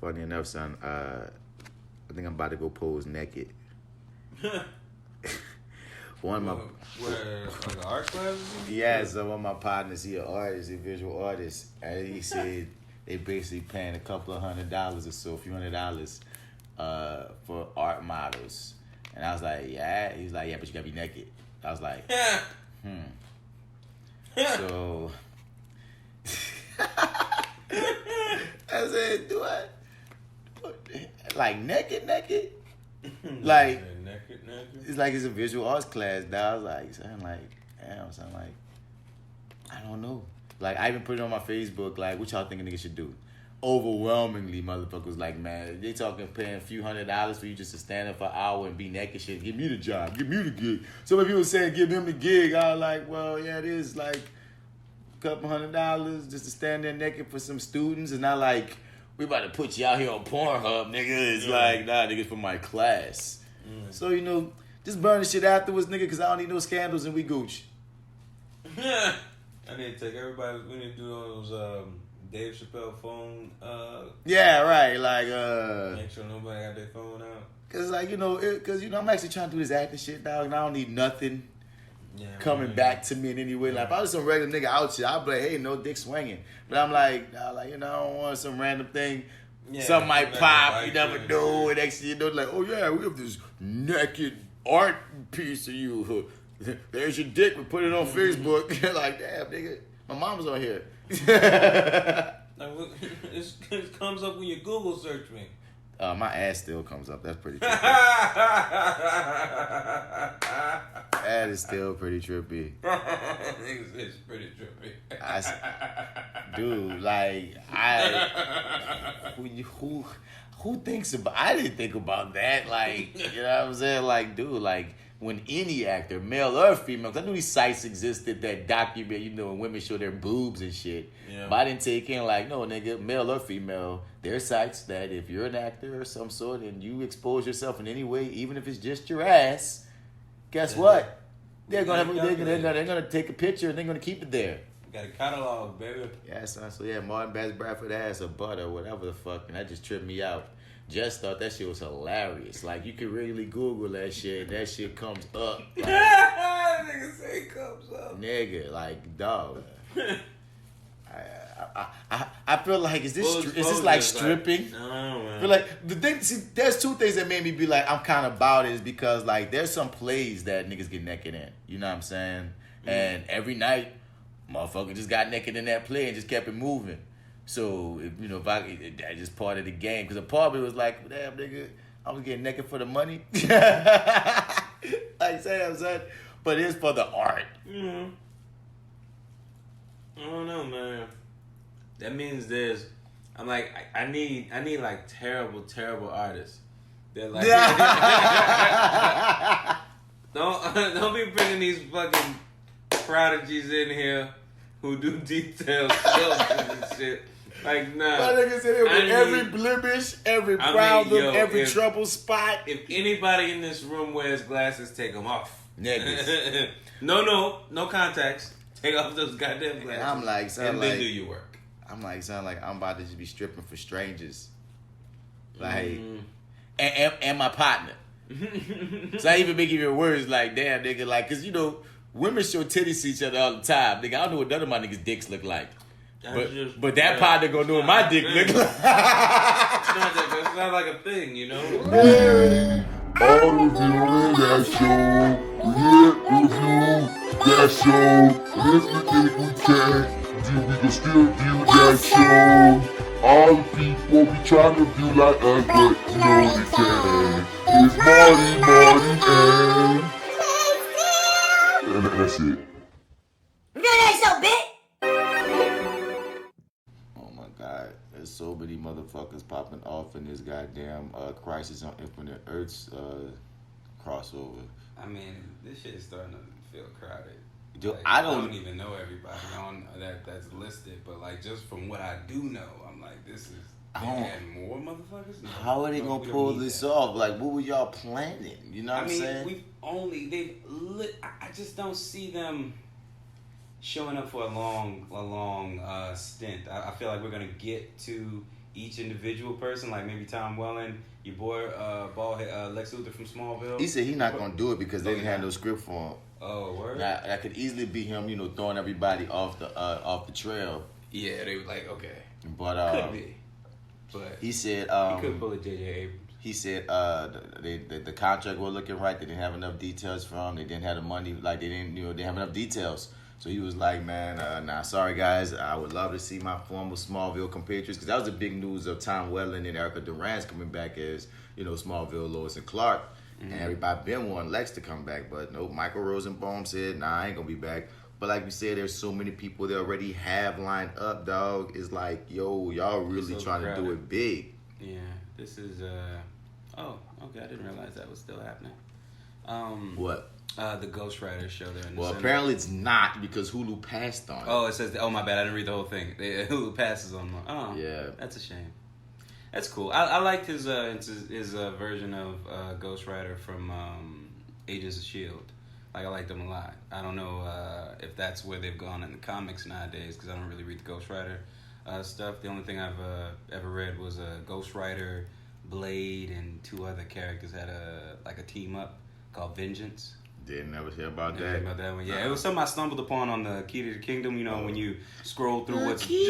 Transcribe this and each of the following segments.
funny enough, son, I think I'm about to go pose naked. One of my like an art class? Yeah, so one of my partners, he an artist, he a visual artist, and he said they basically paying a couple of $100 or so, a few $100 for art models. And I was like, yeah. He's like, yeah, but you gotta be naked. I was like, So I said, do I? Like naked? Like naked? It's like it's a visual arts class. Now I was like, damn, I don't know. Like I even put it on my Facebook. Like, what y'all think a nigga should do? Overwhelmingly, motherfuckers like, man, they talking paying a few $100 for you just to stand up for an hour and be naked. Shit, give me the job, give me the gig. Some people saying give him the gig. I was like, well, yeah, it is like a couple $100 just to stand there naked for some students. It's not like we about to put you out here on Pornhub, nigga. It's like, nah, niggas for my class. So, you know, just burn the shit afterwards, nigga, because I don't need no scandals and we Gucci. I need to take everybody, we need to do those Dave Chappelle phone. Yeah, right, like, make sure nobody got their phone out. Because, like, you know, I'm actually trying to do this acting shit, dog, and I don't need nothing coming back to me in any way. Like, if I was some regular nigga out here, I'd be like, hey, no dick swinging. But I'm like, nah, like, you know, I don't want some random thing. Yeah, something might pop, you never know. And next thing you know, like, oh yeah, we have this naked art piece of you. There's your dick. We put it on Facebook. Like, damn, nigga, my mom's on here. Like, it comes up when you Google search me. My ass still comes up. That's pretty trippy. That is still pretty trippy. It's pretty trippy. Dude, like, who thinks about? I didn't think about that. Like, you know what I'm saying? Like, dude, like when any actor, male or female, 'cause I knew these sites existed that document, you know, when women show their boobs and shit. Yeah. But I didn't take in like, no, nigga, male or female, there are sites that if you're an actor of some sort and you expose yourself in any way, even if it's just your ass, guess what? They're gonna take a picture and they're gonna keep it there. You got a catalog, baby. Yeah, son. So yeah, Martin Bass Bradford ass or butt or whatever the fuck, and that just tripped me out. Just thought that shit was hilarious. Like, you could really Google that shit, and that shit comes up. Like, nigga say it comes up. Nigga, like, dog. I feel like, is this like stripping? Like, no, man. I feel like, the thing, see, there's two things that made me be like, I'm kind of about it, is because, like, there's some plays that niggas get naked in. You know what I'm saying? And every night, motherfucker just got naked in that play and just kept it moving. So, if that's just part of the game. Because a part of it was like, damn, nigga, I was getting naked for the money. Like, say I'm saying. But it's for the art. Mm-hmm. I don't know, man. That means I'm like, I need like terrible artists. They're like, don't be bringing these fucking prodigies in here who do detailed sculptures and shit. Like, nah. My nigga said it with every blemish, every problem, every trouble spot. If anybody in this room wears glasses, take them off. Niggas. No contacts. Take off those goddamn glasses. And I'm like, son, and then do your work. I'm like, son, like, I'm about to just be stripping for strangers. Like, and my partner. So I even make even words like, damn, nigga, like, because, women show titties to each other all the time. Nigga, I don't know what none of my niggas' dicks look like. But that partner gonna know what my dick look like. It's not like a thing, you know? All reviewing that show. Review that show. And if you think we can, we can still view that show. All the people be trying to view like us, but you know they can. It's Marty, and that's it. There's so many motherfuckers popping off in this goddamn Crisis on Infinite Earths crossover. I mean, this shit is starting to feel crowded. Dude, like, I I don't don't even know everybody on that's listed, but like just from what I do know, I'm like, this is adding more motherfuckers. No, how are they gonna pull this off? Like, what were y'all planning? You know what I'm saying? I just don't see them showing up for a long stint. I feel like we're gonna get to each individual person, like maybe Tom Welling, your boy Lex Luthor from Smallville. He said he's not gonna do it because they didn't have no script for him. Oh, word. That could easily be him, throwing everybody off the trail. Yeah, they were like, okay, but could be. But he said he couldn't pull a J.J. Abrams. He said the contract wasn't looking right. They didn't have enough details for him. They didn't have the money. Like they didn't have enough details. So he was like, man, sorry guys. I would love to see my former Smallville compatriots, because that was the big news of Tom Welling and Erica Durant's coming back as Smallville Lois and Clark, and everybody been wanting Lex to come back, but nope. Michael Rosenbaum said, nah, I ain't gonna be back. But like we said, there's so many people they already have lined up, dog. It's like, yo, y'all really trying to do it big. Yeah, this is oh, okay, I didn't realize that was still happening. What? The Ghost Rider show there. In the Well, center. apparently it's not, because Hulu passed on it. Oh, it says. Oh, my bad. I didn't read the whole thing. Hulu passes on. Oh, yeah. That's a shame. That's cool. I liked his version of Ghost Rider from Agents of S.H.I.E.L.D. Like, I liked him a lot. I don't know if that's where they've gone in the comics nowadays, because I don't really read the Ghost Rider stuff. The only thing I've ever read was Ghost Rider, Blade, and two other characters had a team up called Vengeance. Didn't ever hear about Never that. heard about that one. Yeah, it was something I stumbled upon on the Key to the Kingdom. When you scroll through what's key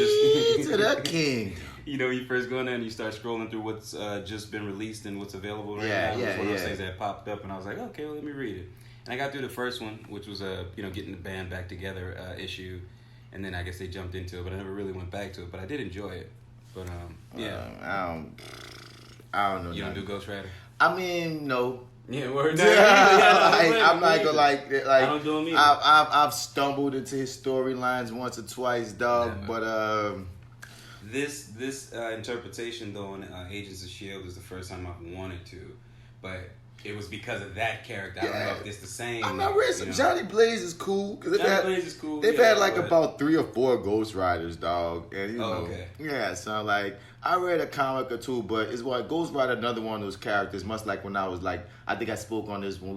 just to the king. You first go in there and you start scrolling through what's just been released and what's available right now. Yeah, It was one of those yeah. things that popped up, and I was like, okay, well, let me read it. And I got through the first one, which was getting the band back together issue, and then I guess they jumped into it, but I never really went back to it. But I did enjoy it. But yeah, I don't know. You don't do Ghost Rider? I mean, no. Yeah, word. I'm not gonna like. I don't do them either. I've stumbled into his storylines once or twice, dog. Never. But This interpretation though on Agents of S.H.I.E.L.D. is the first time I've wanted to, but it was because of that character. I don't know if it's the same. I'm not ready. Johnny Blaze is cool, because Blaze is cool. They've had about 3 or 4 Ghost Riders, dog, and okay. Yeah, so like I read a comic or two, but it's what Ghost Rider, another one of those characters. Much like when I was like, I think I spoke on this when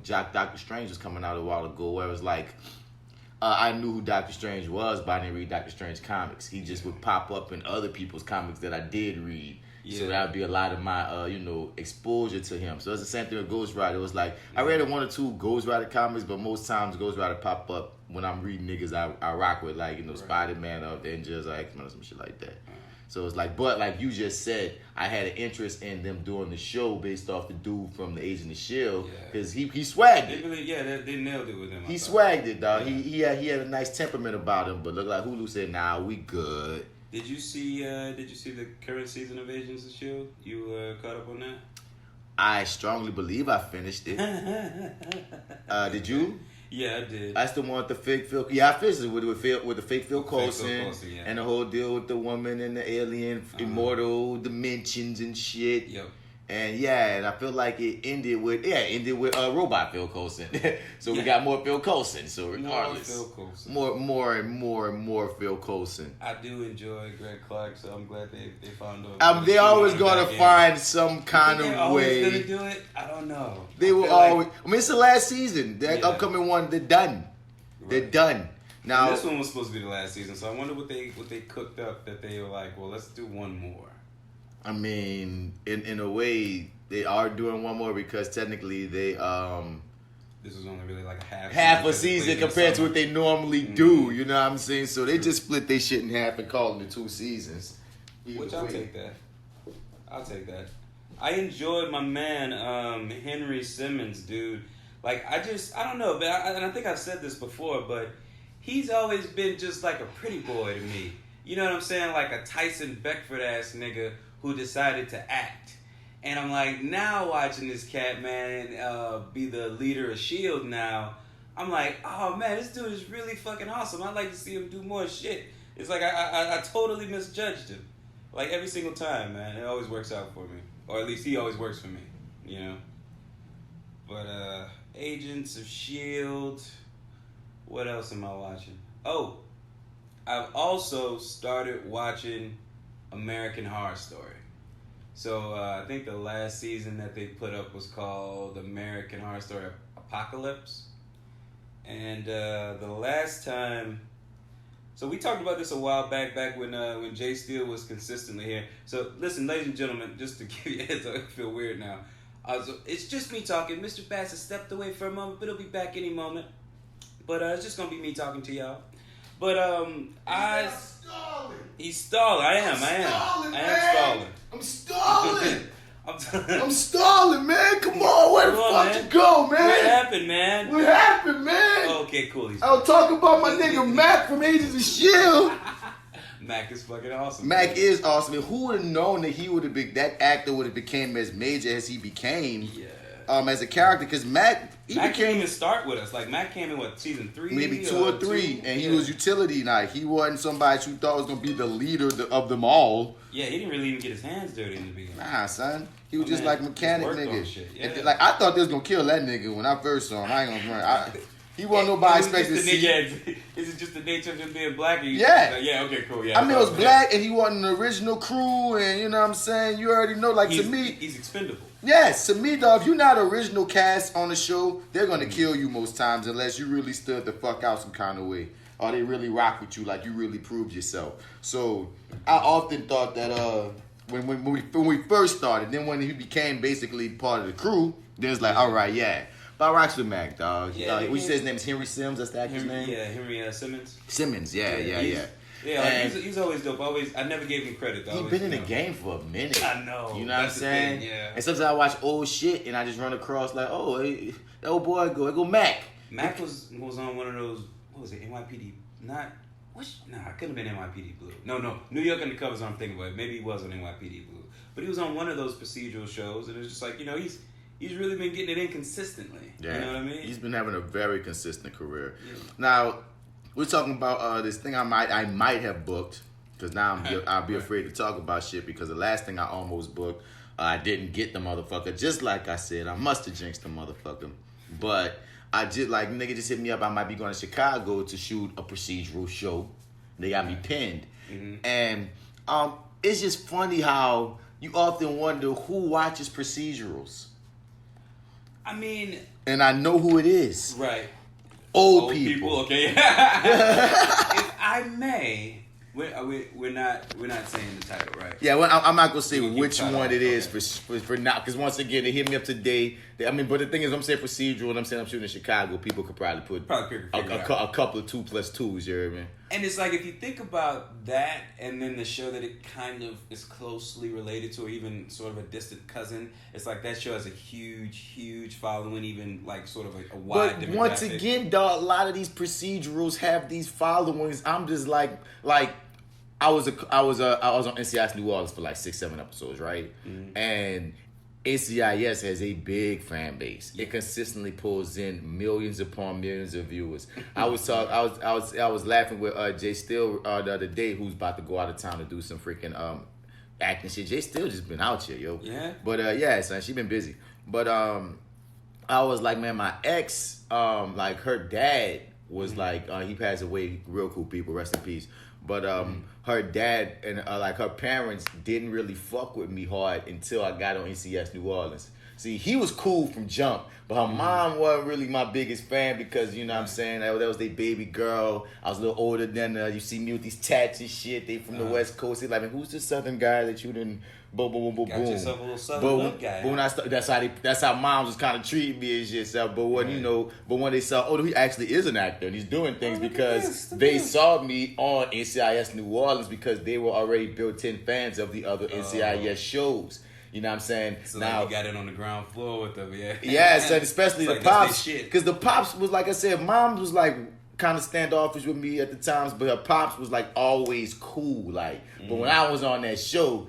Doctor Strange was coming out a while ago, where it was like. I knew who Doctor Strange was, but I didn't read Doctor Strange comics. He just would pop up in other people's comics that I did read. Yeah. So that would be a lot of my, exposure to him. So it's the same thing with Ghost Rider. It was like, I read 1 or 2 Ghost Rider comics, but most times Ghost Rider pop up when I'm reading niggas I rock with, like, right. Spider-Man or Avengers or X-Men or some shit like that. So it's like, but like you just said, I had an interest in them doing the show based off the dude from the Agent of S.H.I.E.L.D. because he swagged it. They nailed it with him. He swagged it, dog. Yeah. He had a nice temperament about him, but look like Hulu said, nah, we good. Did you see the current season of Agents of S.H.I.E.L.D.? You caught up on that? I strongly believe I finished it. Did you? Yeah, I did. That's the one with the fake Phil. Yeah, I finished it with the fake Phil Coulson, yeah. And the whole deal with the woman and the alien immortal dimensions and shit. Yep. And I feel like it ended with robot Phil Coulson. So we got more Phil Coulson. So regardless, more Phil Coulson. I do enjoy Greg Clark, so I'm glad they found a. They always gonna find some kind of way. Always gonna do it. I don't know. They will always. I mean, it's the last season. The upcoming one, they're done. Right. They're done. Now and this one was supposed to be the last season, so I wonder what they cooked up that they were like, well, let's do one more. I mean, in a way, they are doing one more because technically they this was only really like half a season compared to what they normally do. You know what I'm saying? So they just split their shit in half and called it 2 seasons. Which I'll take that. I enjoyed my man Henry Simmons, dude. Like I don't know, but and I think I've said this before, but he's always been just like a pretty boy to me. You know what I'm saying? Like a Tyson Beckford ass nigga who decided to act. And I'm like, now watching this cat, man, be the leader of S.H.I.E.L.D. now, I'm like, oh man, this dude is really fucking awesome. I'd like to see him do more shit. It's like I totally misjudged him. Like every single time, man. It always works out for me. Or at least he always works for me, you know? But Agents of S.H.I.E.L.D. What else am I watching? Oh, I've also started watching American Horror Story. So I think the last season that they put up was called American Horror Story Apocalypse. And the last time So we talked about this a while back when J.Steel was consistently here. So listen, ladies and gentlemen, just to give you a heads up, I feel weird now. So it's just me talking. Mr. Bats has stepped away for a moment, but he'll be back any moment. But it's just gonna be me talking to y'all. But he's stalling. I am stalling. I'm stalling. I'm stalling, man. Come on, where the fuck you go, man? What happened, man? What happened, man? Okay, cool. I'll talk about my nigga Mac from Agents of S.H.I.E.L.D. Mac is fucking awesome. Mac is awesome. And who would have known that that actor would have became as major as he became? Yeah. As a character, because Mac didn't even start with us. Like Mac came in season 3, maybe 2 or 3, and he was utility night. He wasn't somebody you thought was gonna be the leader of them all. Yeah, he didn't really even get his hands dirty in the beginning. Nah, son, he was just like mechanic nigga. Yeah. Like I thought they was gonna kill that nigga when I first saw him. I ain't gonna run. He wasn't nobody expected to see. Is it just the nature of him being black? Yeah. Yeah. Okay. Cool. Yeah. I mean, it was black, and he wasn't the original crew, and you know what I'm saying. You already know, like to me, he's expendable. Yes, to me though, if you're not original cast on the show, they're gonna kill you most times unless you really stood the fuck out some kind of way, or they really rock with you, like you really proved yourself. So I often thought that when we first started, then when he became basically part of the crew, then it's like, all right, yeah. But I rocks with Mac, dog. Yeah, we said his name is Henry Sims. That's the actor's name. Yeah, Henry Simmons. Simmons. Yeah. Yeah, like he's always dope. I never gave him credit though. He's been in the game for a minute. I know. You know what I'm saying? Yeah. And sometimes I watch old shit and I just run across like, oh, hey, that old boy go Mac. Mac was on one of those. What was it? NYPD? It couldn't have been NYPD Blue. No. New York Undercover is what I'm thinking about. Maybe he was on NYPD Blue, but he was on one of those procedural shows, and it's just like he's really been getting it in consistently. Yeah. You know what I mean? He's been having a very consistent career. Yeah. Now, we're talking about this thing I might have booked, because now I'll be afraid to talk about shit, because the last thing I almost booked, I didn't get the motherfucker. Just like I said, I must have jinxed the motherfucker. But I just like, nigga just hit me up. I might be going to Chicago to shoot a procedural show. They got me pinned. Mm-hmm. And it's just funny how you often wonder who watches procedurals. I mean, and I know who it is. Right. Old people. Okay. If I may, we're not saying the title, right? Yeah, well, I'm not gonna say which one it is for now, because once again they hit me up today. But the thing is, I'm saying procedural, and I'm saying I'm shooting in Chicago. People could probably put a couple of 2 plus 2s. You hear me? And it's like, if you think about that, and then the show that it kind of is closely related to, or even sort of a distant cousin, it's like that show has a huge following, even like sort of a wide demographic. But once again, dog, a lot of these procedurals have these followings. I'm just like I was on NCIS New Orleans for like 6-7 episodes, right? Mm-hmm. And NCIS has a big fan base. It consistently pulls in millions upon millions of viewers. I was laughing with J.Steel the other day, who's about to go out of town to do some freaking acting shit. J.Steel just been out here, yo. Yeah. But yeah, son, she been busy. But I was like, man, my ex, like her dad was like, he passed away. Real cool people, rest in peace. But her dad and like her parents didn't really fuck with me hard until I got on NCIS New Orleans. See, he was cool from jump, but her mom wasn't really my biggest fan, because, you know what I'm saying, that was their baby girl. I was a little older than her. You see me with these tats and shit. They from the West Coast. They like, man, who's the Southern guy that you didn't boom. Got yourself a little Southern look guy. But when I started, that's how moms was kind of treating me and shit. So, but when when they saw, he actually is an actor and he's doing things, because they saw me on NCIS New Orleans, because they were already built-in fans of the other NCIS shows. You know what I'm saying? So now you got it on the ground floor with them, yeah. Yeah, so especially the pops, because the pops was, like I said, moms was like kind of standoffish with me at the times, but her pops was like always cool, like. But when I was on that show,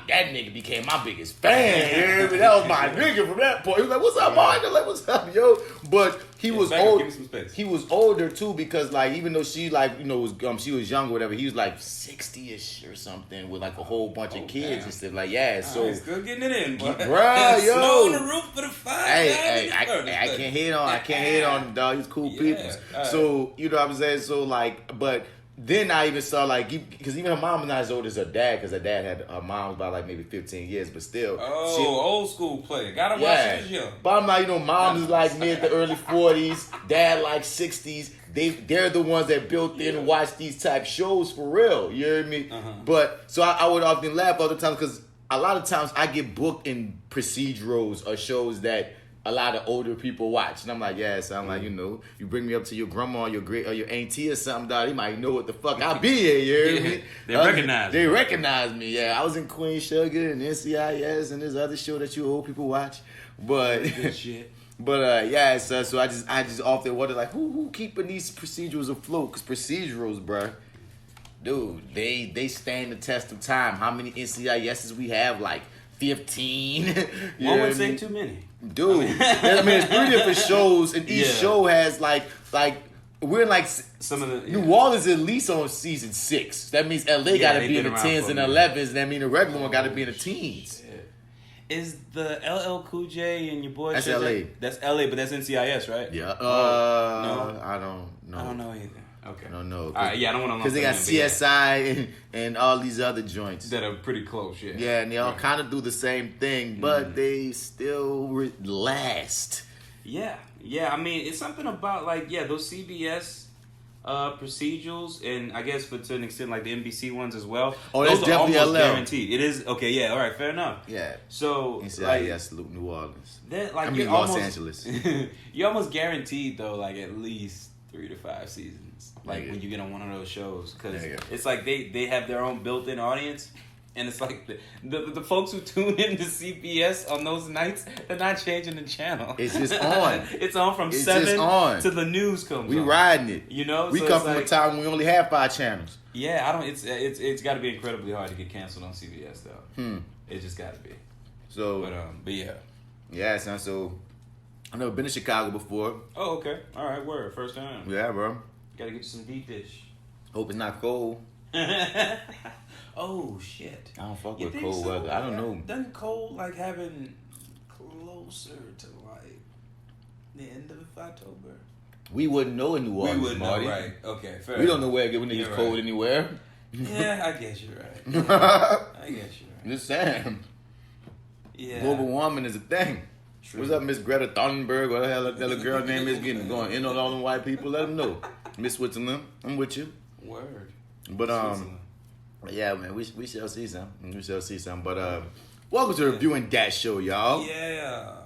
that nigga became my biggest fan. You hear me? That was my nigga from that point. He was like, "What's up, Marty?" Like, "What's up, yo?" But he was old. He was older too, because like, even though she she was young or whatever, he was like 60-ish or something, with like a whole bunch of kids and stuff. Like, yeah, so still getting it in, bro. Bruh, yo, snow on the roof for the fire. Hey, I can't hate on them, dog. He's cool people. Right. So you know what I'm saying. So like, but. Then I even saw, like, because even her mom was not as old as her dad, because her dad had, her mom was about like maybe 15 years, but still. Oh, old school play. Gotta watch it as young. But I'm like, mom is like mid to early 40s, dad like 60s. they're the ones that built in and watch these type shows for real. You hear me? But so I would often laugh all the time because a lot of times I get booked in procedurals or shows that a lot of older people watch, and I'm like, yes, I'm like, you bring me up to your grandma, or your auntie or something, dog. They might know what the fuck I be here. You hear me? They recognize me. Yeah, I was in Queen Sugar and NCIS and this other show that you old people watch, but good shit. But yeah, so I just often wonder like who keeping these procedurals afloat? Cause procedurals, bruh, dude, they stand the test of time. How many NCISs we have? Like 15. One would say too many. Dude, I mean, it's 3 different shows, and each show has like we're in like some of the New Orleans at least on season 6. That means LA got to be in the 10s and 11s. That means the regular one got to be in the teens. Is the LL Cool J and your boy? That's LA. That's LA, but that's NCIS, right? Yeah. No, I don't know. I don't know either. Okay. I don't know. All right, I don't want to. Because they got CSI and all these other joints that are pretty close. Yeah. Yeah, and they all kind of do the same thing, but they still last. Yeah. I mean, it's something about like those CBS procedurals, and I guess to an extent like the NBC ones as well. Oh, that's definitely almost LL. Guaranteed. It is okay. Yeah. All right. Fair enough. Yeah. So NCIS, New Orleans. That Los Angeles. You're almost guaranteed though, like at least 3 to 5 seasons. Like when you get on one of those shows, because it's like they have their own built-in audience, and it's like the folks who tune in to CBS on those nights, they're not changing the channel. It's just on. It's on from 7 to the news comes. We on. Riding it. You know, we come from a time when we only have 5 channels. Yeah, I don't. It's got to be incredibly hard to get canceled on CBS though. It just got to be. So, but yeah. Yeah, son. So I've never been to Chicago before. Oh, okay. All right. Word. First time. Yeah, bro. Gotta get you some deep dish. Hope it's not cold. Oh shit! I don't fuck with cold weather. I don't know. Doesn't cold like having closer to like the end of October? We wouldn't know in New Orleans, We wouldn't Marty. know, right? Okay, fair. We don't know where it gets cold anywhere. Yeah, I guess you're right. I guess you're right. Just saying. Yeah. Global warming is a thing. True. What's up, Miss Greta Thunberg? What the hell that little girl name is going in on all them white people? Let them know. Miss Switzerland, I'm with you. Word. But yeah, man, we shall see some. We shall see some. But welcome to the Reviewing Dat Show, y'all. Yeah.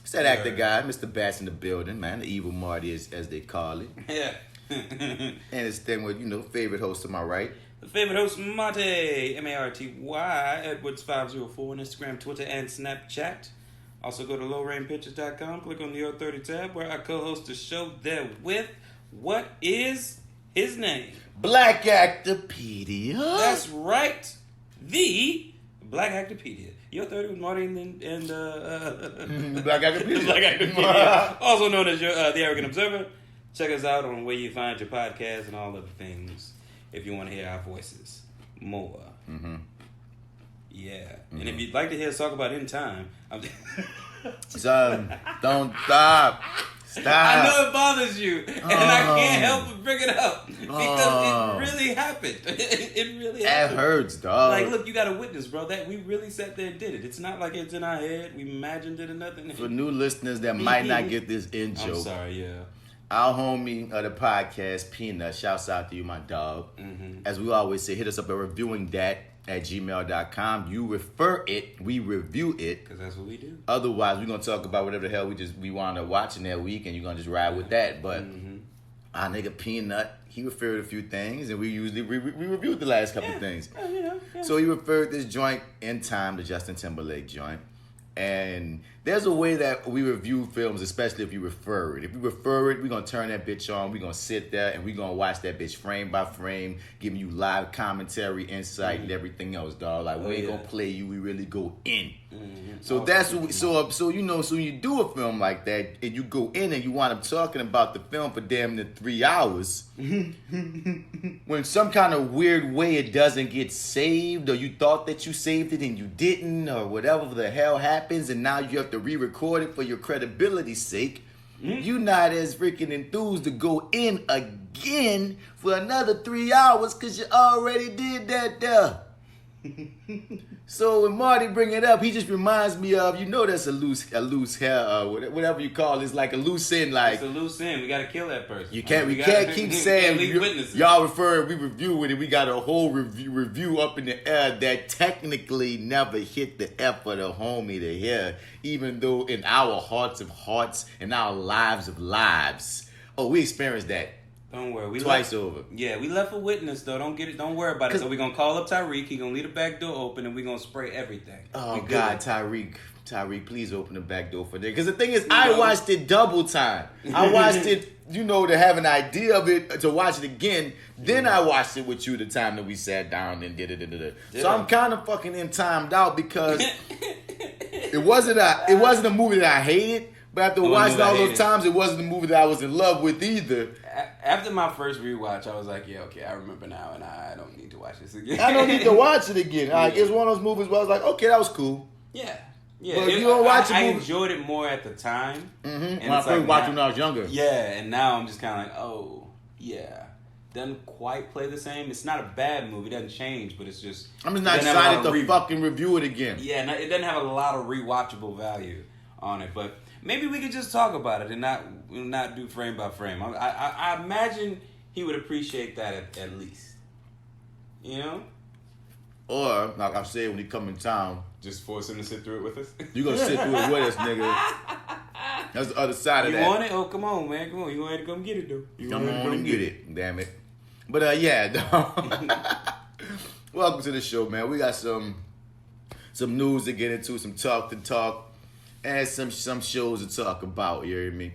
It's that actor guy, Mr. Bass in the building, man. The evil Marty, as they call it. Yeah. And it's then with favorite host to my right. The favorite host, Marty, M-A-R-T-Y, Edwards504 on Instagram, Twitter, and Snapchat. Also go to lowrainpictures.com, click on the Your30 tab where I co-host the show there with, what is his name? Black Actopedia. That's right. The Black Actopedia. Your30 with Marty and Black Actopedia. Black Actopedia. Also known as The Arrogant Observer. Check us out on where you find your podcast and all other things if you want to hear our voices more. Mm-hmm. Yeah. Mm-hmm. And if you'd like to hear us talk about in time, Son, don't stop. Stop. I know it bothers you, and I can't help but bring it up because it really happened. It really happened. That hurts, dog. Like, look, you got a witness, bro. That we really sat there and did it. It's not like it's in our head. We imagined it or nothing. For new listeners that might not get this in joke. I'm sorry, yeah. Our homie of the podcast, Peanut, shouts out to you, my dog. Mm-hmm. As we always say, hit us up at reviewingdat@gmail.com. You refer it, we review it. Because that's what we do. Otherwise, we're going to talk about whatever the hell we want to watch in that week, and you're going to just ride with that. But our nigga Peanut, he referred a few things, and we usually we reviewed the last couple things. Yeah. So he referred this joint In Time, the Justin Timberlake joint. And there's a way that we review films, especially if you refer it. If we refer it, we're going to turn that bitch on. We're going to sit there and we're going to watch that bitch frame by frame, giving you live commentary, insight, and everything else, dog. Like, we ain't going to play you. We really go in. So that's what so when you do a film like that and you go in and you wind up talking about the film for damn near 3 hours, when some kind of weird way it doesn't get saved, or you thought that you saved it and you didn't, or whatever the hell happens, and now you have to re-record it for your credibility's sake, you not as freaking enthused to go in again for another 3 hours because you already did that there. So when Marty bring it up, he just reminds me of, that's a loose hair, whatever you call it. It's like a loose end. Like, it's a loose end. We got to kill that person. We can't keep saying y'all refer. We review it, and we got a whole review up in the air that technically never hit the F of the homie to hear, even though in our hearts of hearts and our lives of lives, we experienced that. Don't worry. Twice over. Yeah, we left a witness, though. Don't worry about it. So we're going to call up Tyreek. He's going to leave the back door open, and we're going to spray everything. Oh, God, Tyreek, please open the back door for that. Because the thing is, I watched it double time. I watched it, to have an idea of it, to watch it again. Then I watched it with you the time that we sat down and did it. So I'm kind of fucking in timed out because it wasn't a movie that I hated. But after watching all those times, it wasn't the movie that I was in love with either. After my first rewatch, I was like, yeah, okay, I remember now, and I don't need to watch this again. I don't need to watch it again. Like, it's one of those movies where I was like, okay, that was cool. Yeah. But you don't watch it. I enjoyed it more at the time. Mm-hmm. When I first watched it when I was younger. Yeah, and now I'm just kind of like, oh, yeah. Doesn't quite play the same. It's not a bad movie. It doesn't change, but it's just... I'm just not excited to fucking review it again. Yeah, it doesn't have a lot of rewatchable value on it, but... Maybe we could just talk about it and not do frame by frame. I imagine he would appreciate that at least. Or, like I said, when he come in town... Just force him to sit through it with us? You gonna sit through it with us, nigga. That's the other side of that. You want it? Oh, come on, man. Come on. You want to come get it, though. Come on and get it. Damn it. But, yeah. Welcome to the show, man. We got some news to get into, some talk to talk. And some shows to talk about, you hear me?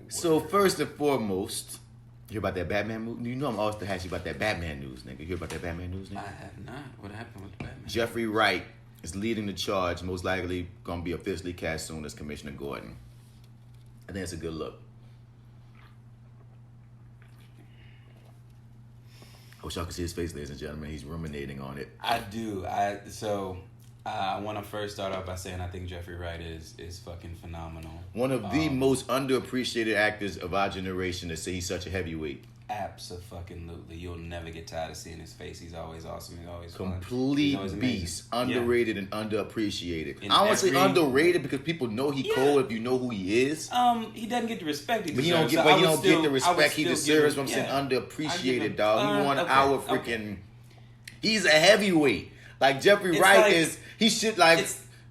So first and foremost, you hear about that Batman movie? You know I'm always to ask you about that Batman news, nigga. You hear about that Batman news, nigga? I have not. What happened with the Batman? Jeffrey Wright is leading the charge, most likely going to be officially cast soon as Commissioner Gordon. I think it's a good look. I wish y'all could see his face, ladies and gentlemen. He's ruminating on it. I do. I want to first start off by saying I think Jeffrey Wright is fucking phenomenal. One of the most underappreciated actors of our generation to say he's such a heavyweight. Abso-fucking-lutely. You'll never get tired of seeing his face. He's always awesome. He's always complete fun. He's always beast. Underrated and underappreciated. I don't want to say underrated because people know he cold if you know who he is. He doesn't get the respect he deserves. But he don't get the respect he deserves. I'm saying underappreciated, dog. He won our freaking... He's a heavyweight. Like Jeffrey Wright is... He should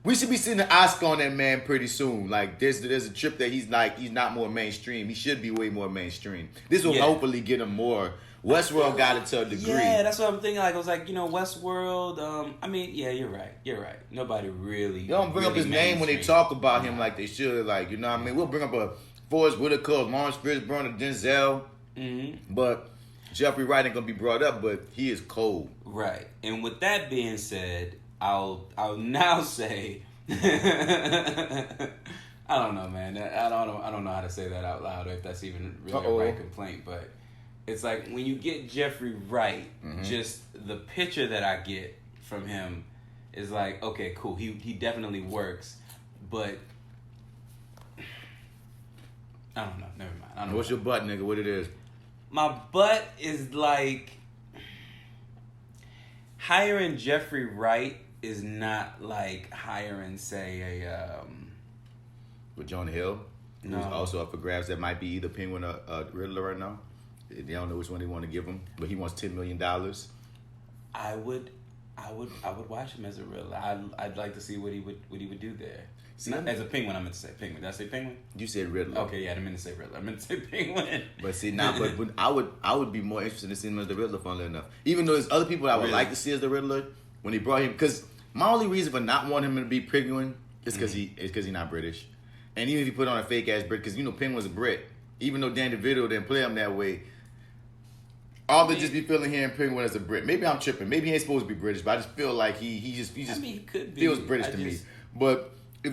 we should be seeing an Oscar on that man pretty soon. Like there's a trip that he's not more mainstream. He should be way more mainstream. This will hopefully get him more. Westworld got it to a degree. Yeah, that's what I'm thinking. Like I was like, Westworld. I mean, yeah, you're right. Nobody really. They don't bring up his name when they talk about him like they should. Like you know what I mean? We'll bring up a Forrest Whitaker, Lawrence Fishburne, or Denzel. Mm-hmm. But Jeffrey Wright ain't gonna be brought up. But he is cold. Right. And with that being said. I'll now say I don't know, man. I don't know how to say that out loud if that's even really a right complaint, but it's like when you get Jeffrey Wright, just the picture that I get from him is like, okay, cool. He definitely works, but I don't know. Never mind. I don't know. What's your butt, nigga? What it is? My butt is like hiring Jeffrey Wright is not like hiring, say, a with Jonah Hill, who's no. also up for grabs. That might be either Penguin or Riddler right now. They don't know which one they want to give him, but he wants $10 million. I would watch him as a Riddler. I'd like to see what he would do there. See, not as a Penguin. I meant to say Penguin. Did I say Penguin? You said Riddler. Okay, yeah, I meant to say Riddler. I meant to say Penguin. But see, now, but I would be more interested in seeing him as the Riddler, funnily enough. Even though there's other people I would like to see as the Riddler. When he brought him, because my only reason for not wanting him to be Penguin is because he's not British, and even if he put on a fake ass Brit, because Penguin's a Brit, even though Dan DeVito didn't play him that way, all they just be feeling here in Penguin as a Brit. Maybe I'm tripping. Maybe he ain't supposed to be British, but I just feel like he just he could be. Feels British to me. But I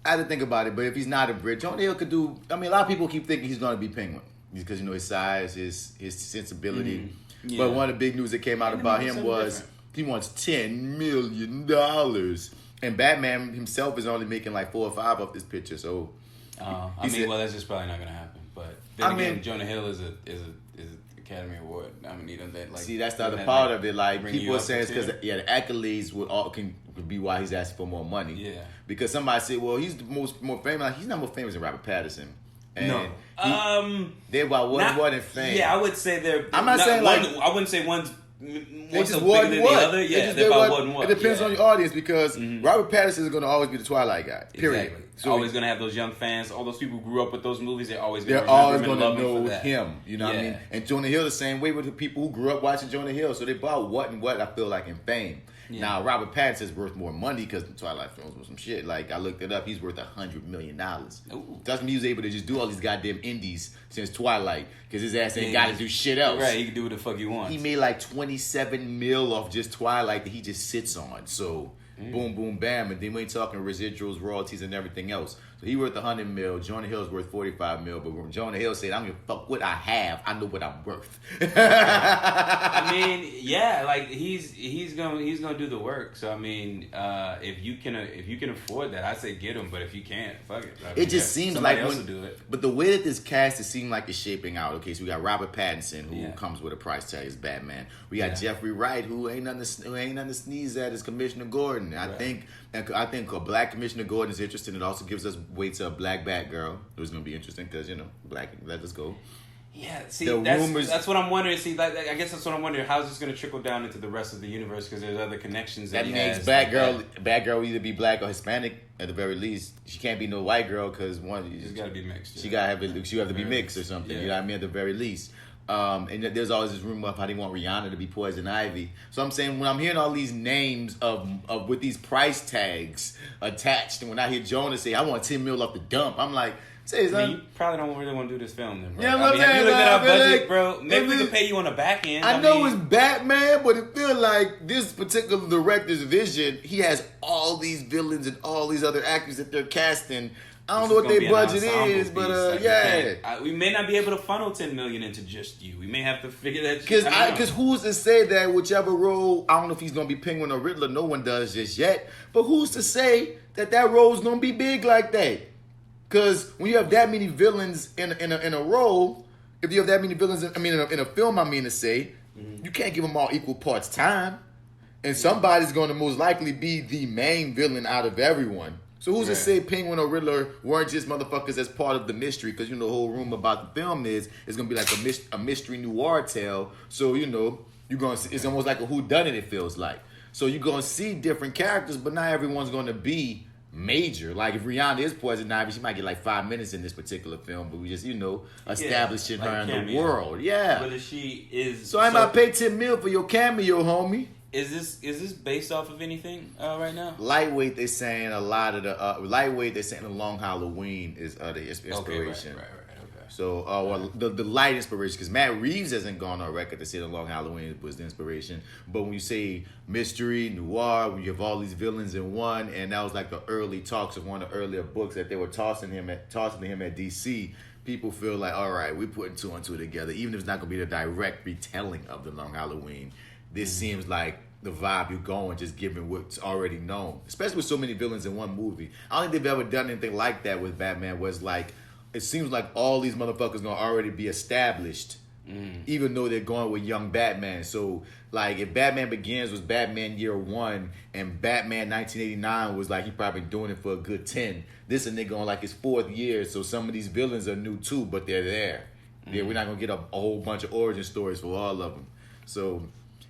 had to think about it. But if he's not a Brit, Jonah Hill could do. I mean, a lot of people keep thinking he's going to be Penguin because his size, his sensibility. Mm-hmm. Yeah. But one of the big news that came out about him was. Different. He wants $10 million, and Batman himself is only making like 4 or 5 off this picture. So, well, that's just probably not gonna happen. But then again, Jonah Hill is a Academy Award nominee. That like see, that's the other part of it. Like people are saying it's because the accolades could be why he's asking for more money. Yeah. Because somebody said, well, he's the more famous. Like, he's not more famous than Robert Pattinson. And no. They're about what in fame. Yeah, I would say they're. I'm not saying one, like I wouldn't say one's more just so bigger than the other. Yeah, they're about what and what. It depends on your audience because Robert Pattinson is going to always be the Twilight guy. Period. Exactly. So always going to have those young fans. All those people who grew up with those movies, they're always going to know him. You know what I mean? And Jonah Hill the same way with the people who grew up watching Jonah Hill. So they bought what and what I feel like in fame. Yeah. Now Robert Pattinson is worth more money because the Twilight films was some shit. Like I looked it up, he's worth $100 million. Doesn't mean he was able to just do all these goddamn indies since Twilight because his ass ain't got to do shit else. Right, he can do what the fuck he wants. He made like 27 mil off just Twilight that he just sits on. So boom, boom, bam, and then we ain't talking residuals, royalties, and everything else. So he worth 100 mil. Jonah Hill's worth 45 mil. But when Jonah Hill said, "I don't give a fuck what I have. I know what I'm worth." I mean, yeah, like he's gonna do the work. So I mean, if you can afford that, I say get him. But if you can't, fuck it. I mean, it just seems like else will do it. But the way that this cast is seeming like it's shaping out. Okay, so we got Robert Pattinson, who comes with a price tag as Batman. We got Jeffrey Wright, who ain't nothing to sneeze at as Commissioner Gordon. I think a black Commissioner Gordon is interesting. It also gives us way to a black Batgirl. It was gonna be interesting because black. Let us go. Yeah, see, that's what I'm wondering. See, I guess that's what I'm wondering. How's this going to trickle down into the rest of the universe? Because there's other connections that makes Batgirl will either be black or Hispanic at the very least. She can't be no white girl because she's got to be mixed. She got to have to be mixed or something. Yeah. You know what I mean? At the very least. And there's always this rumor of how they want Rihanna to be Poison Ivy. So I'm saying when I'm hearing all these names of with these price tags attached, and when I hear Jonah say I want 10 mil off the dump, I'm like. You probably don't really want to do this film then, bro. Yeah, have you looked at our budget, bro? Maybe we could pay you on the back end. I know it's Batman, but it feels like this particular director's vision, he has all these villains and all these other actors that they're casting. I don't know what their budget is, but we may not be able to funnel $10 million into just you. We may have to figure that shit out. Because who's to say that whichever role, I don't know if he's going to be Penguin or Riddler, no one does just yet, but who's to say that role's going to be big like that? Because when you have that many villains in a role, if you have that many villains, in a film, you can't give them all equal parts time. And somebody's going to most likely be the main villain out of everyone. So who's to say Penguin or Riddler weren't just motherfuckers as part of the mystery? Because, the whole rumor about the film is it's going to be like a mystery noir tale. So, you're going to see, it's almost like a whodunit, it feels like. So you're going to see different characters, but not everyone's going to be major. Like if Rihanna is Poison Ivy, she might get like 5 minutes in this particular film, but we just establishing her in the world. Yeah. Whether she is. So I might pay 10 mil for your cameo, homie. Is this based off of anything right now? Lightweight, they're saying a lot of the Long Halloween is the inspiration. Okay, right. So, the light inspiration, because Matt Reeves hasn't gone on record to say the Long Halloween was the inspiration. But when you say mystery, noir, when you have all these villains in one, and that was like the early talks of one of the earlier books that they were tossing to him at DC, people feel like, all right, we're putting two and two together. Even if it's not going to be the direct retelling of the Long Halloween, this seems like the vibe you're going, just given what's already known. Especially with so many villains in one movie. I don't think they've ever done anything like that with Batman, where it's like, it seems like all these motherfuckers gonna already be established, even though they're going with young Batman. So, like, if Batman Begins was Batman Year 1 and Batman 1989 was like he probably doing it for a good 10, this a nigga on like his 4th year. So some of these villains are new too, but they're there. Yeah, we're not gonna get a whole bunch of origin stories for all of them. So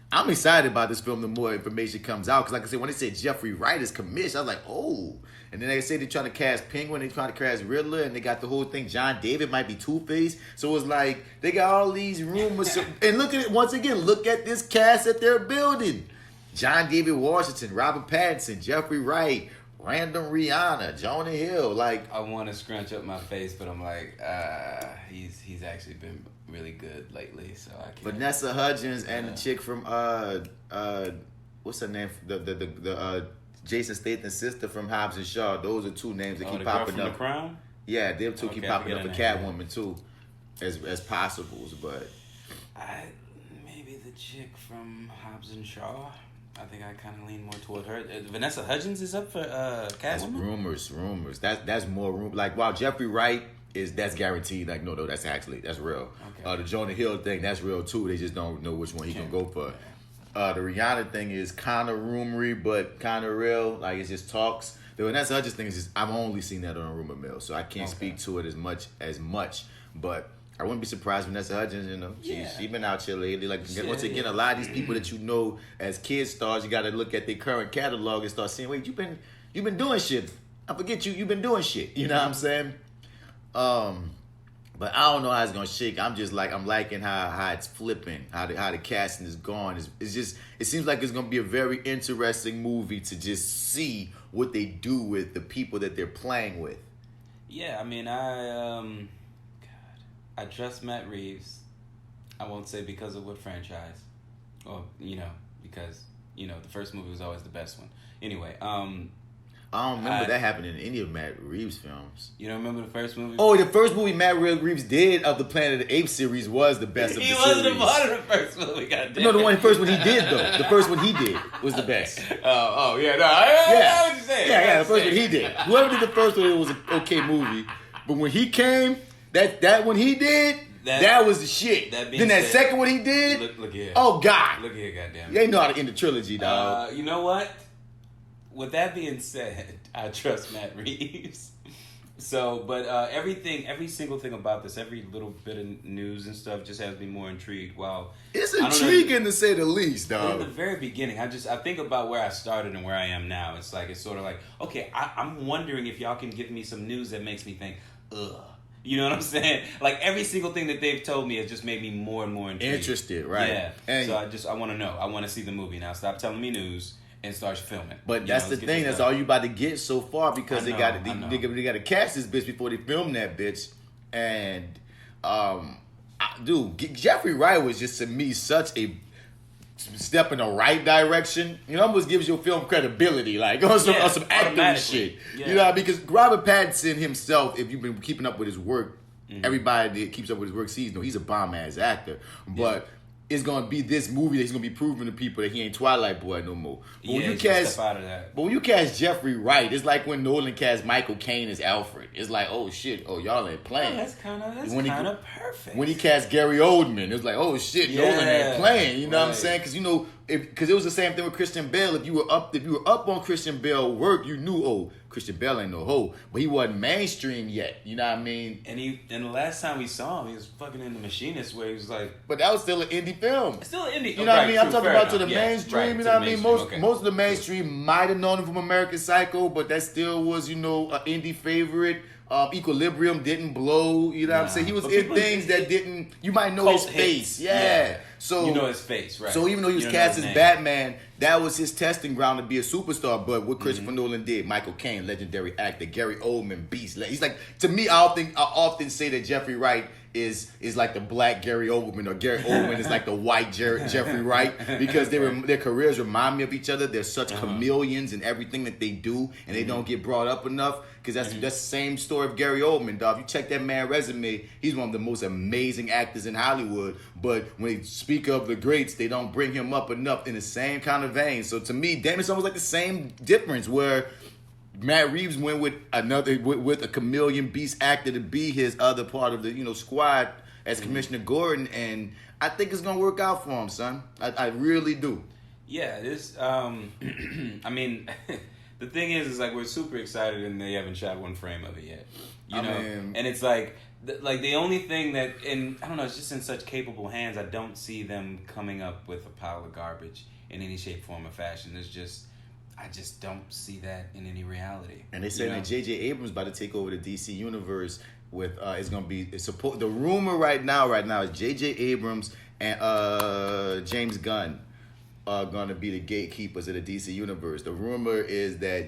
I'm excited about this film the more information comes out. Because like I said, when they said Jeffrey Wright is commissioned, I was like, oh. And then they say they're trying to cast Penguin, they're trying to cast Riddler, and they got the whole thing, John David might be Two-Face. So it's like, they got all these rumors. And look at it, once again, look at this cast that they're building. John David Washington, Robert Pattinson, Jeffrey Wright, random Rihanna, Jonah Hill. Like, I want to scrunch up my face, but I'm like, he's actually been really good lately, so I can't. Vanessa Hudgens and the chick from what's her name? The Jason Statham's sister from Hobbs and Shaw. Those are two names that keep popping from up. The Crown? Yeah, them two keep popping up for Catwoman too, as possibles. But maybe the chick from Hobbs and Shaw. I think I kind of lean more toward her. Vanessa Hudgens is up for Catwoman? That's rumors. That's more room. Like, while Jeffrey Wright that's guaranteed. Like, no, that's real. Okay. The Jonah Hill thing, that's real too. They just don't know which one he can go for. The Rihanna thing is kind of rumory, but kind of real. Like, it's just talks. The Vanessa Hudgens thing is just, I've only seen that on a rumor mill, so I can't speak to it as much. But I wouldn't be surprised when Vanessa Hudgens, you know, she been out here lately. Like, once again, a lot of these people that you know as kid stars, you got to look at their current catalog and start saying, wait, you've been doing shit. I forget you've been doing shit. You know what I'm saying? But I don't know how it's gonna shake. I'm liking how it's flipping, how the casting is gone. It's just, it seems like it's gonna be a very interesting movie to just see what they do with the people that they're playing with. Yeah, I mean, I trust Matt Reeves. I won't say because of what franchise, or because the first movie was always the best one. Anyway, I don't remember that happening in any of Matt Reeves' films. You don't remember the first movie? Oh, the first movie Matt Reeves did of the Planet of the Apes series was the best of the series. He wasn't a part of the first movie, goddamn. No, the first one he did, though. The first one he did was the best. Yeah, no, I know what you're saying. Yeah, the first one he did. Whoever did the first one, it was an okay movie. But when he came, that one he did, that was the shit. Then that second one he did, look here. Oh, God. Look here, goddamn. You ain't know how to end the trilogy, dog. You know what? With that being said, I trust Matt Reeves. So, but every single thing about this, every little bit of news and stuff just has me more intrigued. Wow. It's intriguing to say the least, dog. In the very beginning, I think about where I started and where I am now. It's sort of like, okay, I'm wondering if y'all can give me some news that makes me think, ugh. You know what I'm saying? Like, every single thing that they've told me has just made me more and more intrigued. Interested, right. Yeah. And so I want to know. I want to see the movie. Now, stop telling me news and start filming. But that's the thing. That's all you about to get so far, because they got to cast this bitch before they film that bitch. And, Jeffrey Wright was just, to me, such a step in the right direction. You know, almost gives your film credibility, like on some acting shit. Yeah. You know, because Robert Pattinson himself, if you've been keeping up with his work, everybody that keeps up with his work sees, he's a bomb ass actor. But it's gonna be this movie that's gonna be proving to people that he ain't Twilight Boy no more. But when you cast Jeffrey Wright, it's like when Nolan cast Michael Caine as Alfred. It's like, oh shit, y'all ain't playing. That's kind of perfect. When he cast Gary Oldman, it's like, oh shit, Nolan ain't playing. You know what I'm saying? Because it was the same thing with Christian Bale. If you were up on Christian Bale work, you knew, Christian Bale ain't no hoe, but he wasn't mainstream yet. You know what I mean? And the last time we saw him, he was fucking in The Machinist, where he was like, but that was still an indie film. Still an indie. You know what I mean? I'm talking about to the mainstream. You know what I mean? Most of the mainstream might have known him from American Psycho, but that still was an indie favorite. Equilibrium didn't blow. You know what I'm saying? He was in things that didn't. You might know his face. Yeah. So you know his face, right? So even though he was cast as Batman, that was his testing ground to be a superstar. But what Christopher Nolan did, Michael Caine, legendary actor, Gary Oldman, beast. He's like, to me, I often say that Jeffrey Wright is like the black Gary Oldman, or Gary Oldman is like the white Jeffrey Wright, because their careers remind me of each other. They're such chameleons in everything that they do, and they don't get brought up enough. Because that's the same story of Gary Oldman, dog. If you check that man's resume, he's one of the most amazing actors in Hollywood. But when they speak of the greats, they don't bring him up enough in the same kind of vein. So to me, damn, it's almost like the same difference where Matt Reeves went with a chameleon beast actor to be his other part of the squad as Commissioner Gordon, and I think it's gonna work out for him, son. I really do. Yeah, it is. I mean. The thing is like, we're super excited and they haven't shot one frame of it yet. You know? And it's like the only thing that, and I don't know, it's just in such capable hands, I don't see them coming up with a pile of garbage in any shape, form, or fashion. I just don't see that in any reality. And they say that J.J. Abrams about to take over the DC universe with, it's going to be, the rumor right now is J.J. Abrams and James Gunn are going to be the gatekeepers of the DC universe. The rumor is that,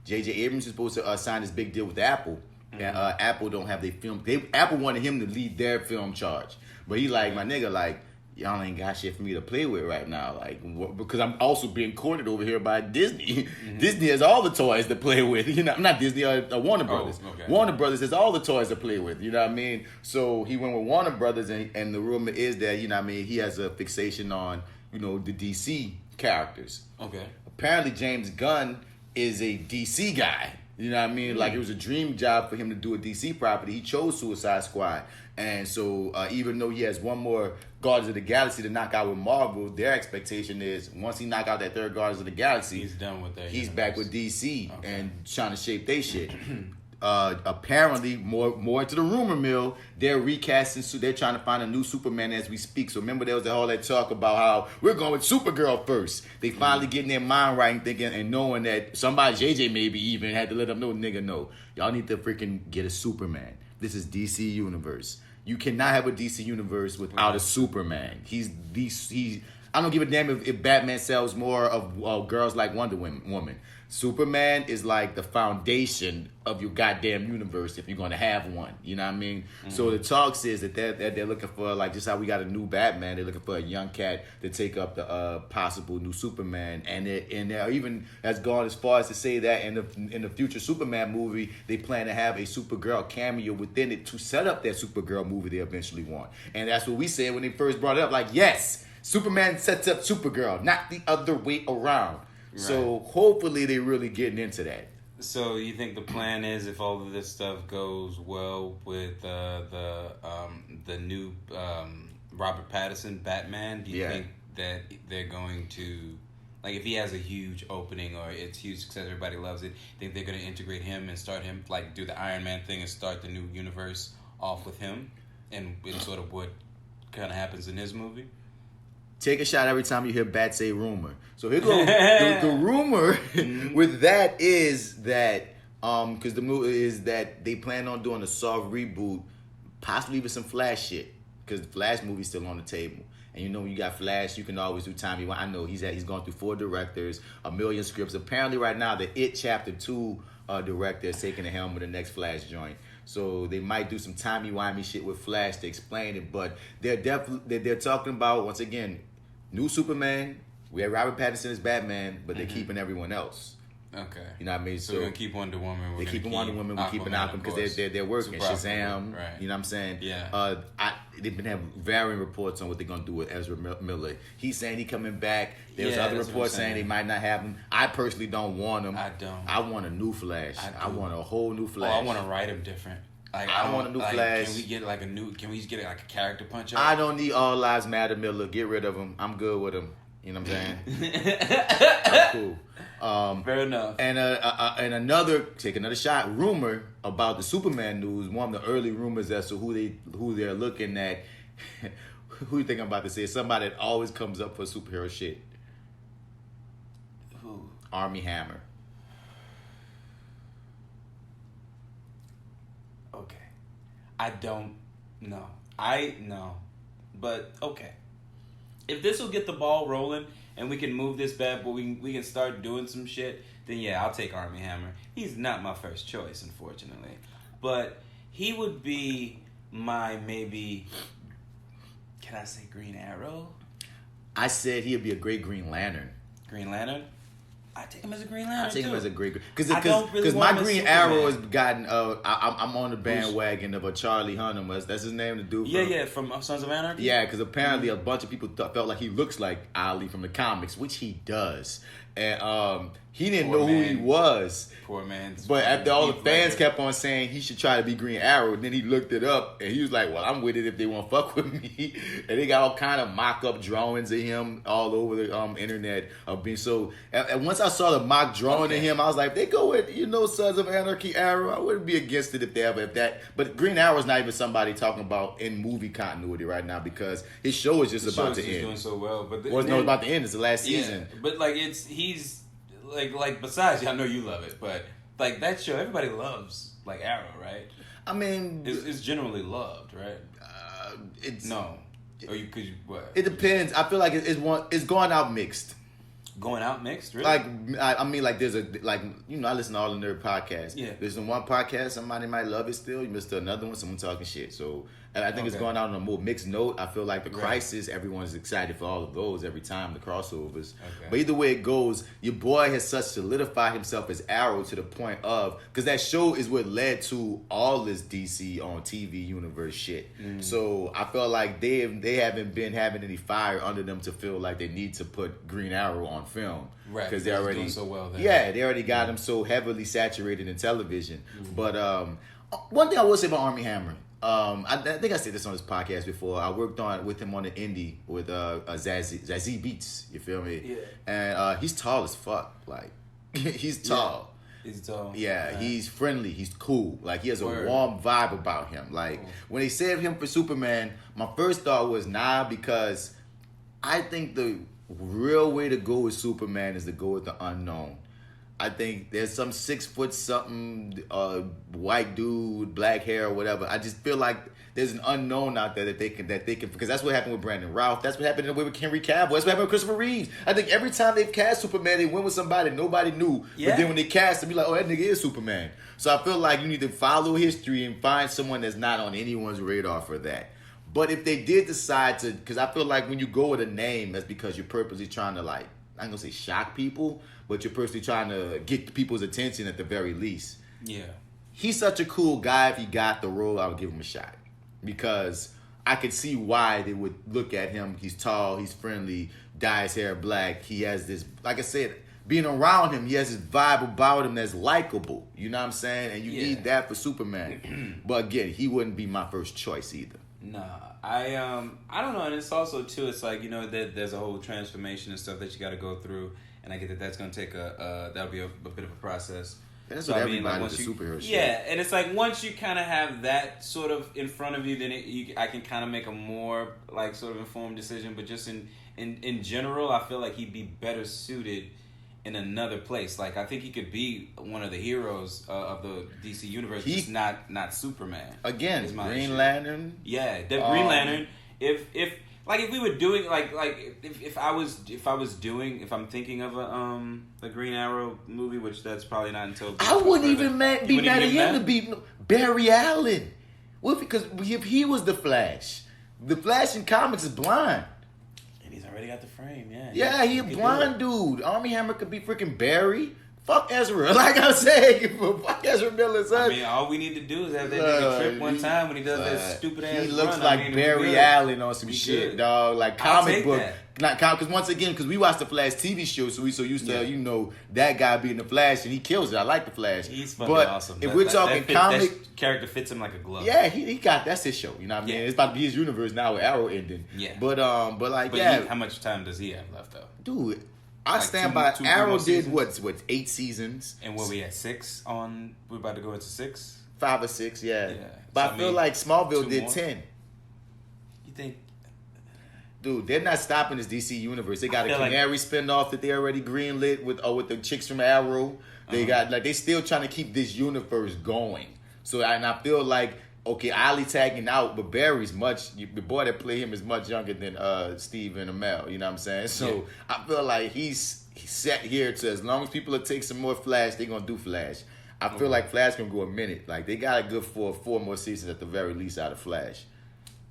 J.J. Abrams is supposed to sign this big deal with Apple. And Apple don't have their film. Apple wanted him to lead their film charge. But he like, my nigga, like, y'all ain't got shit for me to play with right now. Like, because I'm also being courted over here by Disney. Disney has all the toys to play with. Not Disney, Warner Brothers. Okay. Warner Brothers has all the toys to play with. You know what I mean? So he went with Warner Brothers, and the rumor is that, he has a fixation on, the DC characters. Okay. Apparently James Gunn is a DC guy. You know what I mean? Like, it was a dream job for him to do a DC property. He chose Suicide Squad. And so, even though he has one more Guardians of the Galaxy to knock out with Marvel, their expectation is once he knock out that third Guardians of the Galaxy, he's done with that. He's back with DC and trying to shape their shit. Apparently, more into the rumor mill, they're recasting. So they're trying to find a new Superman as we speak. So remember, there was all that talk about how we're going with Supergirl first. They finally getting their mind right and thinking and knowing that somebody, JJ maybe even had to let them know, nigga, no, y'all need to freaking get a Superman. This is DC Universe. You cannot have a DC Universe without a Superman. He's I don't give a damn if Batman sells more of girls like Wonder Woman. Superman is like the foundation of your goddamn universe if you're going to have one. You know what I mean? So the talk says that they're looking for, like, just how we got a new Batman, they're looking for a young cat to take up the possible new Superman. And they're even has gone as far as to say that in the future Superman movie, they plan to have a Supergirl cameo within it to set up that Supergirl movie they eventually want. And that's what we said when they first brought it up. Like, yes, Superman sets up Supergirl, not the other way around. Right. So hopefully they're really getting into that. So you think the plan is, if all of this stuff goes well with the new Robert Pattinson Batman, do you think that they're going to, like, if he has a huge opening or it's huge success, everybody loves it, think they're going to integrate him and start him, like, do the Iron Man thing and start the new universe off with him and sort of what kind of happens in his movie? Take a shot every time you hear Bat say rumor. So here goes the rumor with that is that because the movie is that they plan on doing a soft reboot, possibly with some Flash shit, because the Flash movie's still on the table. And you know, when you got Flash, you can always do time you want. I know he's gone through 4 directors, 1 million scripts. Apparently, right now the It Chapter 2 director is taking the helm of the next Flash joint. So they might do some timey-wimey shit with Flash to explain it, but they're talking about, once again, new Superman. We have Robert Pattinson as Batman, but they're keeping everyone else. Okay. You know what I mean? So we're going to keep Wonder Woman. They're keeping Wonder Woman. We're keeping Aquaman because they're working. Shazam. Right. You know what I'm saying? Yeah. They've been having varying reports on what they're going to do with Ezra Miller. He's saying he's coming back. There's other reports saying they might not have him. I personally don't want him. I don't. I want a new Flash. I want a whole new Flash. Oh, I want to write him different. Like, I want a new Flash. Can we get like a character punch up? I don't need All Lives Matter Miller. Get rid of him. I'm good with him. You know what I'm saying? I'm cool. Fair enough. And take another shot. Rumor about the Superman news. One of the early rumors as to who they're looking at. Who you think I'm about to say? Somebody that always comes up for superhero shit. Who? Armie Hammer. Okay. I don't know. But okay. If this will get the ball rolling and we can move this bad boy, we can start doing some shit, then yeah, I'll take Armie Hammer. He's not my first choice, unfortunately. But he would be my maybe, can I say Green Arrow? I said he'd be a great Green Lantern. Green Lantern? I take him as a Green Lantern. I take him as a great because really my Green Arrow has gotten. I'm on the bandwagon of a Charlie Hunnam. That's his name, the dude. From Sons of Anarchy. Yeah, because apparently a bunch of people felt like he looks like Ali from the comics, which he does, and he didn't know who he was. Poor man. But after all the fans kept on saying he should try to be Green Arrow, and then he looked it up and he was like, "Well, I'm with it if they want to fuck with me." And they got all kind of mock-up drawings of him all over the internet of being so. And once I saw the mock drawing of him, I was like, "They go with Sons of Anarchy Arrow." I wouldn't be against it if that. But Green Arrow's not even somebody talking about in movie continuity right now because his show is just about to end. Doing so well, but it's about to end. It's the last season. But like he's. Like besides, I know you love it, but like that show, everybody loves like Arrow, right? I mean, it's generally loved, right? It's no, or you could what? It depends. I feel like it's going out mixed. Going out mixed, really? Like I mean, like there's I listen to all the nerd podcasts. Yeah. There's one podcast somebody might love it still. You missed another one, someone talking shit. So And I think it's going out on a more mixed note. I feel like the Crisis, everyone's excited for all of those every time, the crossovers. Okay. But either way it goes, your boy has such solidified himself as Arrow to the point of, because that show is what led to all this DC on TV universe shit. So I feel like they haven't been having any fire under them to feel like they need to put Green Arrow on film. Right. Because they already doing so well there. Yeah, they already got him so heavily saturated in television. But one thing I will say about Armie Hammer, I think I said this on this podcast before. I worked with him on the indie with Zazie Beats. You feel me? Yeah. And he's tall as fuck. Like he's tall. Yeah. He's tall. Yeah, he's friendly. He's cool. Like he has a warm vibe about him. Like when they said him for Superman, my first thought was because I think the real way to go with Superman is to go with the unknown. I think there's some 6 foot something white dude, black hair or whatever. I just feel like there's an unknown out there that they can because that's what happened with Brandon Routh. That's what happened with Henry Cavill. That's what happened with Christopher Reeves. I think every time they've cast Superman, they went with somebody nobody knew. Yeah. But then when they cast him, be like, oh, that nigga is Superman. So I feel like you need to follow history and find someone that's not on anyone's radar for that. But if they did decide to, because I feel like when you go with a name, that's because you're purposely trying to I'm going to say shock people, but you're personally trying to get people's attention at the very least. Yeah. He's such a cool guy. If he got the role, I would give him a shot. Because I could see why they would look at him. He's tall, he's friendly, dye his hair black. He has this, like I said, being around him, he has this vibe about him that's likable. You know what I'm saying? And you need that for Superman. But again, he wouldn't be my first choice either. Nah, I don't know, and it's also too. It's like there's a whole transformation and stuff that you got to go through, and I get that that's gonna take that'll be a bit of a process. That's what everybody's a superhero. Yeah, and it's like once you kind of have that sort of in front of you, then I can kind of make a more sort of informed decision. But just in general, I feel like he'd be better suited in another place. Like I think he could be one of the heroes of the DC universe, just not Superman. Again, Green Lantern. Yeah, the Green Lantern. If we were doing if I'm thinking of a Green Arrow movie, which that's probably not until I wouldn't even be mad at him to be Barry Allen. Well, because if he was the Flash in comics is blind. Already got the frame, yeah. Yeah, he a blind dude. Armie Hammer could be freaking Barry. Fuck Ezra. Like I'm saying, fuck Ezra Miller's son. I mean, all we need to do is have that nigga trip one time when he does that stupid ass. He looks like Barry Allen on some shit, dog. Like comic book. Because once again, because we watched the Flash TV show, so we so used to that guy being the Flash, and he kills it. I like the Flash. He's fucking awesome. If we're talking comic, that character fits him like a glove. Yeah, he got that's his show. You know what I mean? It's about to be his universe now with Arrow ending. Yeah. But how much time does he have left though? Dude, I stand by. Arrow did what 8 seasons, and we at 6 on. We're about to go into 6. 5 or 6, yeah. But so I feel like Smallville did 10. You think? Dude, they're not stopping this DC universe. They got a Canary spinoff that they already greenlit with the chicks from Arrow. They got they still trying to keep this universe going. So I feel like Ali tagging out, but Barry's the boy that played him is much younger than Steve and Amell. You know what I'm saying? So I feel like he's set here to, as long as people will take some more Flash, they're gonna do Flash. I feel like Flash gonna go a minute. Like they got a good 4 more seasons at the very least out of Flash.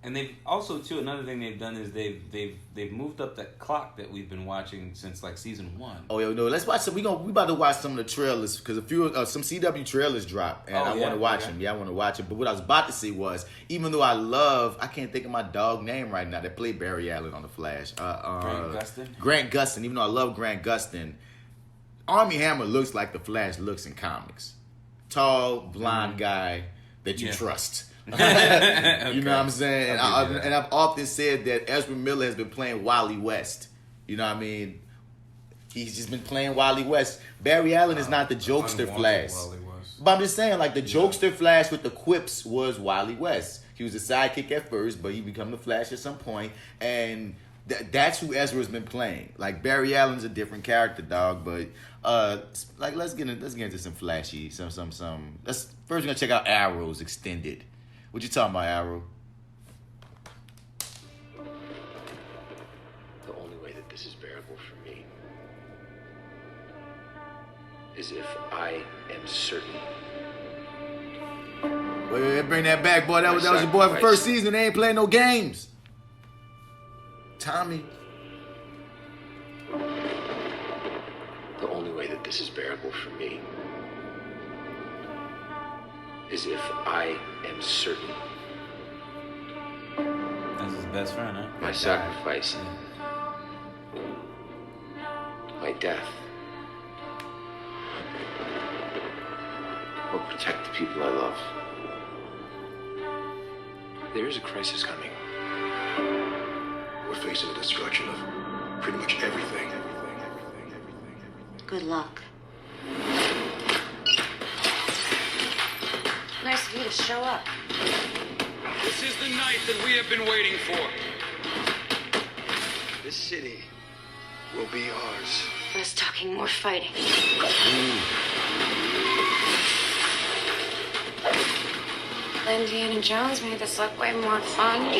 And they've also too, another thing they've done is they've moved up that clock that we've been watching since season 1. Oh no, let's watch some. We about to watch some of the trailers because a few some CW trailers dropped, and I want to watch them. Yeah, I want to watch it. But what I was about to say was, even though I can't think of my dog name right now that played Barry Allen on the Flash. Grant Gustin. Even though I love Grant Gustin, Armie Hammer looks like the Flash looks in comics. Tall, blonde guy that you trust. Okay. You know what I'm saying? And I've often said that Ezra Miller has been playing Wally West. You know what I mean? He's just been playing Wally West. Barry Allen is not the jokester Flash. But I'm just saying, the jokester Flash with the quips was Wally West. He was a sidekick at first, but he became the Flash at some point, and that's who Ezra's been playing. Barry Allen's a different character, dog. But let's get into some flashy, some. First we're gonna check out Arrow's extended. What you talking about, Arrow? The only way that this is bearable for me is if I am certain Wait, bring that back, boy. That was your boy for first season. They ain't playing no games. Tommy. The only way that this is bearable for me is if I am certain That's his best friend, huh? my sacrifice, my death, will protect the people I love. There is a crisis coming. We're facing the destruction of pretty much everything. Good luck. Nice of you to show up. This is the night that we have been waiting for. This city will be ours. Less talking, more fighting. Indiana Jones made this look way more fun.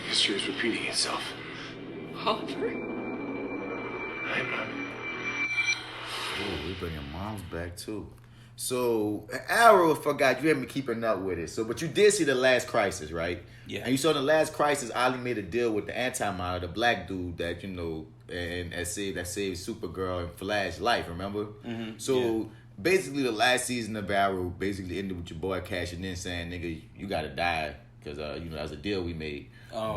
History is repeating itself. Oliver? Hi, Mom. Oh, we bringing moms back too. So Arrow, I forgot you haven't been keeping up with it. So, but you did see the Last Crisis, right? Yeah. And you saw the Last Crisis. Ali made a deal with the anti-model, the black dude that and that saved Supergirl and Flash life. Remember? Mm-hmm. So basically, the last season of Arrow basically ended with your boy cashing in, saying, "Nigga, you gotta die," because that was a deal we made. Oh,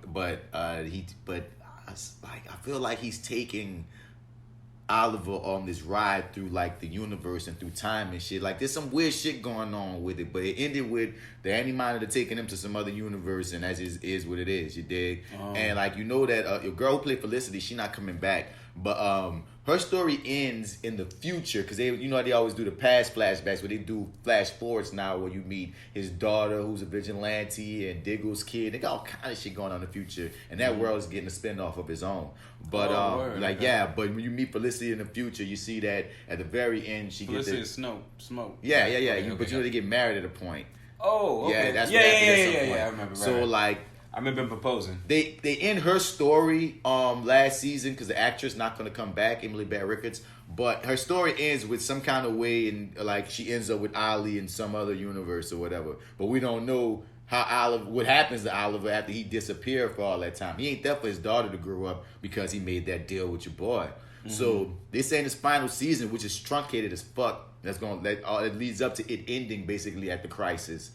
but I feel like he's taking Oliver on this ride through like the universe and through time and shit. Like there's some weird shit going on with it, but it ended with the anti-monitor taking him to some other universe, and that is what it is. You dig? And like that your girl who played Felicity, she not coming back, but her story ends in the future because they they always do the past flashbacks, where they do flash forwards now where you meet his daughter who's a vigilante and Diggle's kid. They got all kind of shit going on in the future, and that world is getting a spin-off of its own. But but when you meet Felicity in the future, you see that at the very end she gets Smoke. Yeah. But they get married at a point. Oh, okay. Yeah, that's what happened at some point. I remember. So right. I remember him proposing. They end her story last season because the actress not gonna come back, Emily Bad Ricketts. But her story ends with some kind of way, and like she ends up with Ollie in some other universe or whatever. But we don't know what happens to Oliver after he disappeared for all that time. He ain't there for his daughter to grow up because he made that deal with your boy. Mm-hmm. So they saying this final season, which is truncated as fuck, it leads up to it ending basically at the crisis.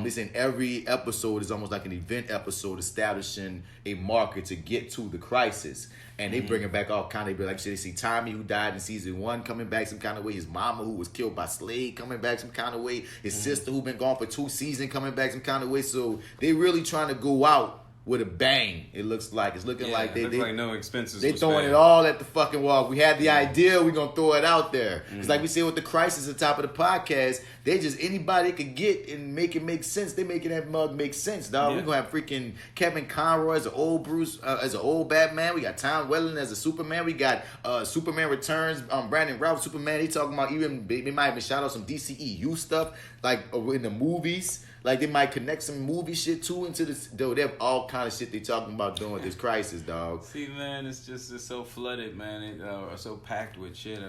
They saying every episode is almost like an event episode establishing a marker to get to the crisis. And they bring it back all kind of, like they see Tommy, who died in season 1, coming back some kind of way. His mama, who was killed by Slade, coming back some kind of way. His sister, who been gone for 2 seasons, coming back some kind of way. So they really trying to go out with a bang. It looks like it's looking like they like no expenses. They throwing it all at the fucking wall. We had the idea, we gonna throw it out there. It's like we said with the crisis at the top of the podcast. They just anybody could get and make it make sense. They making that mug make sense, dog. We gonna have freaking Kevin Conroy as an old Bruce, as an old Batman. We got Tom Welling as a Superman. We got Superman Returns. Brandon Routh Superman. They talking about they might even shout out some DCEU stuff like in the movies. Like they might connect some movie shit too into this. Though they have all kind of shit they talking about doing with this crisis, dog. See, man, it's so flooded, man. So packed with shit.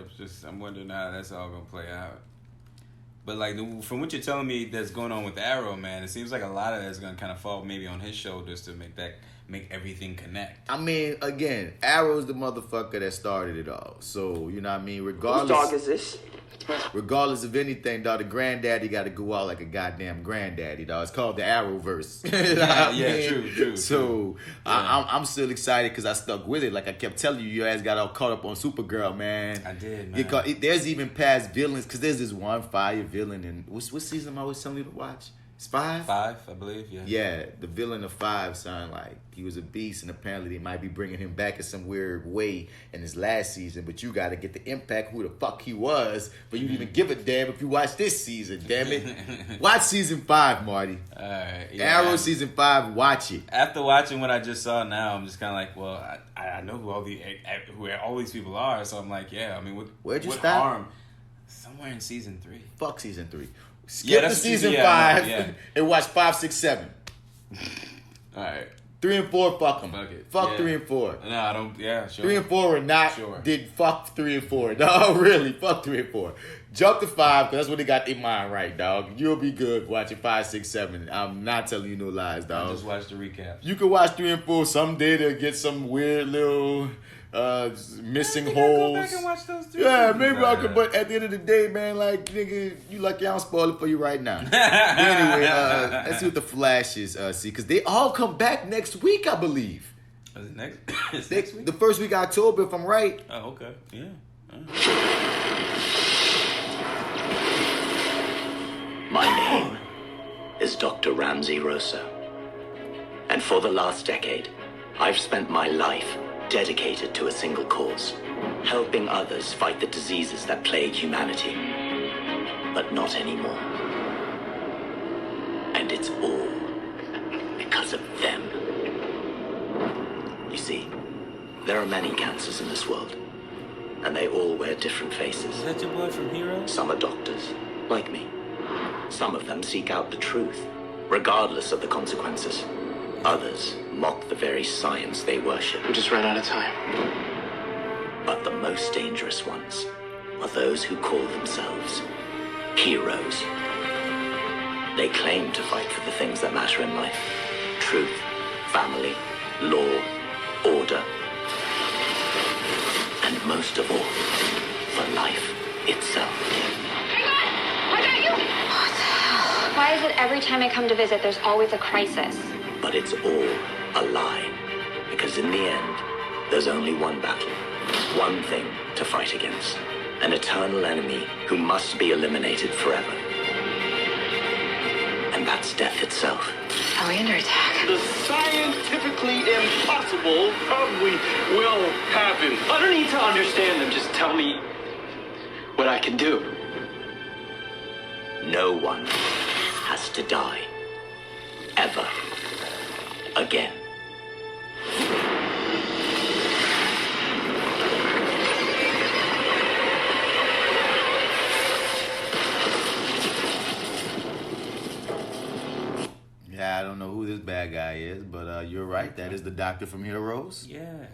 I'm wondering how that's all gonna play out. But like from what you're telling me, that's going on with Arrow, man. It seems like a lot of that's gonna kind of fall maybe on his shoulders to make everything connect. I mean, again, Arrow's the motherfucker that started it all. So you know what I mean. Regardless, whose dog is this? Regardless of anything, dog, the granddaddy got to go out like a goddamn granddaddy, dog. It's called the Arrowverse. True. So I'm still excited because I stuck with it. Like I kept telling you, your ass got all caught up on Supergirl, man. I did, man. There's even past villains because there's this one fire villain, and what season am I always telling you to watch? It's 5? 5, I believe, yeah. Yeah, the villain of 5 sounded like he was a beast, and apparently they might be bringing him back in some weird way in his last season, but you got to get the impact who the fuck he was, but you even give a damn if you watch this season, damn it. Watch season 5, Marty. All right. Yeah. Arrow season 5, watch it. After watching what I just saw now, I'm just kind of like, well, I know who all these people are, so I'm like, yeah, I mean, where'd you stop? Harm? Somewhere in season 3. Fuck season 3. Skip to season 5 and watch 5, 6, 7. All right. 3 and 4, fuck them. Fuck it. Fuck Yeah. 3 and 4. No, I don't. Yeah, sure. 3 and 4 are not. Sure. Did fuck 3 and 4. No, really, fuck 3 and 4. Jump to 5 because that's what they got their mind right, dog. You'll be good watching 5, 6, 7. I'm not telling you no lies, I dog. just watched the recap. You can watch 3 and 4 someday to get some weird little missing holes. Go back and watch those 3. Yeah, maybe I could, but at the end of the day, man, like, nigga, you lucky I don't spoil it for you right now. But anyway, let's see what the Flash is, see, because they all come back next week, I believe. Is it next? It's next week? The first week of October, if I'm right. Oh, okay. Yeah. My name is Dr. Ramsey Rosso. And for the last decade, I've spent my life dedicated to a single cause, helping others fight the diseases that plague humanity. But not anymore. And it's all because of them. You see, there are many cancers in this world, and they all wear different faces. Is that your boy from Hero? Some are doctors, like me. Some of them seek out the truth, regardless of the consequences. Others mock the very science they worship. We just ran out of time. But the most dangerous ones are those who call themselves heroes. They claim to fight for the things that matter in life. Truth, family, law, order. And most of all, for life itself. Hang on! I got you! What the hell? Why is it every time I come to visit, there's always a crisis? But it's all a lie. Because in the end, there's only one battle. One thing to fight against. An eternal enemy who must be eliminated forever. And that's death itself. Are we under attack? The scientifically impossible probably will happen. I don't need to understand them. Just tell me what I can do. No one has to die. Ever. Again. Yeah, I don't know who this bad guy is, but you're right. That is the doctor from Heroes. Yeah.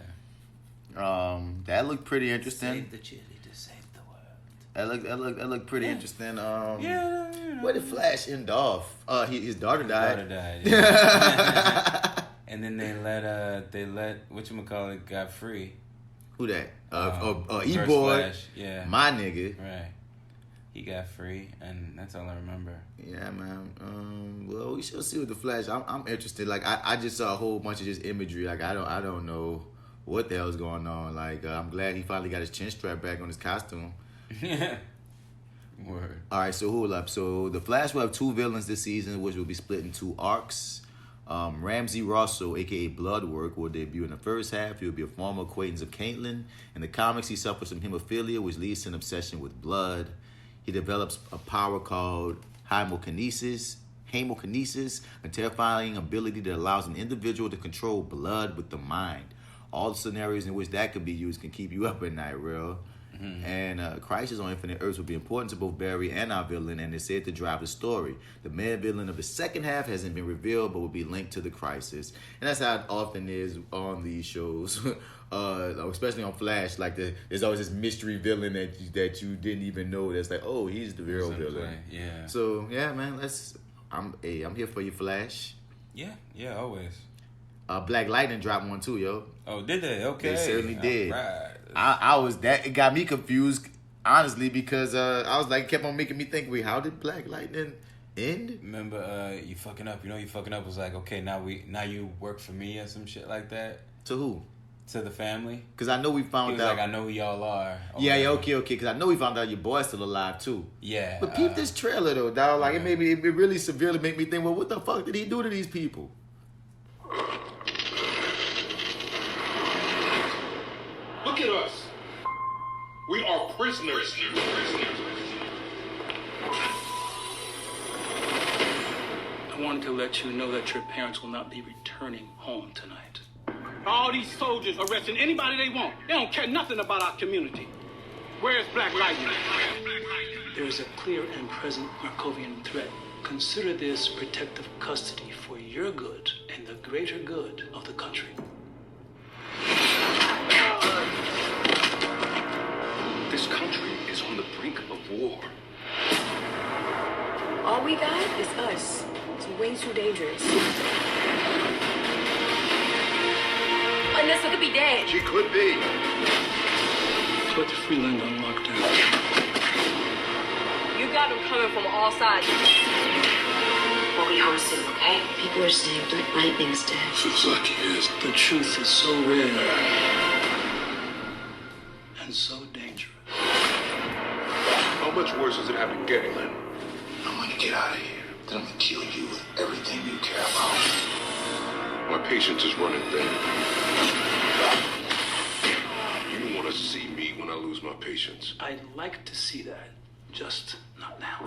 That looked pretty interesting. Save the chili to save the world. That looked pretty interesting. Yeah. Where did Flash end off? His daughter died. Yeah. And then they let whatchamacallit got free. Who that? First E-Boy. Flash, yeah. My nigga. Right. He got free, and that's all I remember. Yeah, man. Well, we shall see with the Flash. I'm interested. Like, I just saw a whole bunch of just imagery. Like, I don't know what the hell's going on. Like, I'm glad he finally got his chin strap back on his costume. Yeah. Word. All right, so hold up. So the Flash will have 2 villains this season, which will be split in 2 arcs. Ramsey Rosso, a.k.a. Bloodwork, will debut in the first half. He will be a former acquaintance of Caitlin. In the comics, he suffers from hemophilia, which leads to an obsession with blood. He develops a power called hemokinesis, a terrifying ability that allows an individual to control blood with the mind. All the scenarios in which that could be used can keep you up at night, real. Mm-hmm. And Crisis on Infinite Earths will be important to both Barry and our villain, and is said to drive the story. The main villain of the second half hasn't been revealed, but will be linked to the Crisis. And that's how it often is on these shows, especially on Flash. Like there's always this mystery villain that you didn't even know. That's like, oh, he's the real villain. Yeah. So yeah, man, I'm here for you, Flash. Yeah, always. Black Lightning dropped one too, yo. Oh, did they? Okay. They certainly did. All right. It got me confused, honestly, because I was like, it kept on making me think, wait, how did Black Lightning end? Remember, you fucking up. You fucking up was like, okay, now you work for me or some shit like that. To who? To the family. Because I know we found he was out. Like, I know who y'all are. Yeah, okay. Because I know we found out your boy's still alive too. Yeah. But peep this trailer though, dog. Like it really severely made me think, well, what the fuck did he do to these people? Look at us. We are prisoners. I wanted to let you know that your parents will not be returning home tonight. All these soldiers arresting anybody they want. They don't care nothing about our community. Where's Black Lightning? There is a clear and present Markovian threat. Consider this protective custody for your good and the greater good of the country. This country is on the brink of war. All we got is us. It's way too dangerous. Vanessa could be dead. She could be. Put the Freeland on lockdown. You got them coming from all sides. Well, we host him, okay? People are saying Black Lightning's dead. Feels like he is. The truth is so rare and so dangerous. How much worse does it have to get, Glenn? I'm gonna get out of here. Then I'm gonna kill you with everything you care about. My patience is running thin. You don't want to see me when I lose my patience. I'd like to see that, just not now.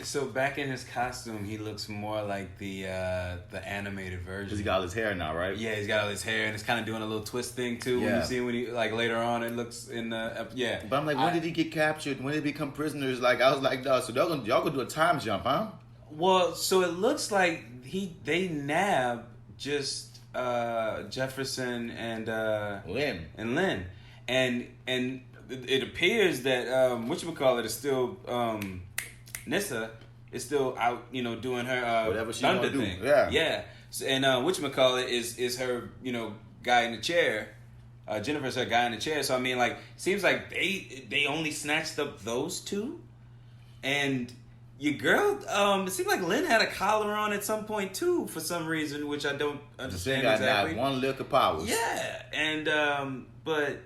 So back in his costume, he looks more like the animated version. Because he got all his hair now, right? Yeah, he's got all his hair, and it's kind of doing a little twist thing too. Yeah. When you see when he like later on, it looks in the yeah. But I'm like, when did he get captured? When did he become prisoners? Like I was like, no, so y'all gonna do a time jump, huh? Well, so it looks like they nab just Jefferson and Lynn, and it appears that whatchamacallit is still Nissa is still out, doing her whatever she thunder gonna do. thing. Yeah. So, and whatchamacallit is her guy in the chair. Jennifer's her guy in the chair. So I mean, like, seems like they only snatched up those two, and your girl. It seemed like Lynn had a collar on at some point too, for some reason, which I don't understand exactly. Not one lick of powers. Yeah, and but.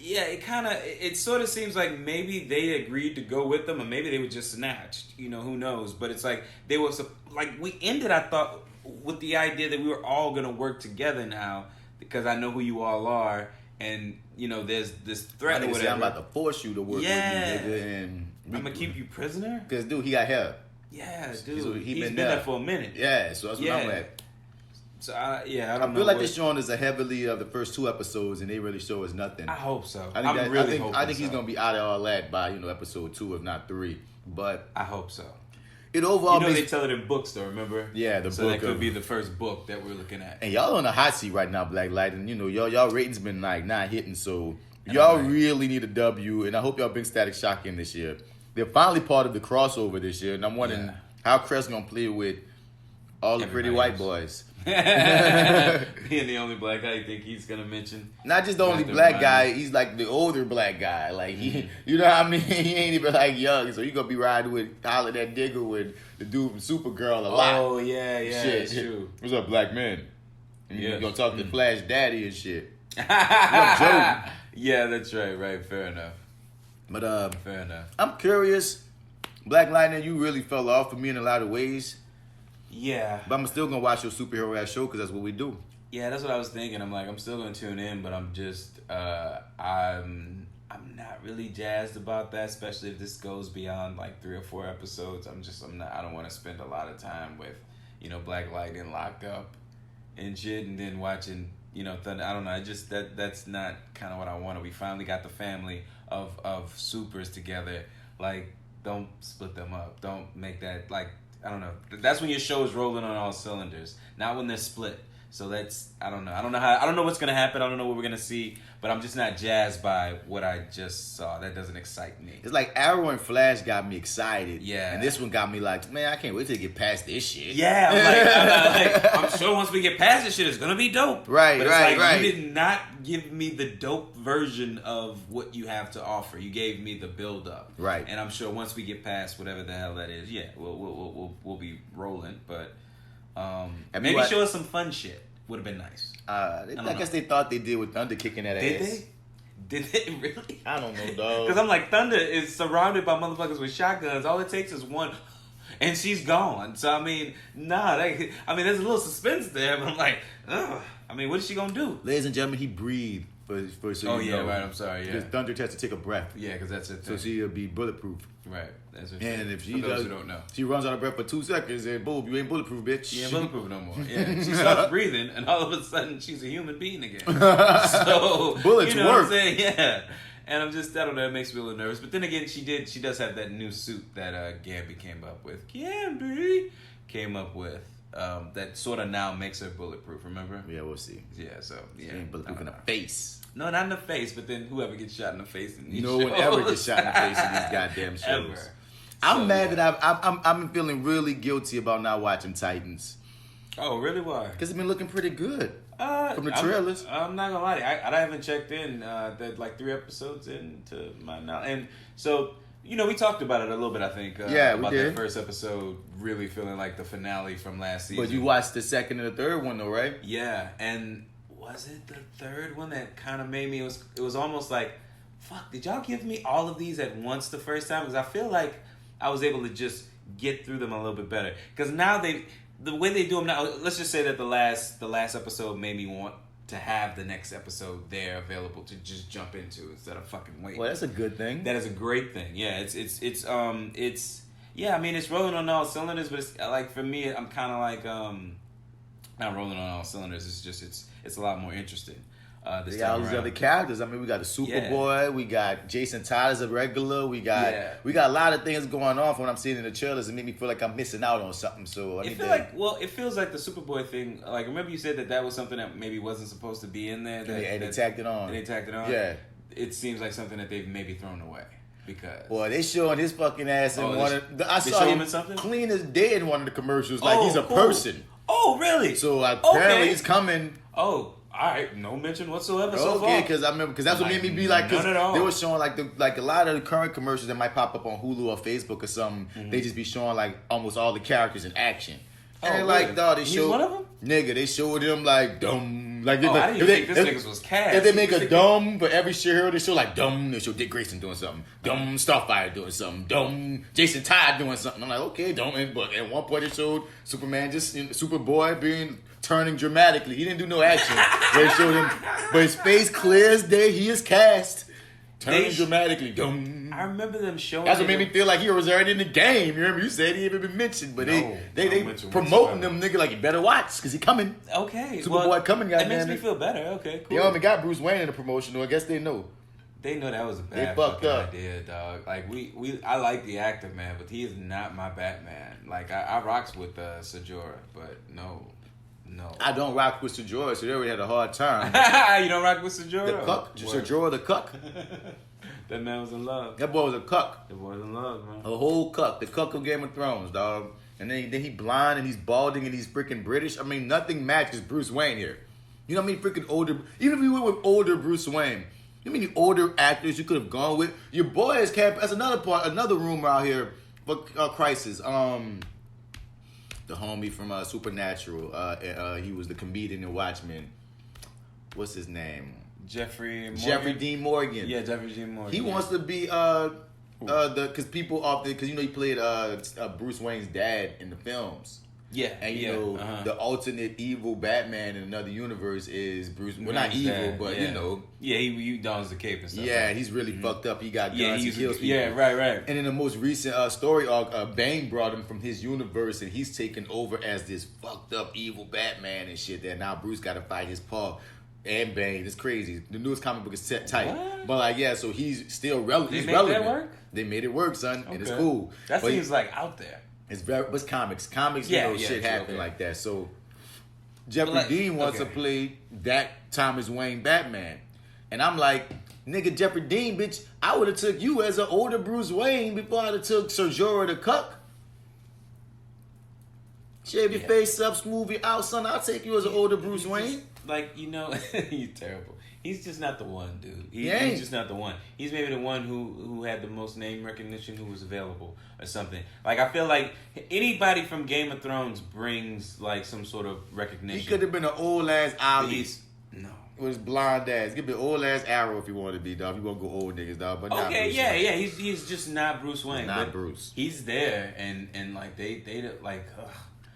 Yeah, it sort of seems like maybe they agreed to go with them, or maybe they were just snatched. Who knows? But it's like they were we ended. I thought with the idea that we were all gonna work together now because I know who you all are, and there's this threat or whatever. I'm about to force you to work with me, nigga, and I'm gonna keep you prisoner. Because dude, he got hair. Yeah, dude, so he's been there for a minute. Yeah, so that's what I'm at. So I don't know. I feel like they're showing us a heavily of the first two episodes, and they really show us nothing. I hope so. I think he's gonna be out of all that by episode 2, if not 3. But I hope so. It overall, they tell it in books, though. Remember? Yeah, the book. So that could be the first book that we're looking at. And y'all on the hot seat right now, Black Light, and y'all ratings been like not hitting, so y'all really need a W. And I hope y'all bring Static Shock in this year. They're finally part of the crossover this year, and I'm wondering how Crest gonna play with all the pretty white boys. Being the only black guy you think he's gonna mention. Not just the only black guy, he's like the older black guy. Like he, you know what I mean? He ain't even like young, so you gonna be riding with Holly that Digger with the dude from Supergirl a lot. Oh yeah, shit. That's true. What's up, black man? And you gonna talk to Flash Daddy and shit. Yeah, that's right. Fair enough. But fair enough. I'm curious, Black Lightning, you really fell off for me in a lot of ways. Yeah. But I'm still going to watch your superhero ass show because that's what we do. Yeah, that's what I was thinking. I'm like, I'm still going to tune in, but I'm just, I'm not really jazzed about that, especially if this goes beyond like 3 or 4 episodes. I don't want to spend a lot of time with, Black Lightning locked up and shit, and then watching, Thunder. I don't know. That's not kind of what I wanted. We finally got the family of supers together. Like, don't split them up. Don't make that, like, I don't know. That's when your show is rolling on all cylinders, not when they're split. So I don't know. I don't know what's gonna happen. I don't know what we're gonna see. But I'm just not jazzed by what I just saw. That doesn't excite me. It's like Arrow and Flash got me excited. Yeah. And this one got me like, man, I can't wait to get past this shit. Yeah. I'm sure once we get past this shit, it's gonna be dope. Right. But it's right. You did not give me the dope version of what you have to offer. You gave me the build up. Right. And I'm sure once we get past whatever the hell that is, we'll be rolling. But maybe show us some fun shit. Would have been nice. I guess they thought they did with Thunder kicking that ass. Did they really? I don't know, dog. Because I'm like, Thunder is surrounded by motherfuckers with shotguns. All it takes is one, and she's gone. So I mean, there's a little suspense there. But I'm like, ugh. I mean, what is she gonna do? Ladies and gentlemen, he breathed for so you know. Right. I'm sorry. Yeah. Because Thunder has to take a breath. Yeah, because that's it. So she'll be bulletproof. Right. That's it. And if she those who don't know, she runs out of breath for 2 seconds, and boom, you ain't bulletproof, bitch. She ain't bulletproof no more. Yeah. She stops breathing, and all of a sudden, she's a human being again. So bullets work. What I'm saying? Yeah. And I'm just, I don't know, it makes me a little nervous. But then again, she does have that new suit that Gabby came up with. That sort of now makes her bulletproof, remember? Yeah, we'll see. Yeah, so, yeah. She ain't bulletproof in the face. No, not in the face, but then whoever gets shot in the face in these No one ever gets shot in the face in these goddamn shows. Ever. I'm mad that I'm feeling really guilty about not watching Titans. Oh, really? Why? Because it's been looking pretty good from the trailers. I'm not gonna lie to you. I haven't checked in. They're like 3 episodes into my now, and so we talked about it a little bit. I think. Yeah, about we did. That first episode really feeling like the finale from last season. But you watched the second and the third one though, right? Yeah, and was it the third one that kind of made me? It was almost like, fuck. Did y'all give me all of these at once the first time? Because I feel like I was able to just get through them a little bit better. Because now the way they do them now, let's just say that the last episode made me want to have the next episode there available to just jump into instead of fucking waiting. Well, that's a good thing. That is a great thing. Yeah, it's I mean, it's rolling on all cylinders, but it's like for me, I'm kind of like not rolling on all cylinders. It's just it's a lot more interesting. They got all these other characters. I mean, we got the Superboy, we got Jason Todd as a regular, we got a lot of things going on from what I'm seeing in the trailers and make me feel like I'm missing out on something. So it feels like the Superboy thing. Like, remember you said that was something that maybe wasn't supposed to be in there. And they tacked it on. Yeah, it seems like something that they've maybe thrown away. Because they showing his fucking ass in one of I saw him clean as dead in one of the commercials. Like he's a person. Oh, really? So apparently he's coming. Oh, all right. No mention whatsoever so far. Okay, because I remember that's what made me be like, because they were showing like a lot of the current commercials that might pop up on Hulu or Facebook or something. Mm-hmm. They just be showing like almost all the characters in action. And like, dog, they showed one of them. Nigga, they showed him like dumb. Like I didn't think this niggas was cast. If they make a dumb for every hero, they show like dumb. They show Dick Grayson doing something. Dumb Starfire doing something. Dumb Jason Todd doing something. I'm like, okay, dumb. But at one point they showed Superman Superboy turning dramatically. He didn't do no action. They showed him, but his face clear as day. He is cast. Turning dramatically. Dumb. I remember them showing. That's what made me feel like he was already in the game. You remember you said he even been mentioned, but they promoting them nigga like you better watch because he coming. Okay, Superboy coming. That makes me feel better. Okay, cool. They only got Bruce Wayne in the promotion, though. I guess they know. They know that was a bad fucking idea, dog. Like I like the actor, man, but he is not my Batman. Like I rocks with Sajora, but no. I don't rock with Sajora, so they already had a hard time. You don't rock with Sajora? The cuck. Sajora the cuck. That man was in love. That boy was a cuck. That boy was in love, man. A whole cuck. The cuck of Game of Thrones, dog. And then he blind and he's balding and he's freaking British. I mean, nothing matches Bruce Wayne here. You know what I mean? Freaking older. Even if you went with older Bruce Wayne, you mean the older actors you could have gone with? Your boy is That's another rumor out here for Crisis. The homie from Supernatural. He was the comedian in Watchmen. What's his name? Jeffrey Dean Morgan. Yeah, Jeffrey Dean Morgan. He wants to be because people often because he played Bruce Wayne's dad in the films. Yeah, and the alternate evil Batman in another universe is Bruce. Well, not evil, dad, but Yeah, he dons the cape and stuff. Yeah, right? He's really fucked up. He got guns. He kills people. Yeah, right. And in the most recent story arc, Bane brought him from his universe, and he's taken over as this fucked up evil Batman and shit. That now Bruce got to fight his paw. And Bane, it's crazy. The newest comic book is set tight, but so he's still relevant. They made that work. They made it work, son, and it's cool. That seems like out there. It's comics. Shit happen like that. So Jeffrey Dean wants to play that Thomas Wayne Batman, and I'm like, nigga, Jeffrey Dean, bitch, I would have took you as an older Bruce Wayne before I'd have took Sajora the cuck. Shave your face up, smooth it out, son. I'll take you as an older Bruce Wayne. He's terrible. He's just not the one, dude. He's just not the one. He's maybe the one who had the most name recognition, who was available or something. Like, I feel like anybody from Game of Thrones brings like some sort of recognition. He could have been an old ass Ali. No. With his blonde ass. Give me an old ass Arrow if you want to be, dog. You want to go old niggas, dog. But not Bruce Wayne. He's just not Bruce Wayne. Not Bruce. He's there, and like they like.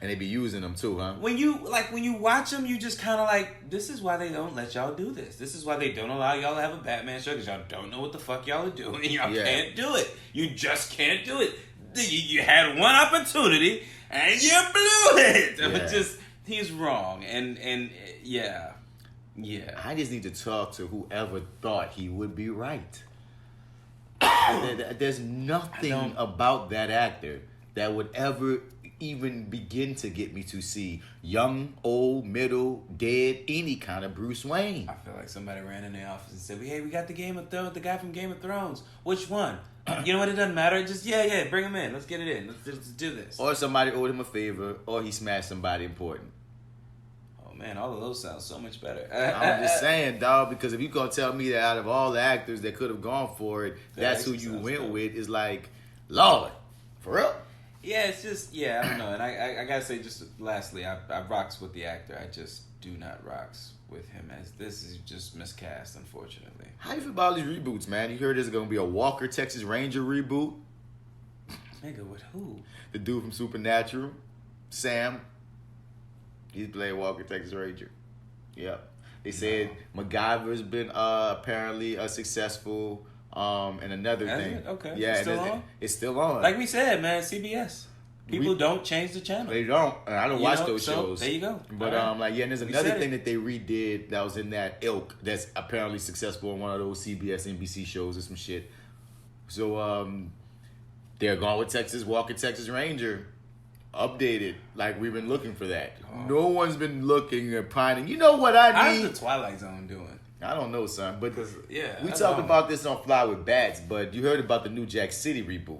And they be using them too, huh? When you watch them, you just kind of like, this is why they don't let y'all do this. This is why they don't allow y'all to have a Batman show, because y'all don't know what the fuck y'all are doing. Y'all can't do it. You just can't do it. You had one opportunity and you blew it. Yeah. He's wrong. And yeah. I just need to talk to whoever thought he would be right. There's nothing about that actor that would ever even begin to get me to see young, old, middle, dead, any kind of Bruce Wayne. I feel like somebody ran in the office and said, "Hey, we got the guy from Game of Thrones. Which one?" You know what? It doesn't matter. Just bring him in. Let's get it in. Let's do this. Or somebody owed him a favor, or he smashed somebody important. Oh man, all of those sound so much better. I'm just saying, dog, because if you gonna tell me that out of all the actors that could have gone for it, that's who you went with, is like, Lord, for real. Yeah, it's just, I don't know. And I gotta say, just lastly, I rocks with the actor. I just do not rocks with him, as this is just miscast, unfortunately. How do you feel about all these reboots, man? You heard there's gonna be a Walker, Texas Ranger reboot? Nigga, with who? The dude from Supernatural, Sam. He's playing Walker, Texas Ranger. Yep. They said MacGyver's been apparently successful. And another thing. Okay. Yeah, it's still on? It's still on. Like we said, man, CBS. People don't change the channel. They don't. And I don't watch those shows. There you go. But and there's another thing that they redid that was in that ilk that's apparently successful in one of those CBS, NBC shows or some shit. So they're going with Walker, Texas Ranger. Updated. Like, we've been looking for that. Oh. No one's been looking or pining. You know what I need? How's the Twilight Zone doing? I don't know, son, but we talked about this on Fly with Bats, but you heard about the new Jack City reboot.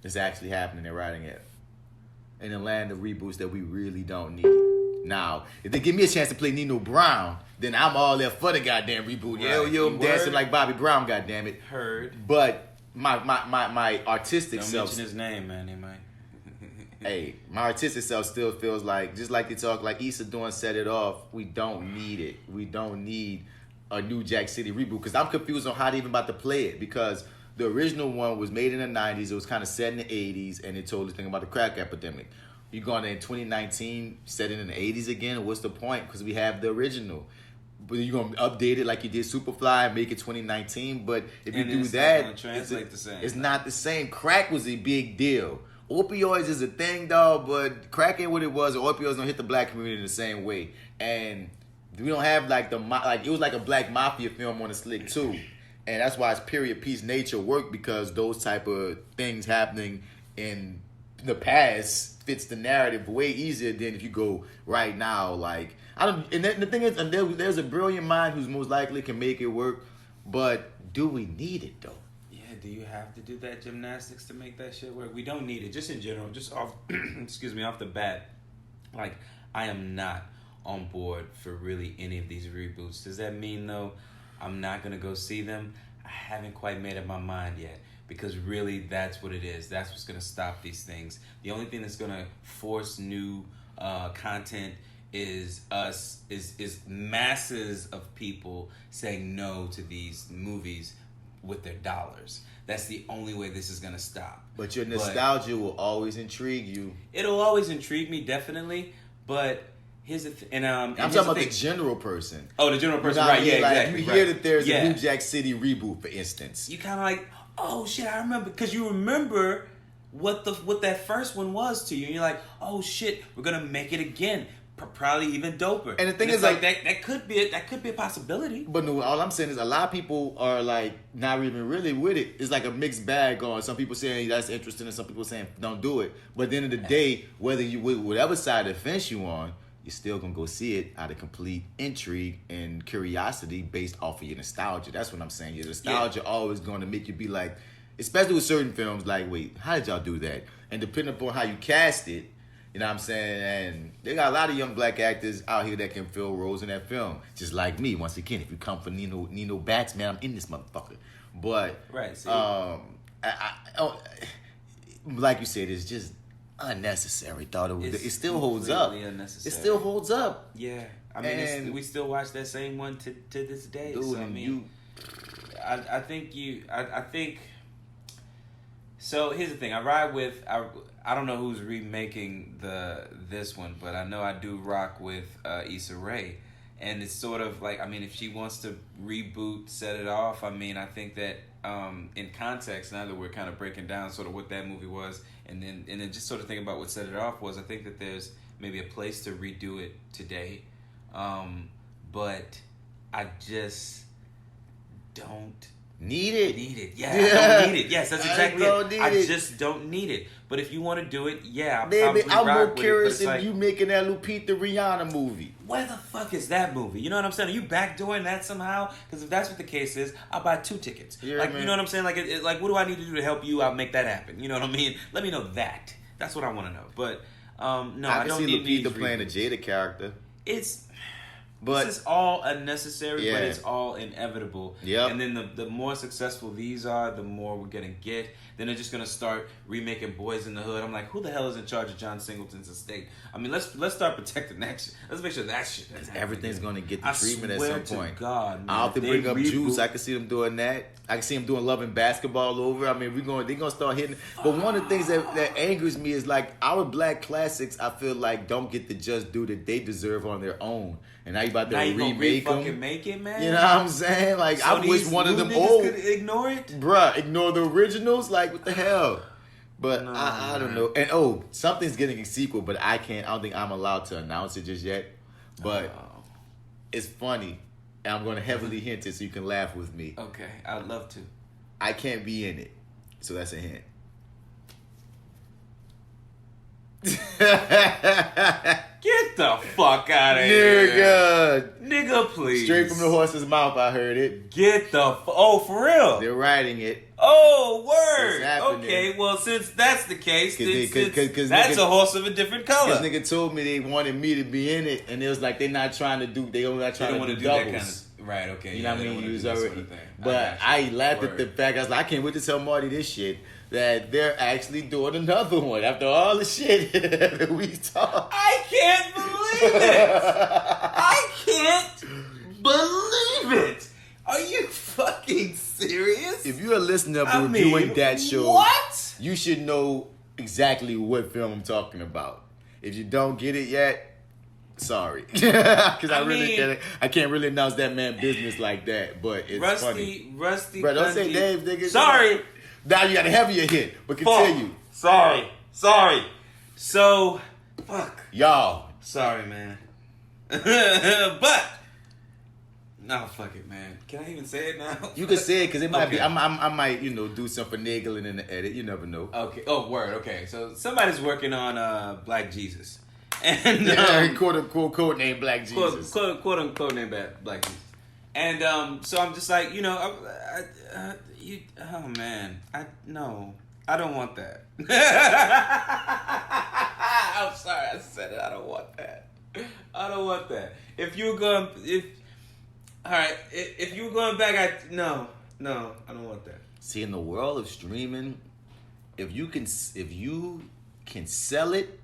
It's actually happening. They're writing it. In a land of reboots that we really don't need. Now, if they give me a chance to play Nino Brown, then I'm all there for the goddamn reboot. Right. Yo, I'm dancing like Bobby Brown, goddammit. Heard. But my artistic self... Don't mention his name, man. He might... Hey, my artistic self still feels like, just like they talk, like Issa doing Set It Off, we don't need it. We don't need a new Jack City reboot, because I'm confused on how they even about to play it, because the original one was made in the 90s, it was kind of set in the 80s, and it told us thing about the crack epidemic. You're going to, in 2019, set it in the 80s again? What's the point? Because we have the original. But you're going to update it like you did Superfly and make it 2019, but if you do that, it's not the same. Crack was a big deal. Opioids is a thing, dog, but crack ain't what it was. Opioids don't hit the black community in the same way, and we don't have it was like a black mafia film on the slick too, and that's why it's period piece nature work, because those type of things happening in the past fits the narrative way easier than if you go right now. Like the thing is, and there's a brilliant mind who's most likely can make it work, but do we need it though? Do you have to do that gymnastics to make that shit work? We don't need it. Just in general, just off, off the bat. Like, I am not on board for really any of these reboots. Does that mean, though, I'm not going to go see them? I haven't quite made up my mind yet, because really that's what it is. That's what's going to stop these things. The only thing that's going to force new content is masses of people saying no to these movies with their dollars. That's the only way this is going to stop. But your nostalgia will always intrigue you. It'll always intrigue me, definitely. But here's the thing. I'm talking about the general person. Oh, the general person, right? Yeah, exactly. You hear that there's a new Jack City reboot, for instance. You kind of like, oh shit, I remember, because you remember what that first one was to you, and you're like, oh shit, we're gonna make it again. Probably even doper. And the thing is, like that could be a possibility. But no, all I'm saying is a lot of people are like not even really with it. It's like a mixed bag going. Some people saying that's interesting, and some people saying don't do it. But at the end of the day, whether you with whatever side of the fence you on, you're still gonna go see it out of complete intrigue and curiosity based off of your nostalgia. That's what I'm saying. Your nostalgia always going to make you be like, especially with certain films, like, wait, how did y'all do that? And depending upon how you cast it. You know what I'm saying? And they got a lot of young black actors out here that can fill roles in that film. Just like me, once again, if you come for Nino Bats, man, I'm in this motherfucker. But, right, see? like you said, it's just unnecessary. It still holds up. Unnecessary. It still holds up. Yeah. I mean, we still watch that same one to this day. Dude, so, I mean, I think... So, here's the thing. I don't know who's remaking this one, but I know I do rock with Issa Rae, and it's sort of like, I mean, if she wants to reboot, Set It Off, I mean, I think that in context, now that we're kind of breaking down sort of what that movie was, and then just sort of think about what Set It Off was, I think that there's maybe a place to redo it today, but I just don't Need it. Yeah, I don't need it. Yes, that's exactly it. I it. just don't need it. But if you want to do it, yeah, Baby, I'm more with curious it, if like, you making that Lupita Rihanna movie. Where the fuck is that movie? You know what I'm saying? Are you backdooring that somehow? Because if that's what the case is, I'll buy 2 tickets. Yeah, like, man. you know what I'm saying? Like, like, what do I need to do to help you out make that happen? You know what I mean? Let me know that. That's what I want to know. But no, I don't need Lupita playing a Jada character. This is all unnecessary, but Yeah. it's all inevitable. Yep. And then the more successful these are, the more we're gonna get. Then they're just gonna start remaking Boys in the Hood. I'm like, who the hell is in charge of John Singleton's estate? I mean, let's start protecting that shit. Let's make sure that shit. Everything's gonna get the treatment at some point. God, man, I'll have to bring up Juice. I can see them doing that. I can see them doing Love and Basketball over. I mean, they're gonna start hitting. But one of the things that angers me is like our black classics. I feel like don't get the just due that they deserve on their own. And now you about to remake them. Make it, man. You know what I'm saying? Like, So I wish one of them old could ignore it, bruh. Ignore the originals. Like, what the hell? But no, I don't know. And something's getting a sequel, but I don't think I'm allowed to announce it just yet. But it's funny, and I'm going to heavily hint it so you can laugh with me. Okay, I'd love to. I can't be in it, so that's a hint. Get the fuck out of here. Nigga, please. Straight from the horse's mouth, I heard it. Get the for real? They're writing it. Oh, word. Okay, well, since that's the case, Cause that's a horse of a different color. This nigga told me they wanted me to be in it, and it was like they're not trying to do, they don't want to do doubles. That kind of, right, okay. You know what I mean? He was already, but I laughed at the fact, I was like, I can't wait to tell Marty this shit, that they're actually doing another one after all the shit that we talked. I can't believe it. I can't believe it. Are you fucking serious? If you're a listener of Reviewing Dat Show, what? You should know exactly what film I'm talking about. If you don't get it yet, sorry. Because I can't really announce that man business like that, but it's funny. Rusty, bro, don't say Dave, nigga. Sorry. Now you got a heavier hit, but continue. Sorry. So, fuck. Y'all. Sorry, man. But, no, fuck it, man. Can I even say it now? You can say it because it might be. I might, do some finagling in the edit. You never know. Okay. Oh, word. Okay. So somebody's working on Black Jesus, and quote unquote code name Black Jesus. Quote unquote name Black Jesus. And so I'm just like, oh man, I don't want that. I'm sorry, I said it. I don't want that. If you were going back, I don't want that. See, in the world of streaming, if you can sell it,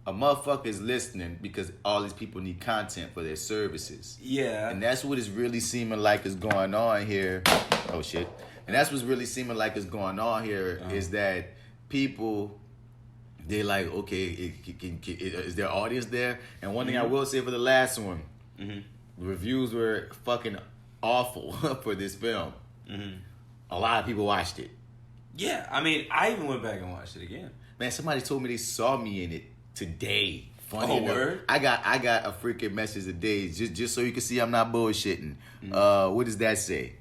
a motherfucker is listening because all these people need content for their services. Yeah. And that's what is really seeming like is going on here. Oh, shit. And that's what's really seeming like is going on here is that people, they like, okay, is there audience there? And one thing I will say for the last one, the reviews were fucking awful for this film. A lot of people watched it. Yeah. I mean, I even went back and watched it again. Man, somebody told me they saw me in it today. Funny enough. Word? I got a freaking message today just so you can see I'm not bullshitting. What does that say?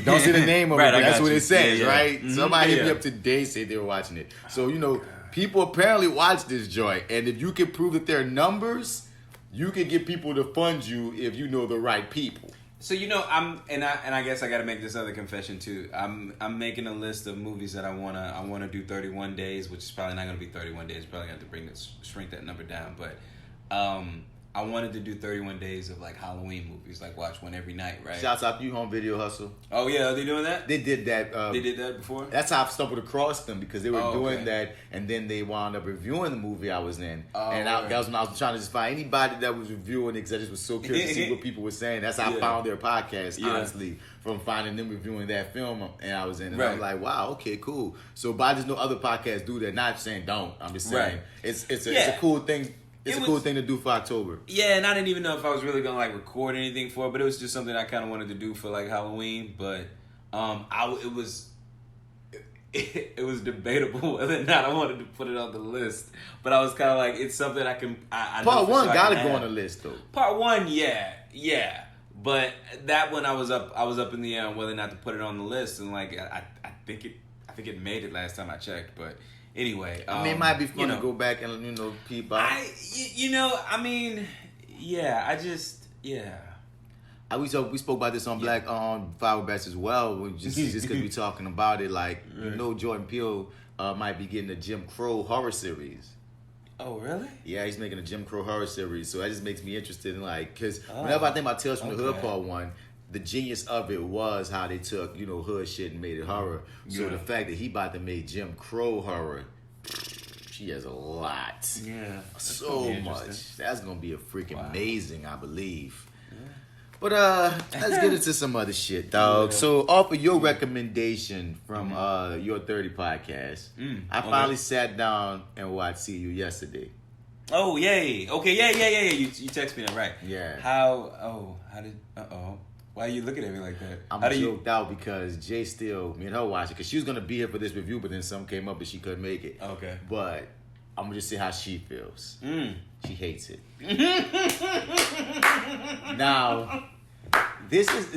Don't say the name of it, but that's what it says, right? Somebody hit me up today, said they were watching it. So, people apparently watch this joint, and if you can prove that there are numbers, you can get people to fund you if you know the right people. So I guess I got to make this other confession too. I'm making a list of movies that I wanna do 31 days, which is probably not gonna be 31 days. Probably gonna have to shrink that number down. But I wanted to do 31 days of like Halloween movies, like watch one every night, right? Shouts out to you, Home Video Hustle. Oh yeah, are they doing that? They did that. They did that before? That's how I stumbled across them because they were doing that, and then they wound up reviewing the movie I was in. That was when I was trying to just find anybody that was reviewing it because I just was so curious to see what people were saying. That's how I found their podcast, honestly, from finding them reviewing that film and I was in. And I was like, wow, okay, cool. So, but I just know other podcasts do that. Not saying don't. I'm just saying it's a cool thing. It's a cool thing to do for October. Yeah, and I didn't even know if I was really gonna like record anything for it, but it was just something I kind of wanted to do for like Halloween. But it was debatable whether or not I wanted to put it on the list. But I was kind of like, it's something I can. Part one gotta go on the list though. Part one, yeah. But that one I was up in the air on whether or not to put it on the list, and like I think it made it last time I checked. But anyway, I mean, it might be fun to go back and peep out. We spoke about this on Black on FlyWithBats as well. Just because we talking about it, like Jordan Peele might be getting a Jim Crow horror series. Oh, really? Yeah, he's making a Jim Crow horror series, so that just makes me interested in because whenever I think about Tales from the Hood Part 1, the genius of it was how they took hood shit and made it horror. So the fact that he about to make Jim Crow horror, she has a lot. Yeah, so much. That's gonna be a freaking amazing, I believe. But let's get into some other shit, dog. So off of your recommendation from Your30 Podcast, I finally sat down and watched See You Yesterday. Oh, yay. Okay, yeah. You text me that, right. Yeah. Why are you looking at me like that? I'm joked out because J.Steel, me and her watched it, because she was going to be here for this review, but then something came up and she couldn't make it. Okay. But I'm going to just see how she feels. She hates it. Now, this is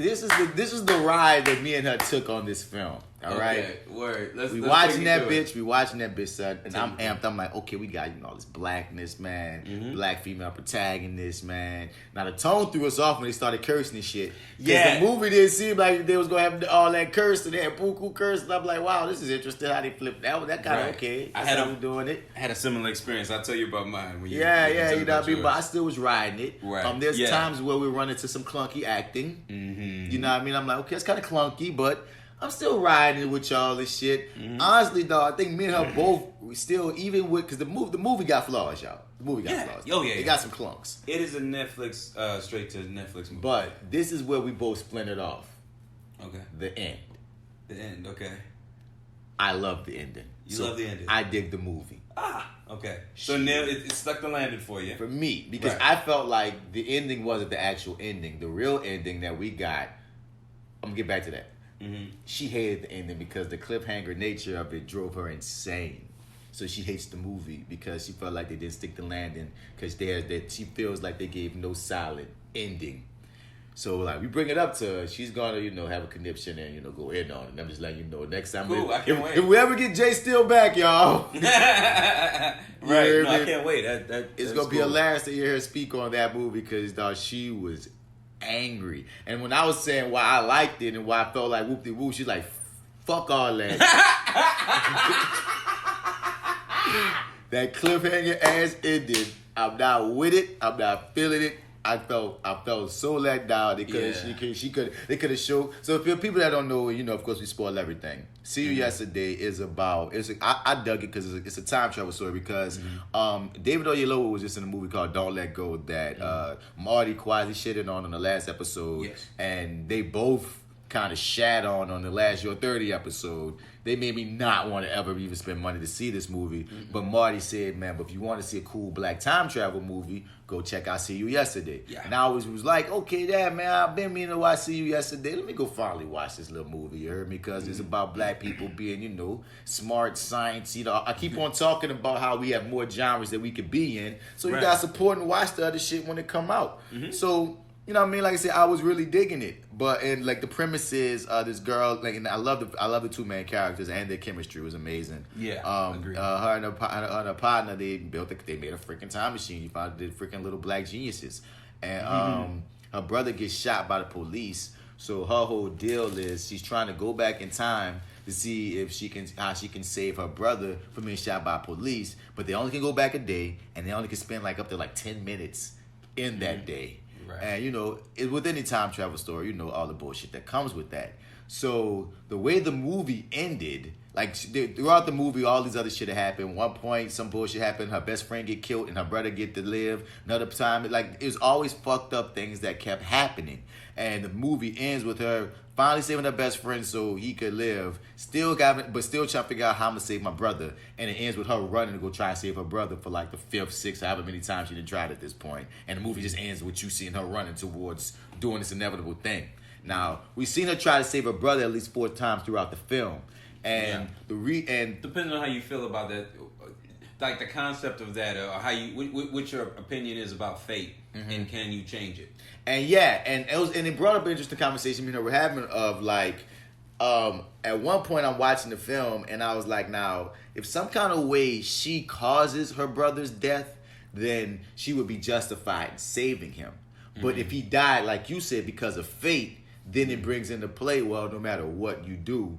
the ride that me and her took on this film. All right, word. We watching that bitch, son, and I'm amped. I'm like, okay, we got all this blackness, man, black female protagonist, man. Now the tone threw us off when they started cursing and shit. Yeah, the movie didn't seem like they was gonna have all that curse and they had buku curse, and I'm like, wow, this is interesting how they flipped that. That kind of okay. I had doing it. I had a similar experience. I'll tell you about mine. You know what I mean. But I still was riding it. Right. There's times where we run into some clunky acting. You know what I mean? I'm like, okay, it's kind of clunky, but I'm still riding with y'all and shit. Honestly, though, I think me and her both still, even with, because the movie got flaws, y'all. The movie got flaws. Oh, yeah. It got some clunks. It is a Netflix, straight to Netflix movie. But this is where we both splintered off. Okay. The end. The end, okay. I love the ending. You love the ending? I dig the movie. Okay. So now it stuck the landing for you. For me, because I felt like the ending wasn't the actual ending. The real ending that we got, I'm going to get back to that. She hated the ending because the cliffhanger nature of it drove her insane. So she hates the movie because she felt like they didn't stick the landing because she feels like they gave no solid ending. So like we bring it up to her, she's gonna have a conniption and go in on it. And I'm just letting you know next time. Cool, I can't wait. If we ever get J.Steel back, y'all. Right, I can't wait. It's gonna be hilarious to hear her speak on that movie because dog, she was angry. And when I was saying why I liked it and why I felt like whoop-de-whoop, she's like, fuck all that. That cliffhanger ass ended. I'm not with it. I'm not feeling it. I felt so let down. They could have showed. So for people that don't know, of course we spoil everything. See You Yesterday is about. I dug it because it's a time travel story because David Oyelowo was just in a movie called Don't Let Go that Marty quasi shitted on the last episode, and they both kind of shat on the last Your30 episode. They made me not want to ever even spend money to see this movie. But Marty said, man, but if you want to see a cool black time travel movie, go check out See You Yesterday. Yeah. And I was like, okay, man, I've been meaning to watch See You Yesterday. Let me go finally watch this little movie, you heard me? Because it's about black people being, smart, science. I keep on talking about how we have more genres that we could be in. So you got to support and watch the other shit when it come out. So, you know what I mean? Like I said, I was really digging it. But like the premise is this girl, and I love the two main characters and their chemistry was amazing. Yeah, agreed. Her and her partner, they made a freaking time machine. You found the freaking little black geniuses, and her brother gets shot by the police. So her whole deal is she's trying to go back in time to see if how she can save her brother from being shot by police. But they only can go back a day, and they only can spend up to 10 minutes in that day. Right. And with any time travel story, all the bullshit that comes with that. So the way the movie ended, throughout the movie, all these other shit happened. One point, some bullshit happened. Her best friend get killed and her brother get to live. Another time, it was always fucked up things that kept happening. And the movie ends with her finally saving her best friend so he could live. Still trying to figure out how I'm gonna save my brother. And it ends with her running to go try and save her brother for the fifth, sixth, however many times she done tried at this point. And the movie just ends with you seeing her running towards doing this inevitable thing. Now, we've seen her try to save her brother at least 4 times throughout the film. And depending on how you feel about that, like the concept of that, or how you, what your opinion is about fate, and can you change it? And yeah, and it brought up an interesting conversation, you know, we're having of like, at one point I'm watching the film and I was like, now, if some kind of way she causes her brother's death, then she would be justified in saving him. But if he died, like you said, because of fate, then it brings into play, well, no matter what you do,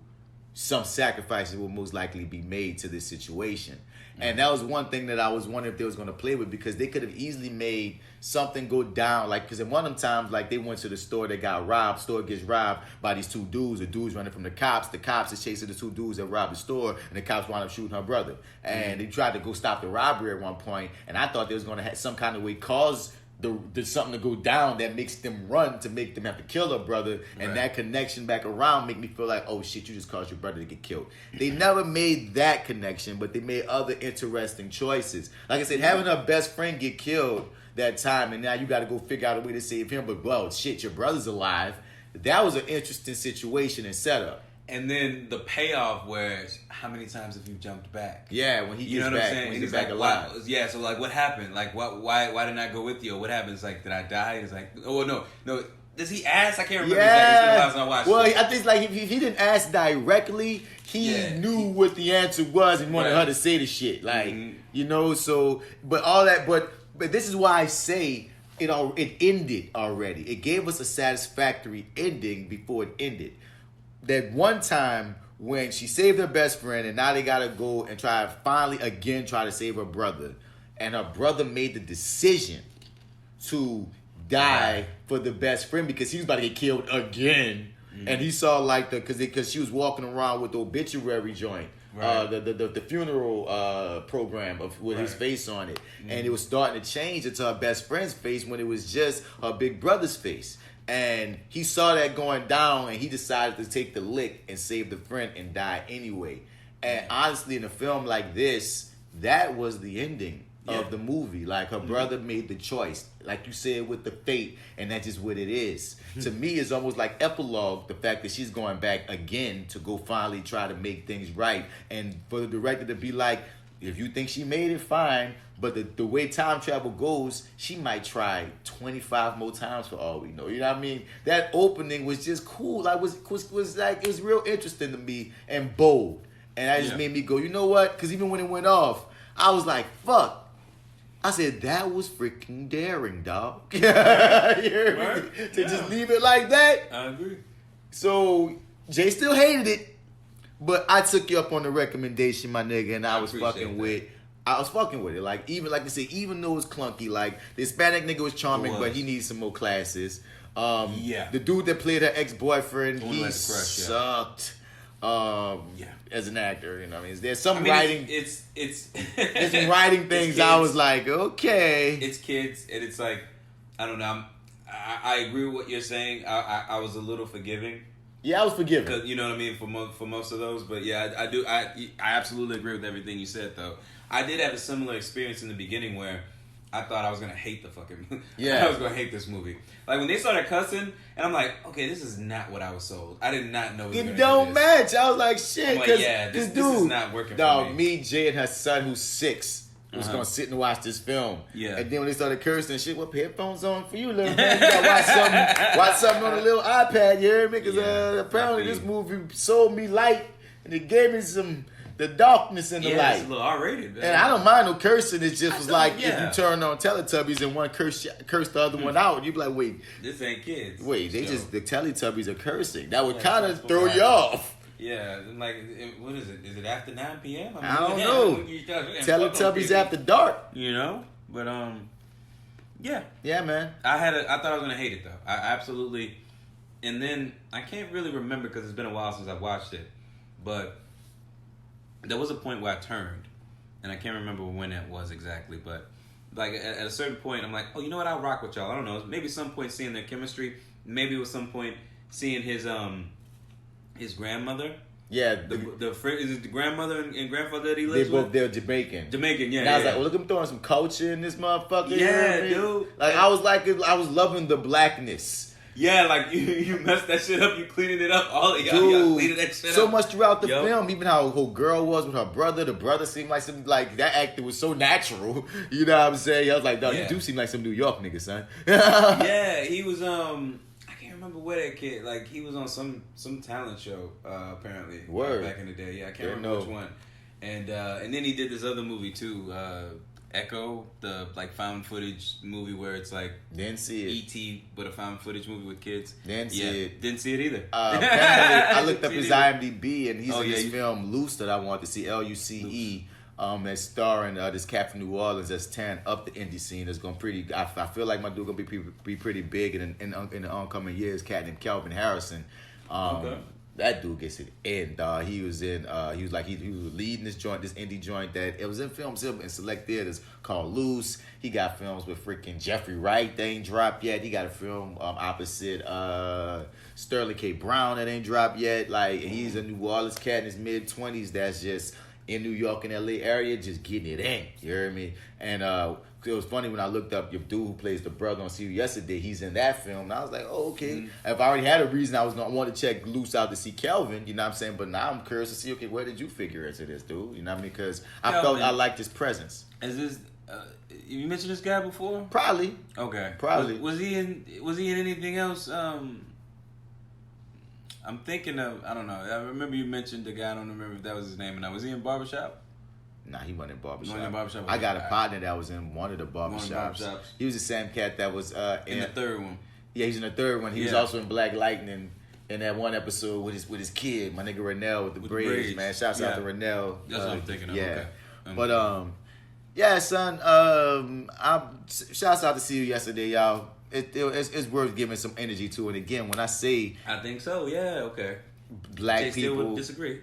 some sacrifices will most likely be made to this situation. And that was one thing that I was wondering if they was going to play with, because they could have easily made something go down. Like, because in one of them times, like, they went to the store, they got robbed, store gets robbed by these two dudes. The dudes running from the cops is chasing the two dudes that robbed the store, and the cops wound up shooting her brother. And they tried to go stop the robbery at one point, and I thought they was going to have some kind of way cause there's something to go down that makes them run to make them have to kill their brother, and that connection back around make me feel like, oh shit, you just caused your brother to get killed. They never made that connection, but they made other interesting choices. Like I said, having her best friend get killed that time, and now you got to go figure out a way to save him, but well, shit, your brother's alive. That was an interesting situation and setup. And then the payoff where, how many times have you jumped back? Yeah, when he gets back, what I'm saying? when he gets He's back like, alive. Yeah, so like, what happened? Like, why didn't I go with you? Or what happens? Like, did I die? It's like, oh no. Does he ask? I can't remember exactly. I watched well, I think like if he didn't ask directly, he knew what the answer was and wanted her to say the shit. Like, you know, so, but all that, but this is why I say it ended already. It gave us a satisfactory ending before it ended. That one time when she saved her best friend, and now they gotta go and try to save her brother, and her brother made the decision to die for the best friend because he was about to get killed again, and he saw like because she was walking around with the obituary joint, the funeral program with his face on it, and it was starting to change into her best friend's face when it was just her big brother's face. And he saw that going down, and he decided to take the lick and save the friend and die anyway. And honestly, in a film like this, that was the ending of the movie. Like, her brother made the choice, like you said, with the fate, and that's just what it is. To me, it's almost like epilogue, the fact that she's going back again to go finally try to make things right. And for the director to be like, if you think she made it, fine. But the way time travel goes, she might try 25 more times for all we know. You know what I mean? That opening was just cool. Like was like, it was real interesting to me and bold. And that just made me go, you know what? Because even when it went off, I was like, fuck. I said, that was freaking daring, dog. To just leave it like that. I agree. So J.Steel hated it. But I took you up on the recommendation, my nigga, and I was fucking with it. Like, even like I said, even though it was clunky, like the Hispanic nigga was charming, but he needs some more classes. The dude that played her ex-boyfriend, he sucked. As an actor, you know what I mean? There's some writing. It's there's some writing things I was like, okay. It's kids, and it's like, I don't know. I agree with what you're saying. I was a little forgiving. Yeah, I was forgiving. Cause, you know what I mean, for most of those. But yeah, I do. I absolutely agree with everything you said, though. I did have a similar experience in the beginning where I thought I was gonna hate the fucking movie. I was gonna hate this movie. Like when they started cussing, and I'm like, okay, this is not what I was sold. I did not know it don't match. I was like, shit. I'm like, this is not working for me. Me, Jay, and her son, who's 6. Was gonna sit and watch this film. Yeah. And then when they started cursing and shit, what headphones on for you, little man? You gotta watch something on a little iPad, you hear me? Because apparently this movie sold me light and it gave me the darkness and the light. It's a little R-rated, man. And I don't mind no cursing. It just was like if you turn on Teletubbies and one curse the other one out, you'd be like, wait. This ain't kids. Wait, the Teletubbies are cursing. That would kind of throw you off. Yeah, like, what is it? Is it after 9 p.m.? I don't know. Teletubbies after dark. You know? But, yeah. Yeah, man. I thought I was going to hate it, though. I absolutely... And then, I can't really remember because it's been a while since I've watched it. But there was a point where I turned. And I can't remember when that was exactly. But, like, at a certain point, I'm like, oh, you know what? I'll rock with y'all. I don't know. Maybe some point seeing their chemistry. Maybe it was some point seeing his grandmother. Yeah. Is it the grandmother and grandfather that he lives with? They're Jamaican. Jamaican, yeah. And I was like, well, look, I'm throwing some culture in this motherfucker. Yeah, dude. Like, I was loving the blackness. Yeah, like you messed that shit up. You cleaning it up. All of y'all cleaning that shit up. So much throughout the film. Even how her girl was with her brother. The brother seemed like some like that actor was so natural. You know what I'm saying? I was like, dog, you do seem like some New York nigga, son. Yeah, he was. I can't remember where that kid. Like he was on some talent show. Apparently, back in the day. Yeah, I can't remember which one. And then he did this other movie too. Echo, the like found footage movie where it's like didn't see it. E.T. but a found footage movie with kids. Didn't see it. Didn't see it either. I looked up his IMDb and he's in this film Luce that I wanted to see, Luce. That's starring this cat from New Orleans that's tearing up the indie scene. That's going pretty. I feel like my dude gonna be pretty big in the oncoming years. Cat named Calvin Harrison. That dude gets it in, dog. He was in. He was leading this indie joint that it was in films in select theaters called Luce. He got films with freaking Jeffrey Wright that ain't dropped yet. He got a film opposite Sterling K. Brown that ain't dropped yet. Like he's a New Orleans cat in his mid-20s that's just in New York and LA area, just getting it in. You hear me? And it was funny when I looked up your dude who plays the brother on See You Yesterday. He's in that film. And I was like, oh, okay. If I already had a reason I want to check Luce out to see Kelvin, you know what I'm saying? But now I'm curious to see, okay, where did you figure into this, dude? You know what I mean? Because I felt I liked his presence. Is this... you mentioned this guy before? Probably. Okay. Probably. Was he in anything else? I'm thinking of, I don't know. I remember you mentioned the guy. I don't remember if that was his name. And was he in Barbershop? Nah, he wasn't in Barbershop. I got a partner that was in one of the barbershops. He was the same cat that was in the third one. Yeah, he's in the third one. He was also in Black Lightning in that one episode with his kid, my nigga Renell with the braids, man. Shouts out to Renell. That's what I'm thinking of. Yeah. Okay. But yeah, son. Shouts out to See You Yesterday, y'all. It's worth giving some energy to. And again, when I say, I think so. Yeah. Okay. Black J.Steel people would disagree.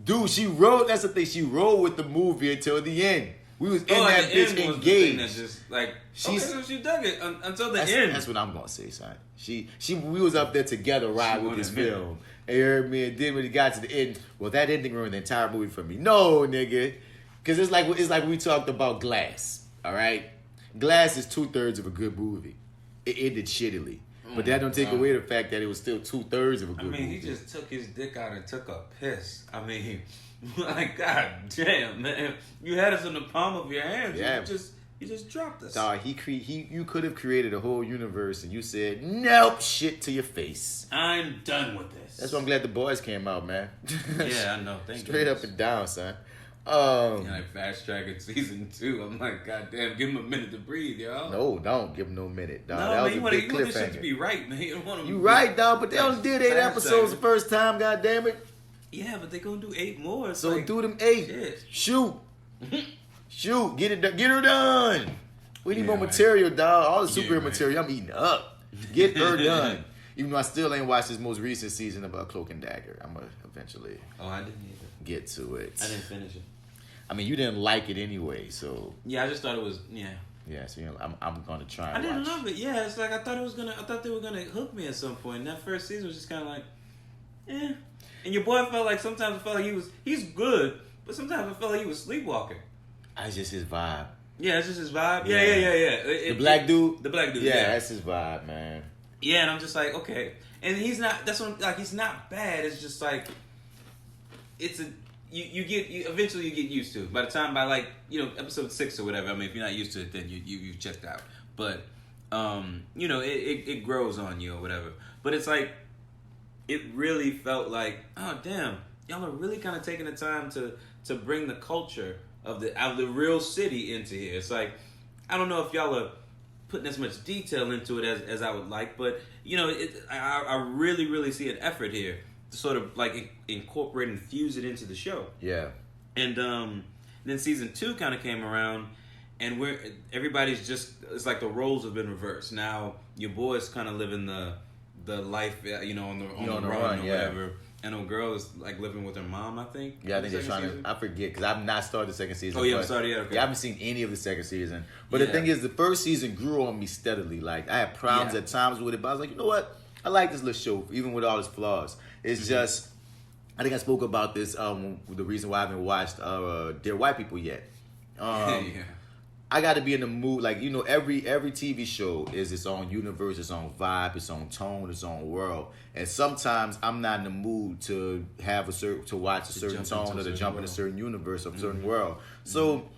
Dude, she rode. That's the thing. She rode with the movie until the end. We was in that bitch engaged. That's just like she dug it until the end. That's what I'm gonna say, son. We was up there together, riding with this film. And you heard me. And then when it got to the end, well, that ending ruined the entire movie for me. No, nigga, because it's like we talked about Glass. All right, Glass is 2/3 of a good movie. It ended shittily. But that don't take away the fact that it was still 2/3 of a good movie. He just took his dick out and took a piss. I mean, like, god damn, man. You had us in the palm of your hands. Yeah. You just dropped us. Dog, you could have created a whole universe and you said, nope, shit to your face. I'm done with this. That's why I'm glad The Boys came out, man. Yeah, I know. Straight up and down, son. Like fast tracking season 2. I'm like, goddamn, give him a minute to breathe, y'all. No, don't give him no minute, dog. No, that man, was you a want big this shit cliffhanger. to be right, man. You right, dog, but they only did 8 episodes the first time, goddamn it. Yeah, but they gonna do 8 more. It's so like, do them 8. Shit. Shoot, get her done. We need more material, dog. All the superhero material, I'm eating up. Get her done. Even though I still ain't watched this most recent season of Cloak and Dagger, I'm gonna eventually. Oh, I didn't either. Get to it. I didn't finish it. I mean, you didn't like it anyway, so. Yeah, I just thought it was Yeah, so I'm gonna try. And I didn't love it. Yeah, it's like I thought they were gonna hook me at some point. And that first season was just kind of like, And your boy felt like sometimes I felt like he's good, but sometimes I felt like he was sleepwalking. That's just his vibe. Yeah, it's just his vibe. Yeah. The black dude. Yeah, that's his vibe, man. Yeah, and I'm just like, okay, and he's not. That's what like he's not bad. It's just like it's a. Eventually you get used to it. By the time by episode 6 or whatever. I mean, if you're not used to it, then you checked out. But it grows on you or whatever. But it's like it really felt like, oh damn, y'all are really kind of taking the time to bring the culture of the real city into here. It's like I don't know if y'all are putting as much detail into it as I would like, but I really really see an effort here. Sort of like incorporate and fuse it into the show. Yeah. And then season 2 kind of came around, and everybody's just, it's like the roles have been reversed. Now your boy's kind of living the life, on the run or whatever. And a girl is like living with her mom, I think. Yeah, I think they're trying to. I forget because I've not started the second season. Oh, you haven't started yet? Okay. Yeah, I haven't seen any of the second season. But the thing is, the first season grew on me steadily. Like I had problems at times with it, but I was like, you know what? I like this little show, even with all its flaws. It's just, I think I spoke about this. The reason why I haven't watched Dear White People yet. I I got to be in the mood. Like, you know, every TV show is its own universe, its own vibe, its own tone, its own world. And sometimes I'm not in the mood to have to watch a certain tone or to jump in a certain universe or a certain world. So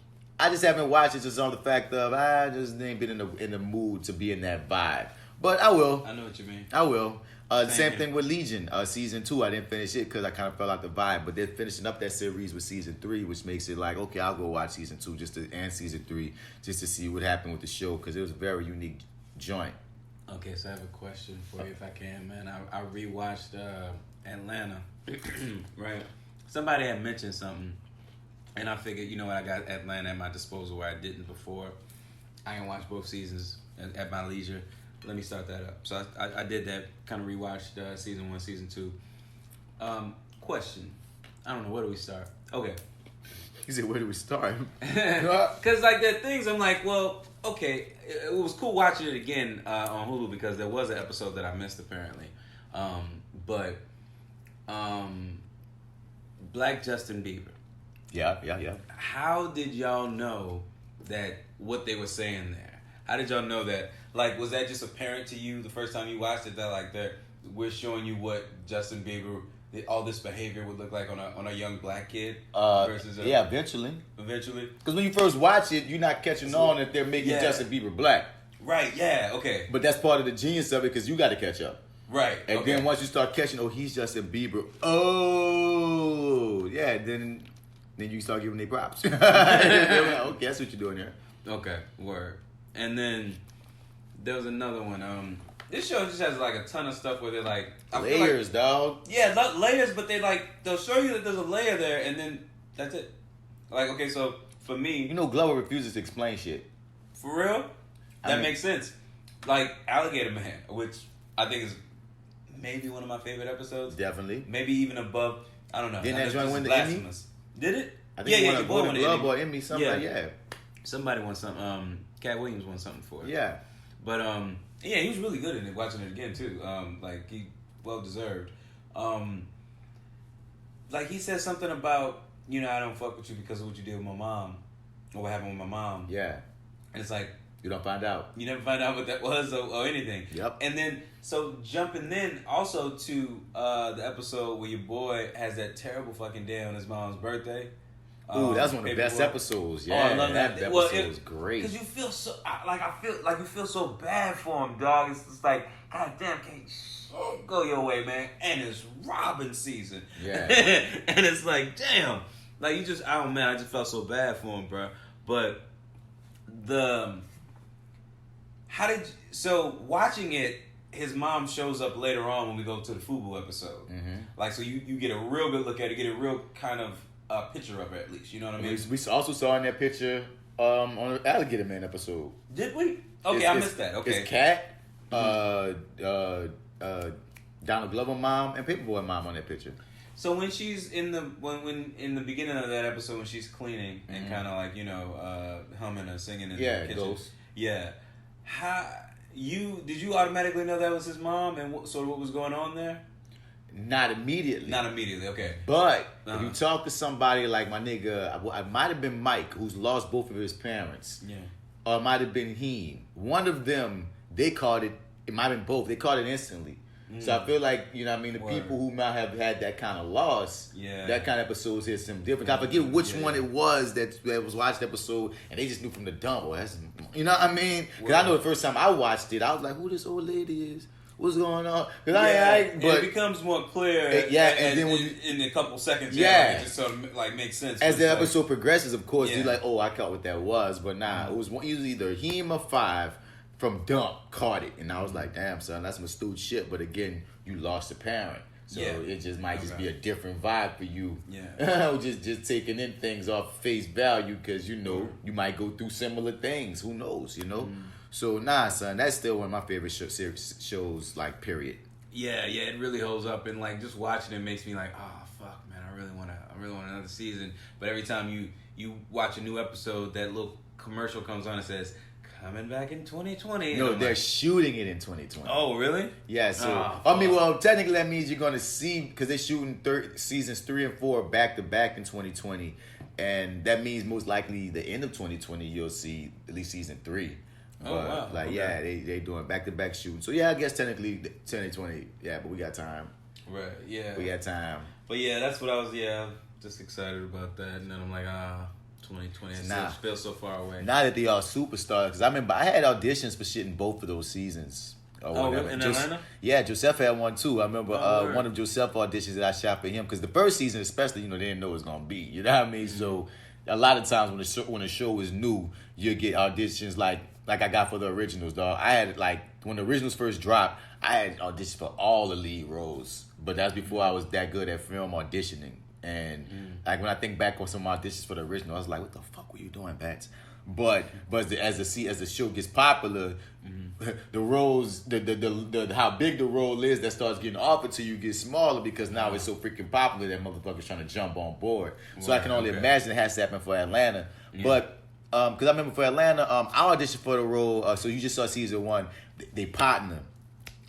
I just haven't watched it just on the fact of I just ain't been in the mood to be in that vibe. But I will. I know what you mean. I will. Same thing with Legion. Season 2, I didn't finish it because I kind of fell out the vibe. But they're finishing up that series with season 3, which makes it like, okay, I'll go watch season 2 and season 3 just to see what happened with the show because it was a very unique joint. Okay, so I have a question for you if I can, man. I rewatched Atlanta, right? Somebody had mentioned something, and I figured, you know what, I got Atlanta at my disposal where I didn't before. I can watch both seasons at my leisure. Let me start that up. So I did that, kind of rewatched season 1, season 2. Question. I don't know, where do we start? Okay. He said, where do we start? Because, like, there are things I'm like, well, okay, it was cool watching it again on Hulu because there was an episode that I missed, apparently. But Black Justin Bieber. Yeah. How did y'all know that what they were saying there? How did y'all know that? Like, was that just apparent to you the first time you watched it that, like, we're showing you what Justin Bieber, all this behavior would look like on a young black kid? Versus yeah, eventually. Because when you first watch it, you're not catching on that they're making Justin Bieber black. Right, yeah, okay. But that's part of the genius of it because you got to catch up. Right. And then once you start catching, he's Justin Bieber. Oh, yeah, then you start giving them props. Like, okay, that's what you're doing there. Okay, word. And then there was another one. This show just has like a ton of stuff where they're like layers, dog. Yeah, layers, but they'll show you that there's a layer there, and then that's it. Like, okay, so for me, you know, Glover refuses to explain shit. For real, that makes sense. Like Alligator Man, which I think is maybe one of my favorite episodes. Definitely, maybe even above. I don't know. Didn't that joint win the Emmy? Did it? I think yeah, it won a Glove or Emmy. Somebody, yeah. Somebody won something. Cat Williams won something for it. Yeah. But yeah, he was really good in it. Watching it again too. Like he well deserved. Like he said something about, you know, I don't fuck with you because of what you did with my mom, or what happened with my mom. Yeah. And it's like you don't find out. You never find out what that was or anything. Yep. And then so jumping then also to the episode where your boy has that terrible fucking day on his mom's birthday. Ooh, that's one of the best episodes. Yeah, I love that. episode was great. Because you feel so, I feel like you feel so bad for him, dog. It's just like, God damn, can't shit go your way, man. And it's Robin season. Yeah. And it's like, damn. Like, I just felt so bad for him, bro. But so watching it, his mom shows up later on when we go to the FUBU episode. Mm-hmm. Like, so you get a real good look at it, get a real kind of picture of her, at least. You know what I mean? We also saw in that picture on the Alligator Man episode. Did we? Okay, I missed that. Okay. It's Cat, Donald Glover mom, and Paperboy mom on that picture. So when she's in the in the beginning of that episode when she's cleaning and kind of like, you know, humming or singing in the kitchen. Ghost. Yeah. Did you automatically know that was his mom and what was going on there? Not immediately. Okay. But if you talk to somebody like my nigga, I might have been Mike, who's lost both of his parents. Yeah. Or it might have been Heem. One of them, they caught it. It might have been both. They caught it instantly. So I feel like, you know what I mean, the people who might have had that kind of loss, that kind of episodes hit some different. I forget which one it was that was watched the episode and they just knew from the dump. Oh, that's, you know what I mean? Because I know the first time I watched it, I was like, who this old lady is? What's going on? But it becomes more clear. And then when in a couple seconds, it just sort of like makes sense. As the episode progresses, of course, you're like, oh, I caught what that was. But nah, it was either him or Five from Dump caught it, and I was like, damn, son, that's some astute shit. But again, you lost a parent, so it just might just be a different vibe for you. Yeah, just taking in things off face value because you know you might go through similar things. Who knows? You know. So nah, son, that's still one of my favorite shows, like, period. Yeah, it really holds up, and like just watching it makes me like, oh fuck, man, I really want another season. But every time you watch a new episode, that little commercial comes on and says, coming back in 2020. No, they're shooting it in 2020. Oh, really? Yeah, so I mean, well, technically that means you're gonna see, because they're shooting seasons 3 and 4 back to back in 2020. And that means most likely the end of 2020 you'll see at least season 3. Oh, wow. Like, yeah, they doing back-to-back shooting. So, yeah, I guess technically 2020, yeah, but we got time. Right, yeah. We got time. But, yeah, that's what I was, just excited about that. And then I'm like, 2020. It feels so far away. Now that they are superstars, because I remember I had auditions for shit in both of those seasons. In Atlanta? Yeah, Joseph had one too. I remember one of Joseph's auditions that I shot for him, because the first season especially, they didn't know it was going to be. You know what I mean? So a lot of times when the show is new, you get auditions like I got for the originals, dog. I had, when the originals first dropped, I had auditions for all the lead roles. But that's before I was that good at film auditioning. And when I think back on some auditions for the original, I was like, what the fuck were you doing, Bats? But as the show gets popular, the roles, the how big the role is that starts getting offered to you gets smaller, because now it's so freaking popular that motherfuckers trying to jump on board. So I can only imagine it has to happen for Atlanta. Yeah. But because I remember for Atlanta, I auditioned for the role. So you just saw season 1. They partner.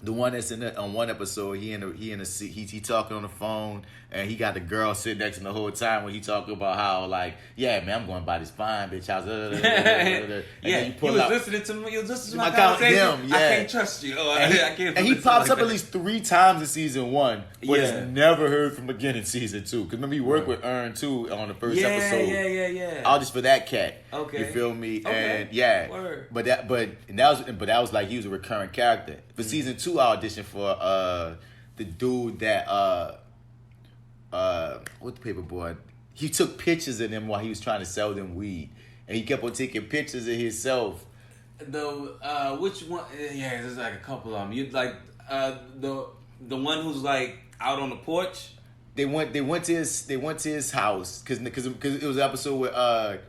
The one that's on one episode, he talking on the phone, and he got the girl sitting next to him the whole time when he talking about how, yeah, man, I'm going by this fine bitch house. Yeah, you was listening to me. You was listening to my conversation. Yeah. I can't trust you. I can't. And he pops up at least 3 times in season 1, but it's never heard from again in season 2. Because remember, he worked with Earn too on the first episode. Yeah. All just for that cat. Okay. You feel me? Okay. And Word. but that was like he was a recurring character. For season 2, I auditioned for the dude that what the paper boy. He took pictures of them while he was trying to sell them weed, and he kept on taking pictures of himself. Which one? Yeah, there's like a couple of them. You the one who's out on the porch. They went to his house because it was an episode with a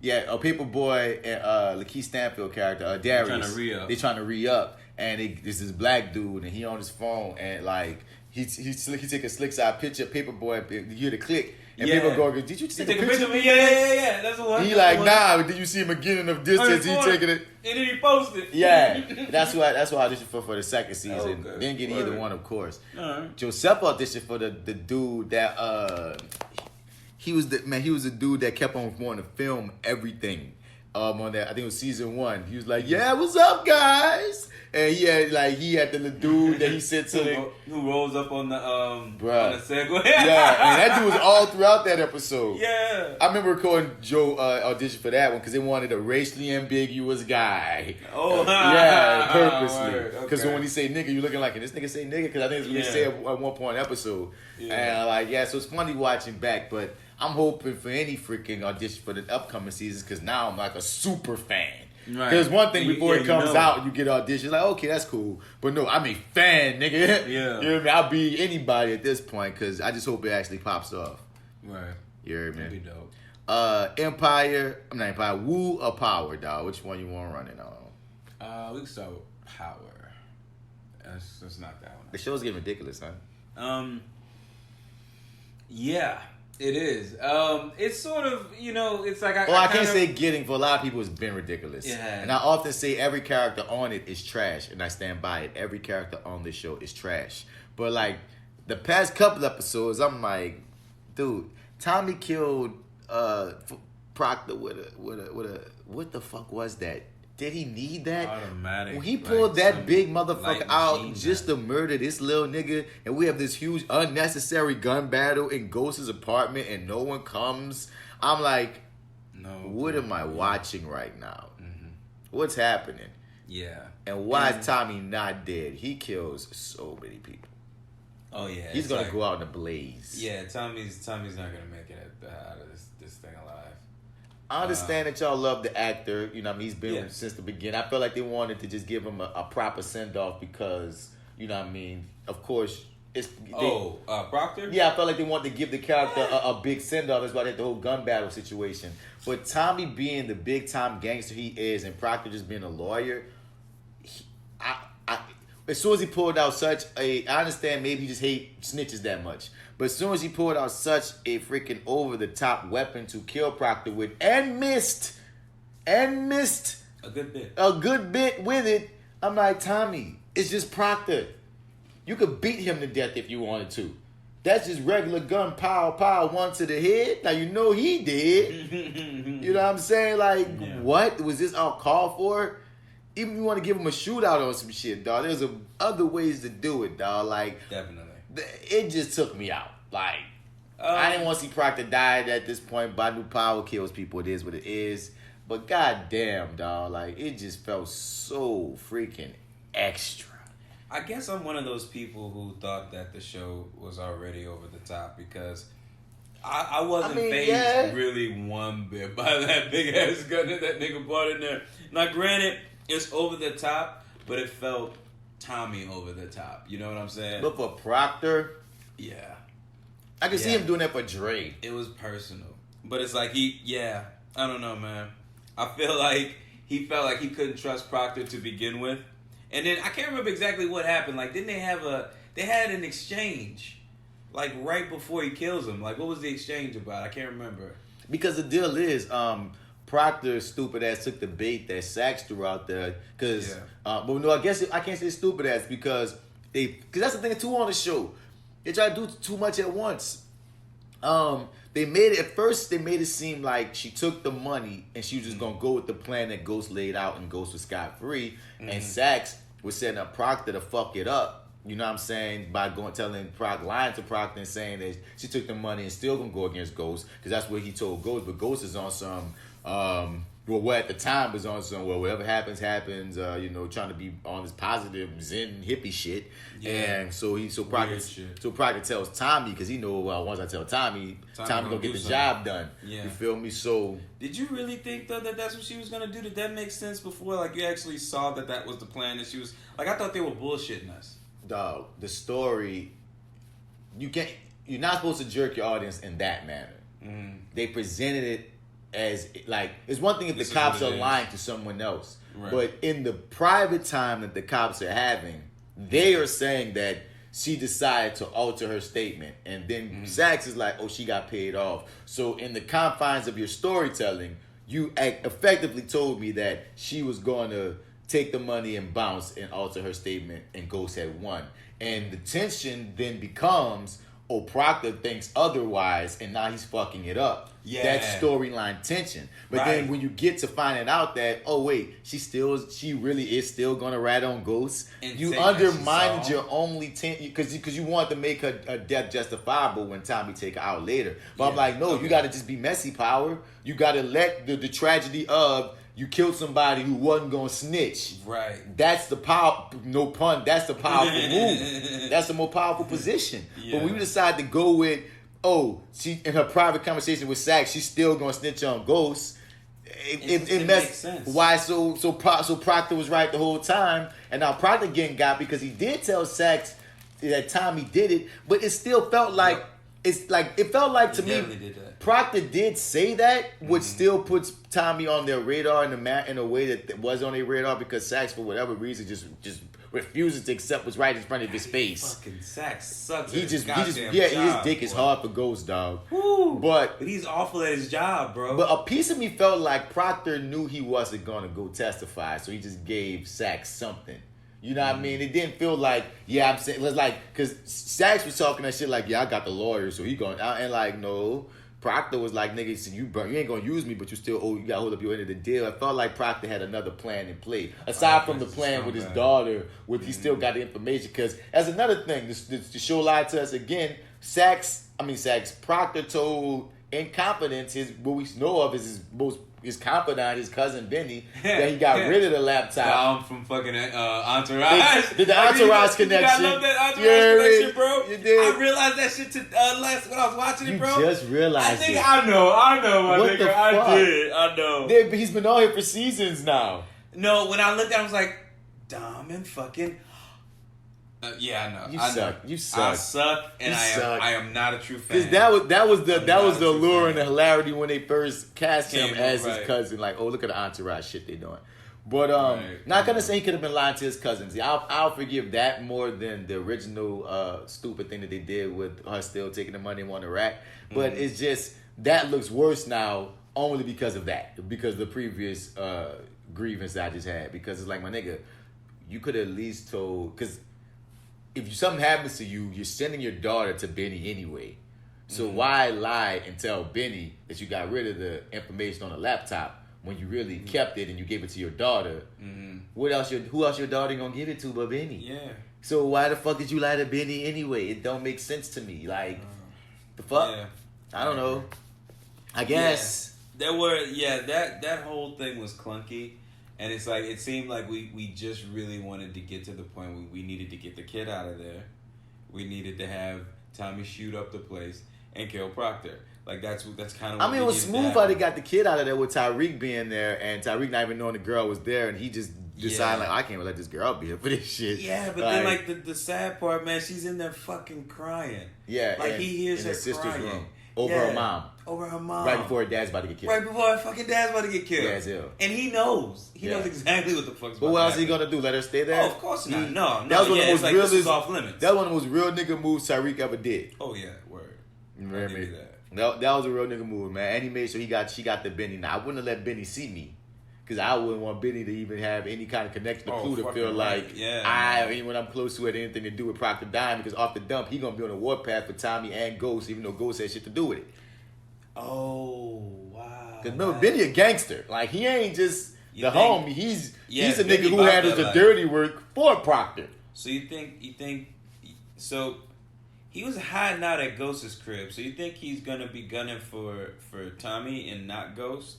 Paperboy and Lakeith Stanfield character Darius. They trying to re-up, and this is black dude, and he on his phone, and he take a slick side picture of Paperboy, you hear the click, and people go, did you take a picture of me? Yeah, that's the one. He nah, did you see him again in the distance? He taking it. And then he posted. Yeah, that's why I auditioned for the second season. Okay. Didn't get either one, of course. Right. Joseph auditioned for the dude that he was the dude that kept on wanting to film everything. On that, I think it was season 1. He was like, "Yeah, what's up, guys?" And he had the dude that he said to who rolls up on the on the Segway. Yeah, and that dude was all throughout that episode. Yeah, I remember recording Joe audition for that one because they wanted a racially ambiguous guy. Oh, yeah, purposely. Because when he say nigga, you looking like, this nigga say nigga? Because I think it's what he said at one point in the episode. Yeah. And so it's funny watching back, but I'm hoping for any freaking audition for the upcoming seasons because now I'm like a super fan. Right. There's one thing before it comes out, you get auditions, like, okay, that's cool. But no, I'm a fan, nigga. Yeah. You know what I mean? I'll be anybody at this point because I just hope it actually pops off. Right. You heard me? That'd be dope. Empire, Woo or Power, dog? Which one you want to run it on? We can start with Power. That's not that one. The show's getting ridiculous, huh? Yeah. It is. It's sort of, it's like I can't say getting. For a lot of people, it's been ridiculous. Yeah. And I often say every character on it is trash, and I stand by it. Every character on this show is trash. But the past couple episodes, I'm like, dude, Tommy killed Proctor with a what the fuck was that? Did he need that? Automatic. When he pulled that big motherfucker out just to murder this little nigga, and we have this huge unnecessary gun battle in Ghost's apartment, and no one comes. I'm like, what am I watching right now? Mm-hmm. What's happening? Yeah. And why is Tommy not dead? He kills so many people. Oh yeah. He's gonna go out in a blaze. Yeah, Tommy's not gonna make it out of this thing alive. I understand that y'all love the actor. He's been since the beginning. I felt like they wanted to just give him a proper send-off because, of course, Proctor? Yeah, I felt like they wanted to give the character a big send-off. That's why they had the whole gun battle situation. But Tommy being the big-time gangster he is and Proctor just being a lawyer, as soon as he pulled out I understand maybe he just hate snitches that much. But as soon as he pulled out such a freaking over-the-top weapon to kill Proctor with, and missed a good bit with it, I'm like, Tommy, it's just Proctor. You could beat him to death if you wanted to. That's just regular gun, pow, pow, one to the head. Now, you know he did. You know what I'm saying? Like, what? Was this all called for? Even if you want to give him a shootout on some shit, dog, there's other ways to do it, dog. Like, definitely. It just took me out. Like, I didn't want to see Proctor die at this point, but I knew power kills people. It is what it is. But goddamn, dog, like, it just felt so freaking extra. I guess I'm one of those people who thought that the show was already over the top because I wasn't fazed really one bit by that big ass gun that nigga brought in there. Now, granted, it's over the top, but it felt Tommy over the top. You know what I'm saying? But for Proctor, yeah, I can see him doing that for Dre. It was personal, but it's like I don't know, man. I feel like he felt like he couldn't trust Proctor to begin with. And then I can't remember exactly what happened. Like, didn't they had an exchange, like right before he kills him? Like, what was the exchange about? I can't remember. Because the deal is, Proctor's stupid ass took the bait that Sax threw out there. Cause, but no, I guess I can't say stupid ass because that's the thing too on the show. They try to do too much at once. They made it seem like she took the money and she was just gonna go with the plan that Ghost laid out and Ghost was scot-free. And Sax was setting up Proctor to fuck it up. You know what I'm saying? By lying to Proctor and saying that she took the money and still gonna go against Ghost because that's what he told Ghost. But Ghost is on some what at the time was on some whatever happens, trying to be on this positive Zen hippie shit. Yeah. And so Proctor tells Tommy, because he know once I tell Tommy gonna get the job done. Yeah. You feel me? So did you really think though that that's what she was gonna do? Did that make sense before? Like, you actually saw that was the plan, that she was like, I thought they were bullshitting us. Dog, the story, you're not supposed to jerk your audience in that manner. Mm-hmm. They presented it as like, it's one thing if the cops are lying to someone else, right. But in the private time that the cops are having, they are saying that she decided to alter her statement, and then Sax is like, oh, she got paid off. So in the confines of your storytelling, you effectively told me that she was going to take the money and bounce and alter her statement, and Ghost had won. And the tension then becomes, oh, Proctor thinks otherwise, and now he's fucking it up. Yeah. That's storyline tension. But then when you get to finding out that, oh wait, she really is still gonna rat on Ghost, and you undermined your only tension because you want to make her death justifiable when Tommy take her out later. But I'm like, no, you gotta just be messy, Power. You gotta let the tragedy of you killed somebody who wasn't gonna snitch. Right. That's the power. No pun. That's the powerful move. That's the more powerful position. Yeah. But we decide to go with, oh, she in her private conversation with Sax, she's still gonna snitch on Ghost. It makes sense. Why? So Proctor was right the whole time, and now Proctor getting got because he did tell Sax that Tommy did it, but it still felt like it felt like to me. Proctor did say that, which still puts Tommy on their radar in a way that was on their radar, because Sax, for whatever reason, just refuses to accept what's right in front of his face. Fucking Sax sucks. His dick is hard for Ghost, dog. Woo. But he's awful at his job, bro. But a piece of me felt like Proctor knew he wasn't gonna go testify, so he just gave Sax something. You know what I mean? It didn't feel like, I'm saying, it was like, because Sax was talking that shit like, I got the lawyer, so he going out, and like, no. Proctor was like, nigga, so you ain't gonna use me, but you gotta hold up your end of the deal. I felt like Proctor had another plan in play. Aside from the plan with his daughter, he still got the information. Because as another thing, the show lied to us again. Proctor told Incompetence, what we know of is his confidant, his cousin Benny, that he got rid of the laptop. From fucking Entourage. Did the Entourage connection. I love that Entourage connection, bro. You did. I realized that shit last when I was watching it, bro. You just realized it. I know, my what nigga. I know. He's been on here for seasons now. No, when I looked at him, I was like, Dom and fucking... I know. You suck. I suck, and I am not a true fan. Because that was the allure and the hilarity when they first cast him as his cousin. Like, oh, look at the Entourage shit they doing. But not gonna say he could have been lying to his cousins. I'll forgive that more than the original stupid thing that they did with her still taking the money and wanting to rack. But it's just that looks worse now only because of that. Because the previous grievance I just had. Because it's like, my nigga, you could have at least told, because if something happens to you, you're sending your daughter to Benny anyway. So why lie and tell Benny that you got rid of the information on the laptop when you really kept it and you gave it to your daughter? Who else your daughter gonna give it to but Benny? Yeah. So why the fuck did you lie to Benny anyway? It don't make sense to me. Like, the fuck? Yeah. I don't know. I guess. That whole thing was clunky. And it's like, it seemed like we just really wanted to get to the point where we needed to get the kid out of there. We needed to have Tommy shoot up the place and kill Proctor. Like, that's kind of what it was smooth how they got the kid out of there with Tyreek being there, and Tyreek not even knowing the girl was there, and he just decided, like, I can't even let this girl be here for this shit. Yeah, but then, like, the sad part, man, she's in there fucking crying. Yeah. Like, he hears her sister's crying. room. Over her mom. Over her mom. Right before her dad's about to get killed. Right before her fucking dad's about to get killed. Yeah, as hell. And he knows. He knows exactly what the fuck's about to happen. But what else is he gonna do? Let her stay there? Oh, of course not. No. That was one of the most like, this is off limits. That was one of the most real nigga moves Tyreek ever did. Oh, yeah. Word. You remember me? That was a real nigga move, man. And he made sure she got the Benny. Now, I wouldn't have let Benny see me. Because I wouldn't want Benny to even have any kind of connection to Clue to feel like when I'm close to it, anything to do with Proctor dying. Because off the dump, he going to be on a warpath for Tommy and Ghost, even though Ghost had shit to do with it. Oh, wow. Because remember, Benny a gangster. Like, he ain't just homie. He's a Benny nigga who handles the dirty work for Proctor. So you think, so he was hiding out at Ghost's crib. So you think he's going to be gunning for Tommy and not Ghost?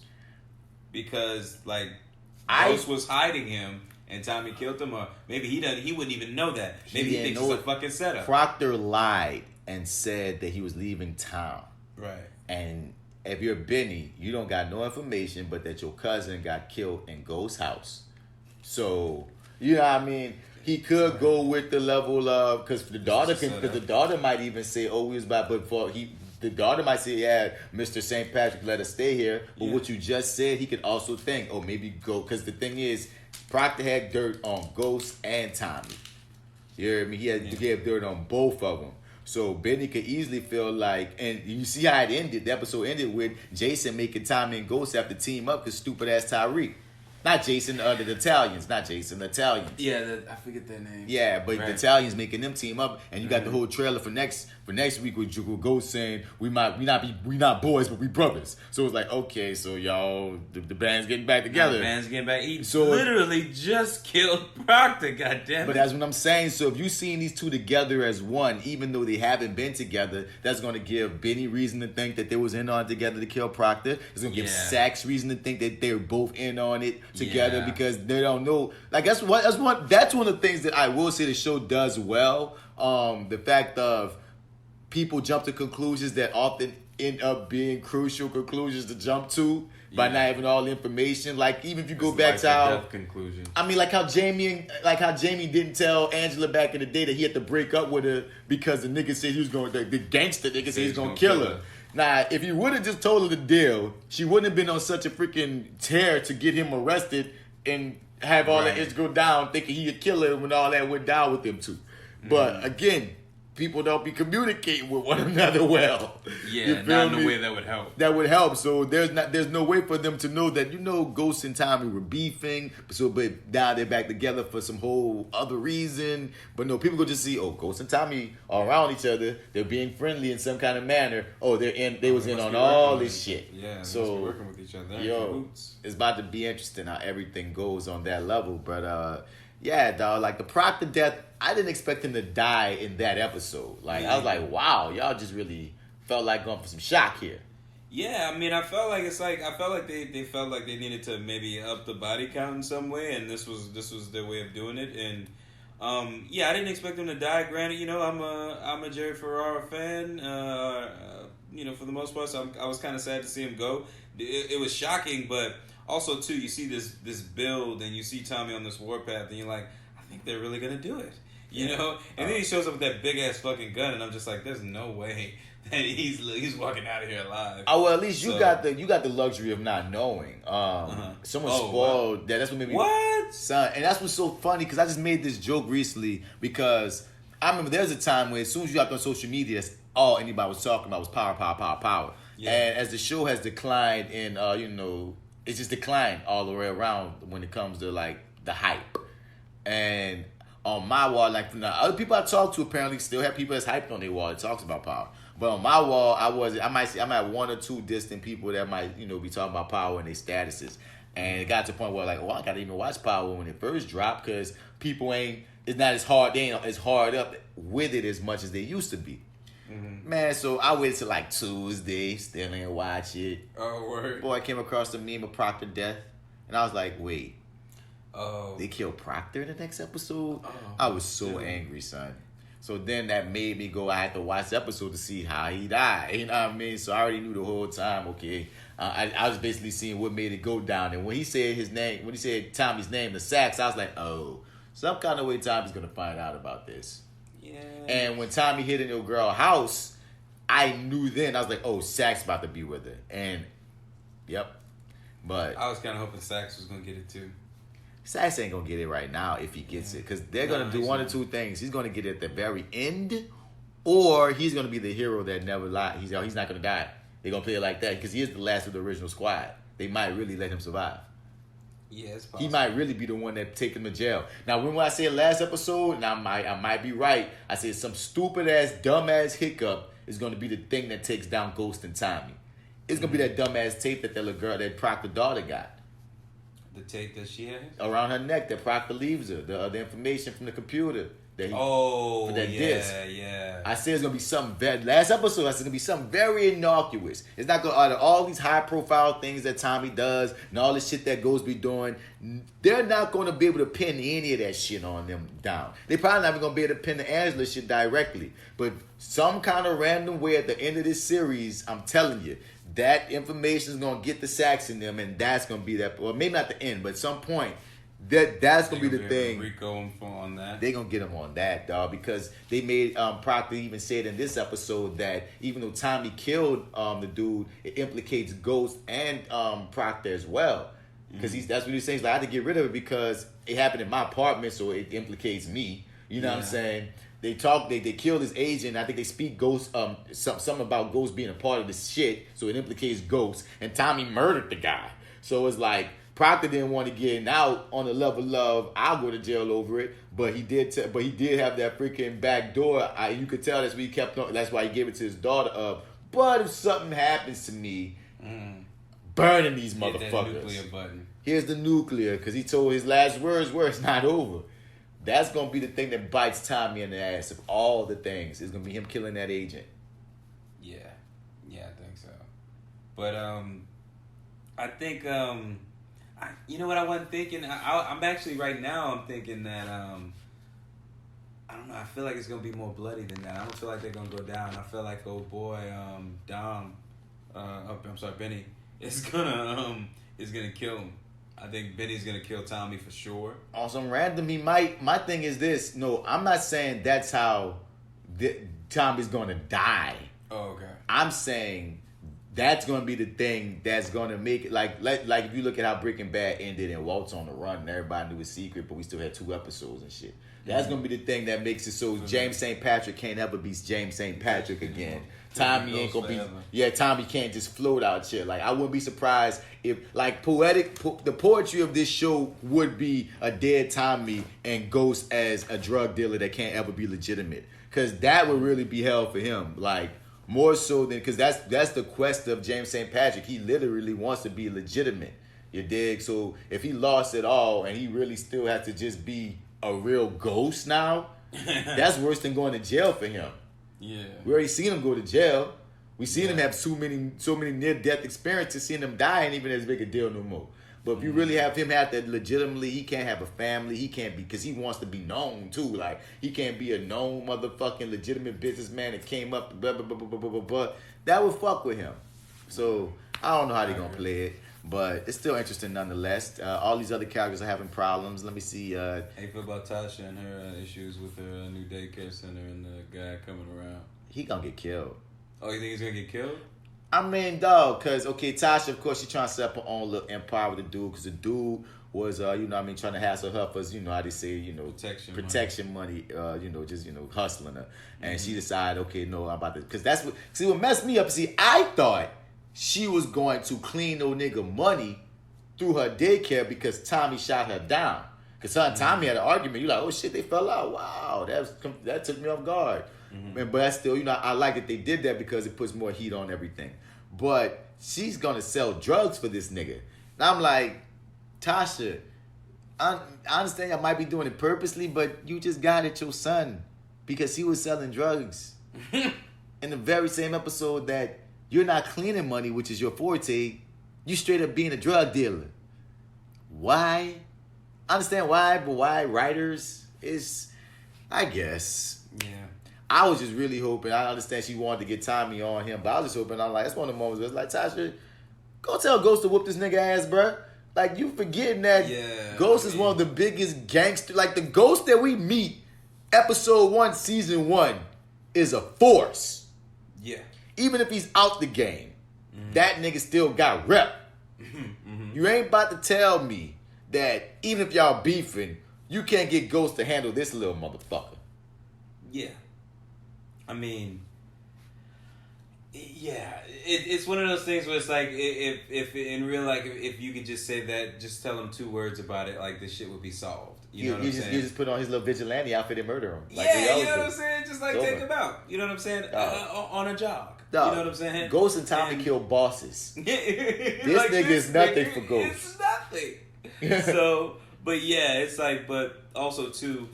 Because, like, Ghost was hiding him and Tommy killed him, or maybe he wouldn't even know that. Maybe he thinks it's a fucking setup. Proctor lied and said that he was leaving town. Right. And if you're Benny, you don't got no information but that your cousin got killed in Ghost's house. So, you know what I mean? He could go with the level of, because the daughter might even say, oh, we was about, the daughter might say, yeah, Mr. St. Patrick let us stay here. But what you just said, he could also think, oh, maybe go, because the thing is, Proctor had dirt on Ghost and Tommy. You hear me? He had to give dirt on both of them. So Benny could easily feel like, and you see how it ended. The episode ended with Jason making Tommy and Ghost have to team up because stupid ass Tyreek. Not Jason, the Italians. Not Jason, the Italians. Yeah, I forget their name. Yeah, but the Italians making them team up, and you got the whole trailer for next week with Ghost saying we not boys, but we brothers. So it's like, okay, so y'all, the band's getting back together. The band's getting back. He literally just killed Proctor. Goddamn. But that's what I'm saying. So if you seeing these two together as one, even though they haven't been together, that's going to give Benny reason to think that they was in on it together to kill Proctor. It's going to give Sax reason to think that they're both in on it together because they don't know. Like that's one of the things that I will say the show does well. The fact of people jump to conclusions that often end up being crucial conclusions to jump to by not having all the information. Like even if you go back to how conclusion. I mean, like how Jamie didn't tell Angela back in the day that he had to break up with her because the nigga said he was going the gangster nigga said he was gonna kill her. Now, if you would have just told her the deal, she wouldn't have been on such a freaking tear to get him arrested and have all that itch go down thinking he would kill her when all that went down with them two. But again, people don't be communicating with one another well. Yeah, not in a way that would help. That would help. So there's no way for them to know that, Ghost and Tommy were beefing. But now they're back together for some whole other reason. But no, people go just see, Ghost and Tommy are around each other. They're being friendly in some kind of manner. They was in on all this shit. Yeah, so working with each other. It's about to be interesting how everything goes on that level. But yeah, dog, like the Proctor death, I didn't expect him to die in that episode. Like, I was like, wow, y'all just really felt like going for some shock here. Yeah, I mean, I felt like they felt like they needed to maybe up the body count in some way, and this was their way of doing it. And I didn't expect him to die. Granted, I'm a Jerry Ferrara fan. For the most part, so I was kind of sad to see him go. It was shocking, but also too, you see this build, and you see Tommy on this warpath, and you're like, I think they're really gonna do it. And then he shows up with that big ass fucking gun, and I'm just like, there's no way that he's walking out of here alive. Oh well, at least you got the luxury of not knowing. Someone spoiled that. That's what made me son, and that's what's so funny because I just made this joke recently because I remember there's a time where as soon as you hopped on social media, that's all anybody was talking about was power, power, power, power. Yeah. And as the show has declined in it's just declined all the way around when it comes to like the hype. And on my wall, like from the other people I talk to, apparently still have people that's hyped on their wall that talks about power. But on my wall, I might one or two distant people that might, you know, be talking about power and their statuses. And it got to the point where, like, oh, I gotta even watch Power when it first dropped, because people it's not as hard, they ain't as hard up with it as much as they used to be. Mm-hmm. Man, so I waited till like Tuesday, still ain't watch it. Oh, word. Boy, I came across the meme of Proctor death, and I was like, wait. Oh. They killed Proctor in the next episode? Oh, I was so angry, son. So then that made me go, I had to watch the episode to see how he died. You know what I mean? So I already knew the whole time, okay. I was basically seeing what made it go down. And when he said his name, when he said Tommy's name, the sax, I was like, oh, some kind of way Tommy's going to find out about this. Yeah. And when Tommy hit in your girl's house, I knew then, I was like, oh, Sax about to be with her. And, yep. But I was kind of hoping Sax was going to get it too. Sax ain't going to get it right now if he gets it. Because they're going to do one or two things. He's going to get it at the very end, or he's going to be the hero that never lied. He's not going to die. They're going to play it like that because he is the last of the original squad. They might really let him survive. Yeah, it's possible. He might really be the one that take him to jail. Now, when I said last episode, and I might be right, I said some stupid-ass, dumb-ass hiccup is going to be the thing that takes down Ghost and Tommy. It's going to be that dumb-ass tape that little girl, that Proctor daughter got. The tape that she has? Around her neck that Proctor leaves her. The information from the computer. For that disc. Yeah. I said it's gonna be something very. Last episode, I said it's gonna be something very innocuous. It's not gonna out of all these high-profile things that Tommy does and all this shit that Ghost be doing. They're not gonna be able to pin any of that shit on them down. They probably not even gonna be able to pin the Angela shit directly. But some kind of random way at the end of this series, I'm telling you, that information is gonna get the sacks in them, and that's gonna be that. Well, maybe not the end, but at some point. That's gonna be the thing. Rico on that. They gonna get him on that, dog, because they made Proctor even said in this episode that even though Tommy killed the dude, it implicates Ghost and Proctor as well, because that's what he's saying. He's like, I had to get rid of it because it happened in my apartment, so it implicates me. You know what I'm saying? They killed his agent. I think they speak Ghost something about Ghost being a part of this shit, so it implicates Ghost. And Tommy murdered the guy, so it's like. Proctor didn't want to get out on the level of I'll go to jail over it, but he did. But he did have that freaking back door. You could tell that's what he kept on. That's why he gave it to his daughter. But if something happens to me, burning these motherfuckers. That nuclear button. Here's the nuclear, because he told his last words were it's not over. That's gonna be the thing that bites Tommy in the ass of all the things. It's gonna be him killing that agent. Yeah, I think so. But I think you know what I wasn't thinking? I'm actually right now I'm thinking that I don't know, I feel like it's gonna be more bloody than that. I don't feel like they're gonna go down. I feel like old boy Benny is gonna kill him. I think Benny's gonna kill Tommy for sure. On some random, he might. My thing is this. No, I'm not saying that's how Tommy's gonna die. Oh, okay. I'm saying that's going to be the thing that's going to make it, like if you look at how Breaking Bad ended and Walt's on the run and everybody knew his secret, but we still had 2 episodes and shit. That's going to be the thing that makes it so James St. Patrick can't ever be James St. Patrick again. Tommy ain't going to be, Tommy can't just float out shit. Like, I wouldn't be surprised if, like, the poetry of this show would be a dead Tommy and Ghost as a drug dealer that can't ever be legitimate. Because that would really be hell for him. Like, more so than, because that's the quest of James St. Patrick. He literally wants to be legitimate. You dig? So if he lost it all and he really still has to just be a real ghost now, that's worse than going to jail for him. Yeah. We already seen him go to jail. We seen him have so many near-death experiences. Seeing him die ain't even as big a deal no more. But if you really have him have that legitimately, he can't have a family. He can't be, because he wants to be known too. Like, he can't be a known motherfucking legitimate businessman that came up, blah, blah, blah, blah, blah, blah, blah. That would fuck with him. So, I don't know how they're going to play it. But it's still interesting nonetheless. All these other characters are having problems. Let me see. How you feel about Tasha and her issues with her new daycare center and the guy coming around? He going to get killed. Oh, you think he's going to get killed? I mean, dog, because, okay, Tasha, of course, she's trying to set up her own little empire with the dude, because the dude was, trying to hassle her for, how they say, protection money, hustling her. And she decided, okay, no, I'm about to, because that's what messed me up. See, I thought she was going to clean no nigga money through her daycare because Tommy shot her down. Because Tommy had an argument. You like, oh shit, they fell out. Wow, that took me off guard. But that's still, you know, I like that they did that because it puts more heat on everything. But she's gonna sell drugs for this nigga. And I'm like, Tasha, I understand I might be doing it purposely, but you just got at your son because he was selling drugs. In the very same episode that you're not cleaning money, which is your forte, you straight up being a drug dealer. Why? I understand why, but why writers is, I guess. Yeah. I was just really hoping, I understand she wanted to get Tommy on him, but I was just hoping, I'm like, that's one of the moments where it's like, Tasha, go tell Ghost to whoop this nigga ass, bruh. Like, you forgetting that Ghost is one of the biggest gangsters. Like, the Ghost that we meet, episode 1, season 1, is a force. Yeah. Even if he's out the game, that nigga still got rep. You ain't about to tell me that even if y'all beefing, you can't get Ghost to handle this little motherfucker. Yeah. I mean, yeah, it's one of those things where it's like, if in real life, if you could just say that, just tell him 2 words about it, like this shit would be solved. You know what I'm saying? You just put on his little vigilante outfit and murder him. Like yeah, you know what I'm saying? Just like take him out. You know what I'm saying? On a jog. You know what I'm saying? Ghost and Tommy kill bosses. This like, nigga is nothing for Ghost. It's nothing. So, but yeah, it's like, but also too,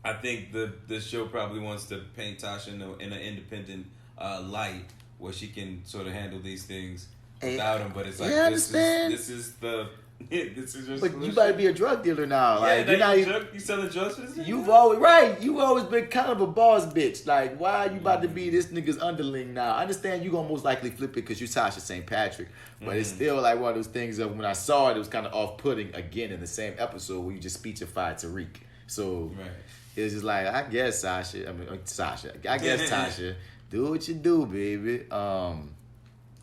I think the show probably wants to paint Tasha in an independent light where she can sort of handle these things without him. But it's like this is the this is your but solution. you about to be a drug dealer now. Like you're not even, you selling drugs for this nigga? You've always been kind of a boss bitch. Like why are you about to be this nigga's underling now? I understand you gonna most likely flip it because you Tasha St. Patrick, but it's still like one of those things of when I saw it, it was kind of off-putting again in the same episode where you just speechified Tariq. So it was just like I guess Tasha, do what you do, baby.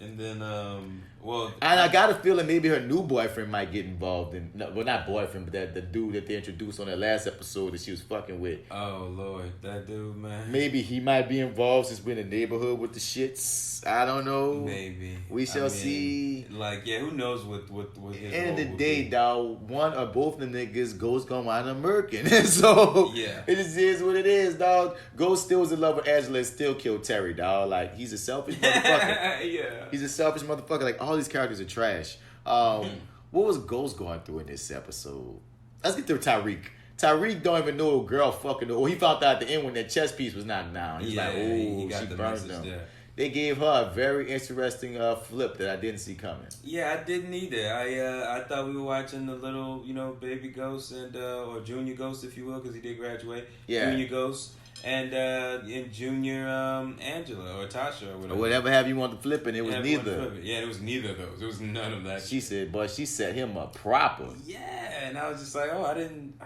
And then, well... And I got a feeling maybe her new boyfriend might get involved in... No, well, not boyfriend, but the dude that they introduced on that last episode that she was fucking with. Oh, Lord. That dude, man. Maybe he might be involved since we're in the neighborhood with the shits. I don't know. Maybe. We shall see. Like, yeah, who knows what his end of the role day, be. dog, one or both of the niggas, Ghost gonna wind up murking. So, it just is what it is, dog. Ghost still was in love with Angela and still killed Terry, dog. Like, he's a selfish motherfucker. Yeah. He's a selfish motherfucker. Like, all these characters are trash. What was Ghost going through in this episode? Let's get through Tariq. Tariq don't even know a girl fucking... Or he found out at the end when that chess piece was knocked down. He's like, oh, she burned them. There. They gave her a very interesting flip that I didn't see coming. Yeah, I didn't either. I thought we were watching the little, baby Ghost and or Junior Ghost, if you will, because he did graduate. Yeah. Junior Ghost and Junior Angela or Tasha or whatever. Or whatever have you want to flip it. It was neither. Yeah, it was neither of those. It was none of that. She said, but she set him up proper. Yeah, and I was just like, I didn't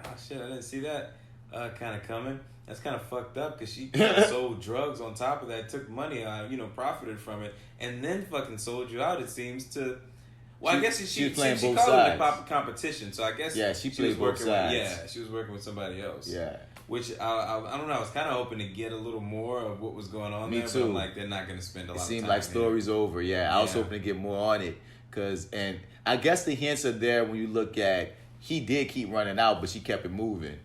see that kind of coming. That's kind of fucked up because she sold drugs on top of that, took money, profited from it, and then fucking sold you out. It seems to. Well, I guess she was playing both called sides. it a competition, so I guess she was played both working sides. She was working with somebody else. Yeah, which I don't know. I was kind of hoping to get a little more of what was going on. Me too. But like they're not going to spend a lot. It seemed of time like story's over. Yeah, I was hoping to get more on it and I guess the hints are there when you look at he did keep running out, but she kept it moving.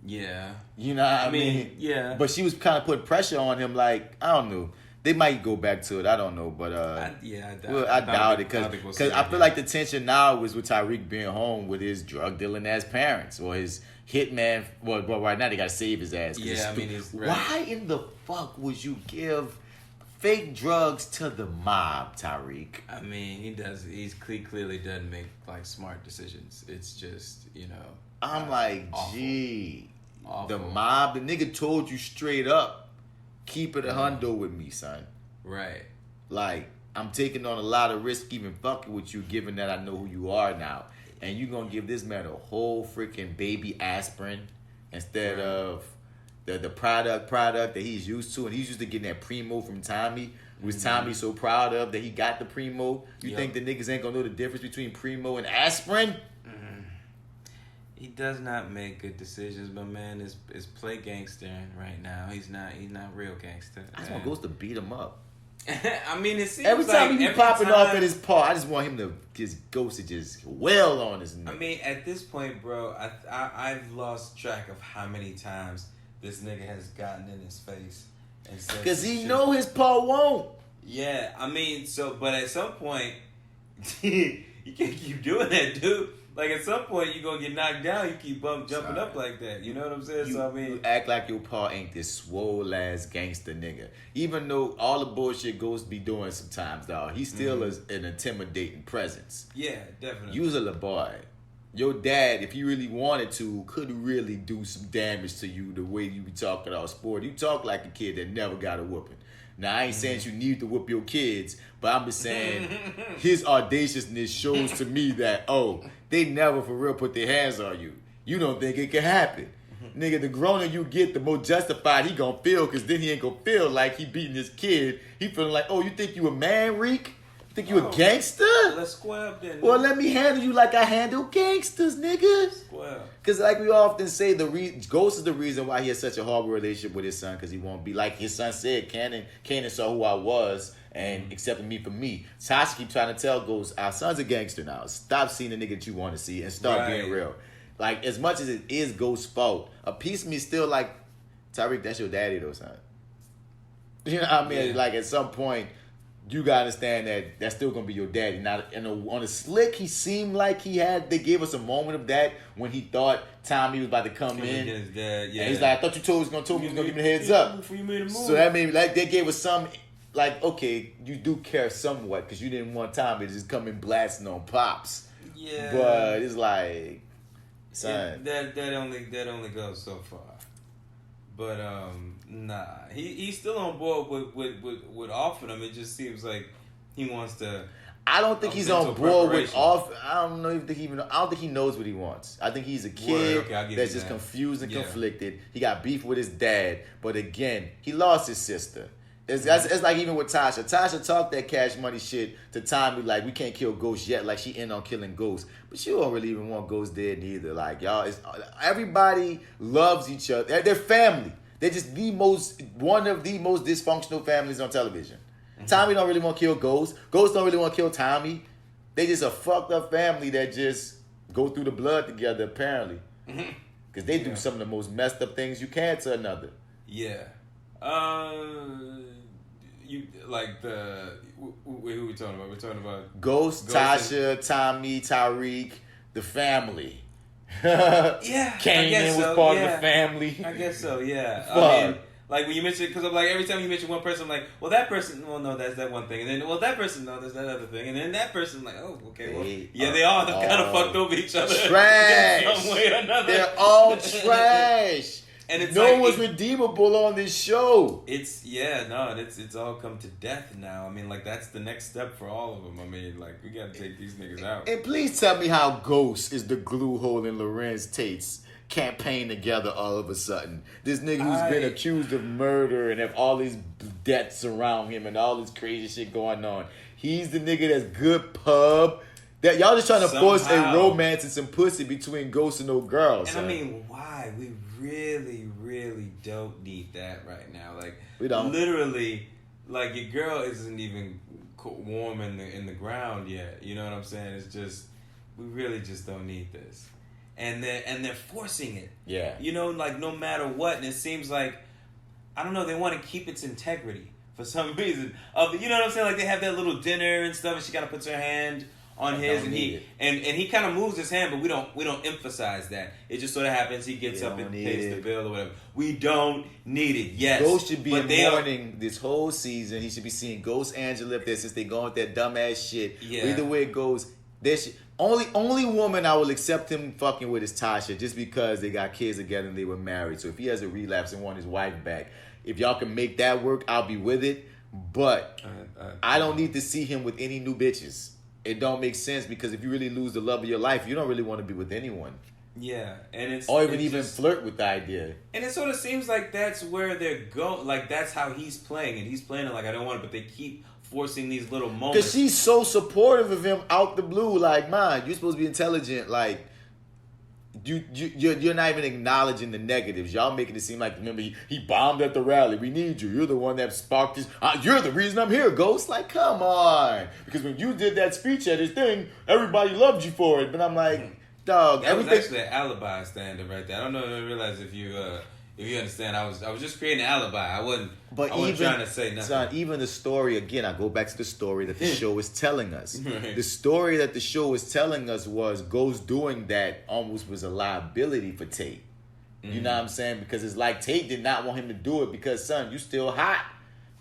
Yeah. You know what I mean? Yeah. But she was kind of putting pressure on him, like, I don't know. They might go back to it. I don't know. But, I doubt it. Because I feel like the tension now was with Tariq being home with his drug dealing ass parents or his hitman. Well, right now they got to save his ass. Yeah, he's right. Why in the fuck would you give fake drugs to the mob, Tariq? I mean, he clearly doesn't make, like, smart decisions. It's just, I'm like, awful. Gee. Awful. The mob, the nigga told you straight up, keep it a hundo with me, son. Right. Like, I'm taking on a lot of risk even fucking with you, given that I know who you are now. And you gonna give this man a whole freaking baby aspirin instead of the product that he's used to. And he's used to getting that Primo from Tommy. Was Tommy so proud of that he got the Primo? You think the niggas ain't gonna know the difference between Primo and aspirin? He does not make good decisions, but man is play gangster right now. He's not real gangster. I just want Ghost to beat him up. I mean, it seems every time like he be popping off at his paw, I just want him to just ghost to just wail on his neck. I mean, at this point, bro, I've lost track of how many times this nigga has gotten in his face and said, because he know his paw won't. Yeah, I mean, but at some point, you can't keep doing that, dude. Like, at some point, you're going to get knocked down. You keep jumping up like that. You know what I'm saying? You act like your paw ain't this swole-ass gangster nigga. Even though all the bullshit Ghost be doing sometimes, dog, he still is an intimidating presence. Yeah, definitely. Use a boy. Your dad, if he really wanted to, could really do some damage to you the way you be talking about sport. You talk like a kid that never got a whooping. Now, I ain't saying you need to whoop your kids, but I'm just saying his audaciousness shows to me that, they never for real put their hands on you. You don't think it can happen. Nigga, the growner you get, the more justified he gonna feel, because then he ain't gonna feel like he beating his kid. He feeling like, you think you a man, Reek? You think you a gangster? Let's square up then. Well, let me handle you like I handle gangsters, nigga. Square. Because like we often say, Ghost is the reason why he has such a horrible relationship with his son, because he won't be like his son said. Kanan saw who I was and accepted me for me. Tasha keep trying to tell Ghost, our son's a gangster now. Stop seeing the nigga that you want to see and start being real. Like, as much as it is Ghost's fault, a piece of me still like, Tyreek, that's your daddy though, son. You know what I mean? Yeah. Like, at some point, you gotta understand that that's still gonna be your daddy. Now, on the slick, he seemed like they gave us a moment of that when he thought Tommy was about to come in. His dad, yeah. And he's like, I thought you told me he was gonna give me the heads up. So that made me, like, they gave us some, like, okay, you do care somewhat, because you didn't want Tommy to just come in blasting on Pops. Yeah. But it's like, son. That only goes so far. But nah, he's still on board with offering him. It just seems like he wants to. I don't think he's on board with off. I don't think he knows what he wants. I think he's a kid that's just confused and conflicted. He got beef with his dad, but again, he lost his sister. It's like even with Tasha. Tasha talked that Cash Money shit to Tommy, like, we can't kill Ghost yet. Like, she in on killing Ghost. But she don't really even want Ghost dead neither. Like, y'all, everybody loves each other. They're family. They're just one of the most dysfunctional families on television. Mm-hmm. Tommy don't really want to kill Ghost. Ghost don't really want to kill Tommy. They just a fucked up family that just go through the blood together, apparently. Because they do some of the most messed up things you can to another. Yeah. You like who we talking about? We're talking about Ghost Tasha, Tommy, Tyreek, the family. Yeah, Kanan was part of the family. I guess so. Yeah. I mean, like when you mention, because I'm like, every time you mention one person, I'm like, well, that person, well, no, that's that one thing, and then, well, that person, no, there's that other thing, and then that person, like, oh, okay, well, they all kind of fucked over each other trash in some way or another. They're all trash. And it's no one's redeemable on this show. It's all come to death now. I mean, like, that's the next step for all of them. I mean, like, we gotta take these niggas out. And please tell me how Ghost is the glue holding Lorenz Tate's campaign together all of a sudden. This nigga who's been accused of murder and have all these debts around him and all this crazy shit going on. He's the nigga that's good pub. That y'all just trying to force a romance and some pussy between Ghost and no girls. And I mean, why? We really, really don't need that right now. Like, we don't. Literally, like, your girl isn't even warm in the ground yet. You know what I'm saying? It's just, we really just don't need this. And they're forcing it. Yeah. You know, like, no matter what. And it seems like, I don't know, they want to keep its integrity for some reason. You know what I'm saying? Like, they have that little dinner and stuff, and she kind of puts her hand on his, and he kind of moves his hand, but we don't emphasize that. It just sort of happens. He gets up and pays the bill or whatever. We don't need it. Yes, Ghost should be in mourning this whole season. He should be seeing Ghost Angela up there since they going with that dumbass shit. Yeah. Either way it goes, only woman I will accept him fucking with is Tasha, just because they got kids together and they were married. So if he has a relapse and want his wife back, if y'all can make that work, I'll be with it. But I don't need to see him with any new bitches. It don't make sense, because if you really lose the love of your life, you don't really want to be with anyone. Yeah, and or even flirt with the idea. And it sort of seems like that's where they're going. Like, that's how he's playing, and he's playing it like, I don't want it, but they keep forcing these little moments. Because she's so supportive of him out the blue. Like, man, you're supposed to be intelligent. Like, you're not even acknowledging the negatives. Y'all making it seem like, remember, he bombed at the rally. We need you. You're the one that sparked this. You're the reason I'm here, Ghost. Like, come on. Because when you did that speech at his thing, everybody loved you for it. But I'm like, dog. That was actually an alibi stand-up right there. I don't know if you realize if you understand. I was just creating an alibi. I wasn't trying to say nothing. Son, even the story, again, I go back to the story that the show is telling us. Right. The story that the show is telling us was Ghost doing that almost was a liability for Tate. Mm-hmm. You know what I'm saying? Because it's like Tate did not want him to do it because, son, you still hot.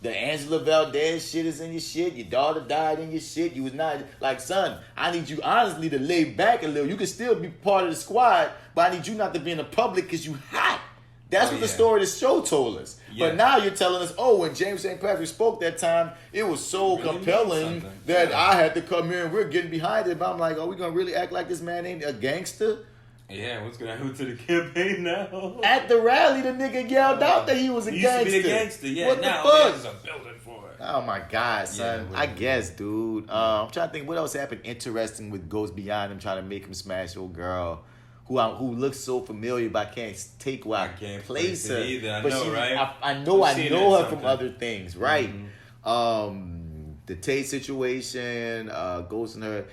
The Angela Valdez shit is in your shit. Your daughter died in your shit. You was not, like, son, I need you honestly to lay back a little. You can still be part of the squad, but I need you not to be in the public because you hot. That's what the story of the show told us. Yeah. But now you're telling us, when James St. Patrick spoke that time, it was so really compelling that I had to come here and we're getting behind it. But I'm like, are we going to really act like this man ain't a gangster? Yeah, what's going to happen to the campaign now? At the rally, the nigga yelled out that he was a gangster. He used to be a gangster, yeah. What now the fuck? There's a building for it. Oh my God, son. Yeah, I guess, dude. I'm trying to think what else happened interesting with Ghost beyond him trying to make him smash old girl. Who looks so familiar, but I can't take where I can't place her. Either. I but know, right? I know her from other things, right? Mm-hmm. The Tate situation, Ghost and her,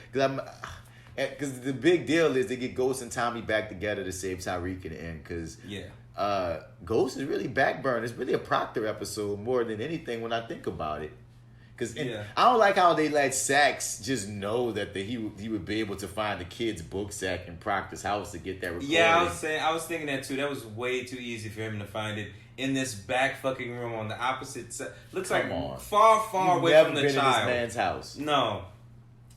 because the big deal is they get Ghost and Tommy back together to save Tyreek in the end. Because Ghost is really backburner. It's really a Proctor episode more than anything when I think about it. Because I don't like how they let Sachs just know that he would be able to find the kid's book sack in Proctor's house to get that recording. Yeah, I was thinking that too. That was way too easy for him to find it in this back fucking room on the opposite side. Looks like far away from the child. You've never been in this man's house. No.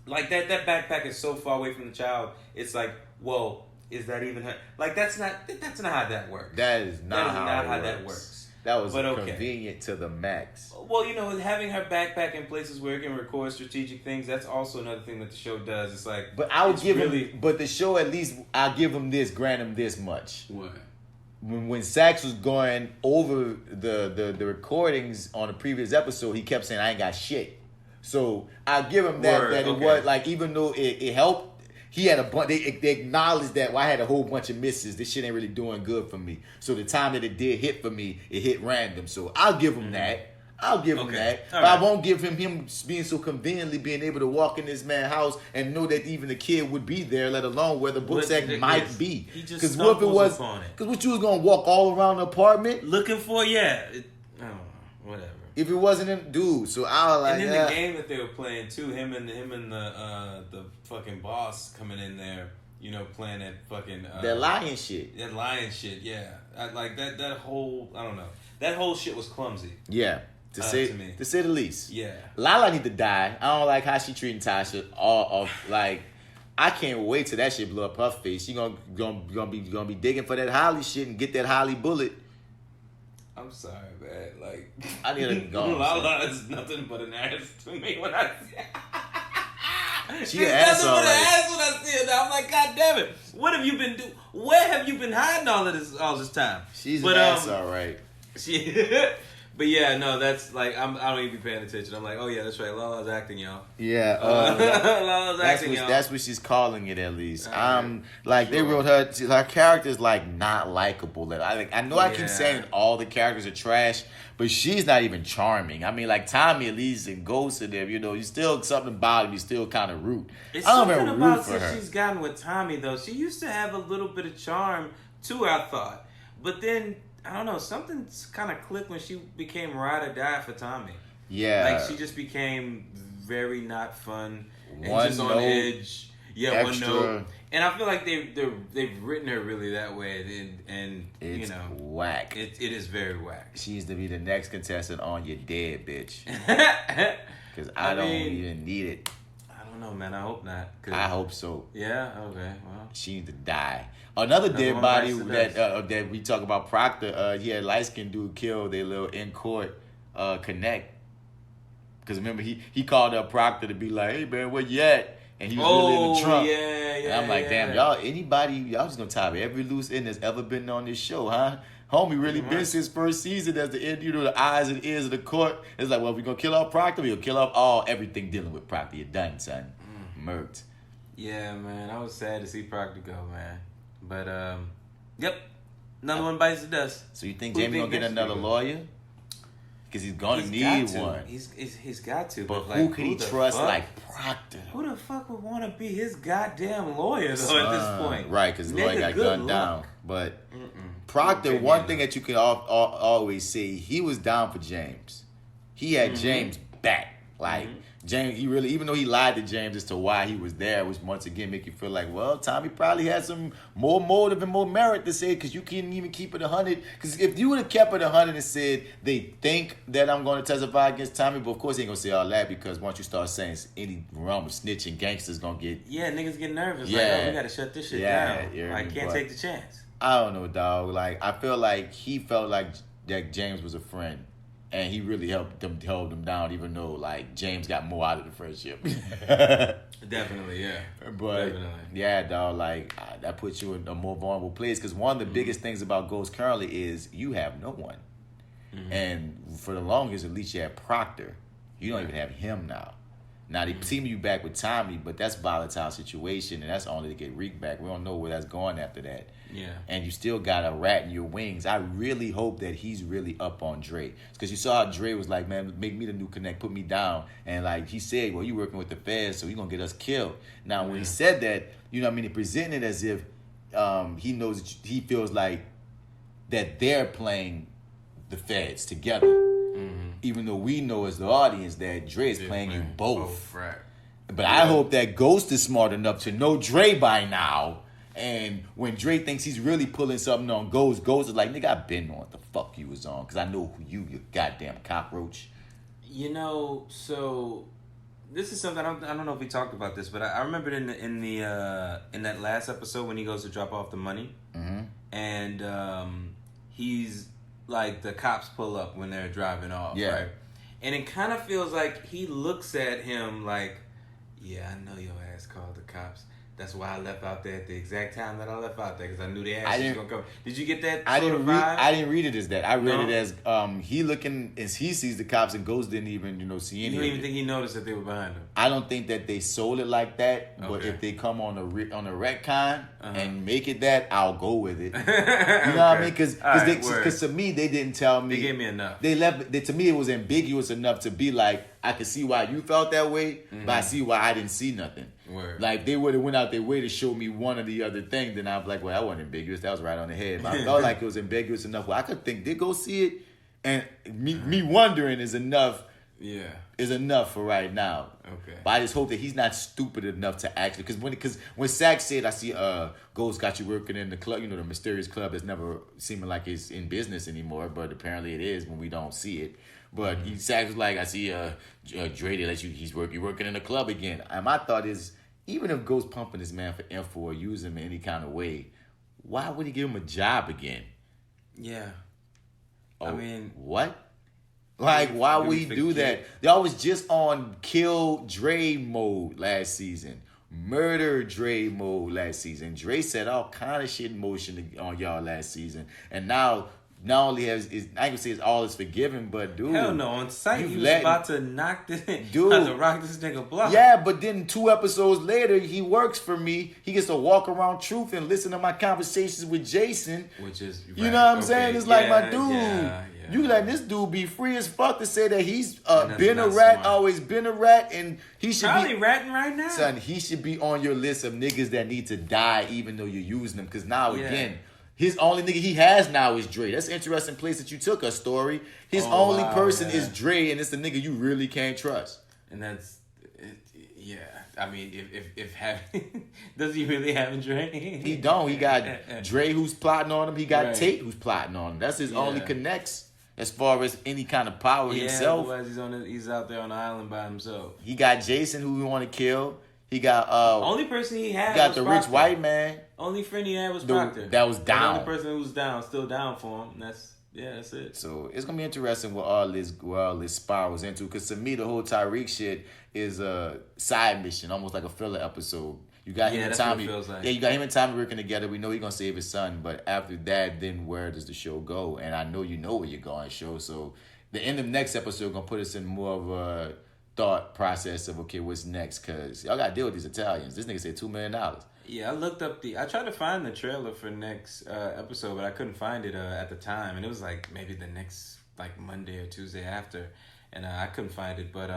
Like that backpack is so far away from the child. It's like, whoa, is that even her? Like that's not how that works. That is not how that works. That was convenient to the max. Well, having her backpack in places where it can record strategic things, that's also another thing that the show does. It's like, but I would give him, but the show at least I'll give him this, grant him this much. What? When Sachs was going over the recordings on the previous episode, he kept saying, "I ain't got shit." So I'll give him that. It was like, even though it helped. He had a bunch. They acknowledged that I had a whole bunch of misses. This shit ain't really doing good for me. So the time that it did hit for me, it hit random. So I'll give him that. I'll give him that. All but right. I won't give him being so conveniently being able to walk in this man's house and know that even the kid would be there, let alone where the book sack might be. Because what if it was? Because what you was gonna walk all around the apartment looking for? Whatever. If it wasn't him, dude. So I was like, and then the game that they were playing too, him and the fucking boss coming in there, playing that fucking that lion shit. That lion shit, yeah. Like that whole, I don't know. That whole shit was clumsy. Yeah. To say the least. Yeah. Lala need to die. I don't like how she treating Tasha. Like, I can't wait till that shit blow up her face. She gonna be digging for that Holly shit and get that Holly bullet. I'm sorry, man. Like, I need to go. Lala is nothing but an ass to me when I see She's an ass, nothing but an ass when I see her now. I'm like, God damn it. What have you been doing? Where have you been hiding all this time? She's an ass, all right. But yeah, no, that's like, I don't even be paying attention. I'm like, oh yeah, that's right. Lala's acting, y'all. Yeah. Lala's acting, y'all. That's what she's calling it, at least. They wrote her character's like not likable. I know I keep saying all the characters are trash, but she's not even charming. I mean, like Tommy, at least, and Ghost in there, you still something about him. You still kind of root. It's something about since she's gotten with Tommy, though. She used to have a little bit of charm, too, I thought. But then, I don't know, something kind of clicked when she became ride or die for Tommy. Yeah. Like, she just became very not fun and just on edge. Yeah, extra. One note. And I feel like they've written her really that way, and it's whack. It is very whack. She needs to be the next contestant on Your Dead, bitch. Because I don't even need it. I don't know, man. I hope not. I hope so. Yeah. Okay. Well, she needs to die. Another dead body that we talk about, Proctor. He had light skinned dude killed their little in court connect. Because remember he called up Proctor to be like, "Hey man, where you at?" And he was really in the trunk. And I'm like, damn, y'all just gonna tie every loose end that's ever been on this show, huh? Homie really been since first season as the end, the eyes and ears of the court. It's like, well, if we're gonna kill off Proctor, we'll kill off everything dealing with Proctor. You're done, son. Murked. Yeah, man. I was sad to see Proctor go, man. But yep, another one bites the dust. So you think Jamie gonna get another lawyer? Because he's gonna need one. He's got to. But who could he trust like Proctor? Who the fuck would want to be his goddamn lawyer though at this point? Right, because the lawyer got gunned down. But Proctor, one thing that you can always say, he was down for James. He had James back. Like James, he really, even though he lied to James as to why he was there, which once again make you feel like, well, Tommy probably had some more motive and more merit to say, because you couldn't even keep it 100. Because if you would have kept it 100 and said they think that I'm going to testify against Tommy, but of course he ain't gonna say all that, because once you start saying any realm of snitching, gangsters gonna get niggas get nervous. Yeah, like, oh, we gotta shut this shit down. I can't take the chance. I don't know, dog. Like I feel like he felt like that James was a friend. And he really helped them hold them down, even though like James got more out of the friendship. Definitely, yeah. But definitely. Yeah, dog, like that puts you in a more vulnerable place. Because one of the biggest things about Ghost currently is you have no one. And for the longest, at least you had Proctor. You don't even have him now. Now they team you back with Tommy, but that's a volatile situation, and that's only to get Reek back. We don't know where that's going after that. Yeah. And you still got a rat in your wings. I really hope that he's really up on Dre. Because you saw how Dre was like, man, make me the new connect, put me down. And like he said, well, you working with the feds, so you're going to get us killed. Now, when he said that, you know what I mean, he presented it as if he knows, that he feels like that they're playing the feds together. Even though we know as the audience that Dre is playing you both. Right. But I hope that Ghost is smart enough to know Dre by now. And when Dre thinks he's really pulling something on Ghost, Ghost is like, nigga, I've been on what the fuck you was on. Because I know who you goddamn cockroach. You know, so this is something, I don't know if we talked about this, but I remember in that last episode when he goes to drop off the money. And he's like, the cops pull up when they're driving off, right? And it kind of feels like he looks at him like, yeah, I know your ass called the cops. That's why I left out there at the exact time that I left out there, because I knew the ass was going to come. Did you get that I sort of vibe? I didn't read it as that. I read it as he looking as he sees the cops, and Ghost didn't even see any. You don't even think he noticed that they were behind him? I don't think that they sold it like that. But if they come on a retcon and make it that, I'll go with it. You know what I mean? Because to me they didn't tell me. They gave me enough. They left. To me it was ambiguous enough to be like, I could see why you felt that way, but I see why I didn't see nothing. Word. Like they would have went out their way to show me one or the other thing, then I'm like, well, that wasn't ambiguous. That was right on the head. But I felt like it was ambiguous enough where I could think they go see it, and me wondering is enough. Yeah, is enough for right now. Okay. But I just hope that he's not stupid enough to actually, because when Sack said, I see Ghost got you working in the club, the mysterious club that's never seeming like it's in business anymore, but apparently it is when we don't see it. But Sack was like, I see Dre that he's working in the club again. And my thought is, even if Ghost pumping this man for info or use him in any kind of way, why would he give him a job again? Yeah. Oh, I mean, what? Like, why would he do that? Y'all was just on kill Dre mode last season. Murder Dre mode last season. Dre set all kind of shit in motion on y'all last season. And now, not only I ain't gonna say it's all is forgiven, but dude. Hell no, on sight he was about to knock this, dude, about to rock this nigga block. Yeah, but then 2 episodes later, he works for me. He gets to walk around Truth and listen to my conversations with Jason. Which is, right. You know what I'm saying? It's like, my dude. You let this dude be free as fuck to say that he's been a rat, always been a rat, and he should probably ratting right now. Son, he should be on your list of niggas that need to die even though you're using them. Because now, again, his only nigga he has now is Dre. That's an interesting place that you took a story. His only person is Dre, and it's the nigga you really can't trust. And that's, I mean, if having, does he really have Dre? He don't. He got Dre who's plotting on him. He got Tate who's plotting on him. That's his only connects. As far as any kind of power himself. Otherwise he's out there on the island by himself. He got Jason who we want to kill. He got only person he had. He got the Proctor. Rich white man. Only friend he had was Proctor. That was down. The only person who was down, still down for him. That's it. So it's gonna be interesting what all this spirals into. Because to me, the whole Tyreek shit is a side mission, almost like a filler episode. You got him and Tommy. You got him and Tommy working together. We know he's gonna save his son, but after that, then where does the show go? And I know you know where you're going, show. So the end of next episode gonna put us in more of a thought process of, okay, what's next? Because y'all gotta deal with these Italians. This nigga said $2 million. Yeah, I looked up I tried to find the trailer for next episode, but I couldn't find it at the time, and it was like maybe the next like Monday or Tuesday after, and I couldn't find it. But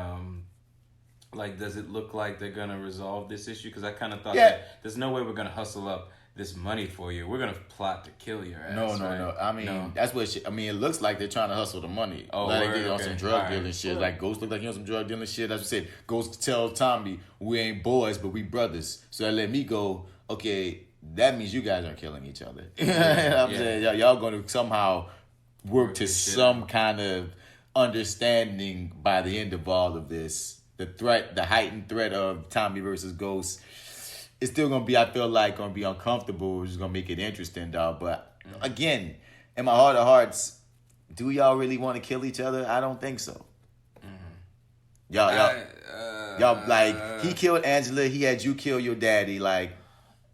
like, does it look like they're gonna resolve this issue? Because I kind of thought that there's no way we're gonna hustle up this money for you. We're gonna plot to kill your ass. No. I mean, that's what. It looks like they're trying to hustle the money. Oh, like they on some drug dealing shit. Like Ghost look like he on some drug dealing shit. That's what I said. Ghost tell Tommy, we ain't boys, but we brothers. So that let me go. Okay, that means you guys are killing each other. I'm saying y'all gonna somehow work to some kind of understanding by the end of all of this. The heightened threat of Tommy versus Ghost. It's still gonna be, I feel like, gonna be uncomfortable. It's just gonna make it interesting, dog. But again, in my heart of hearts, do y'all really want to kill each other? I don't think so. Y'all like, he killed Angela. He had you kill your daddy. Like,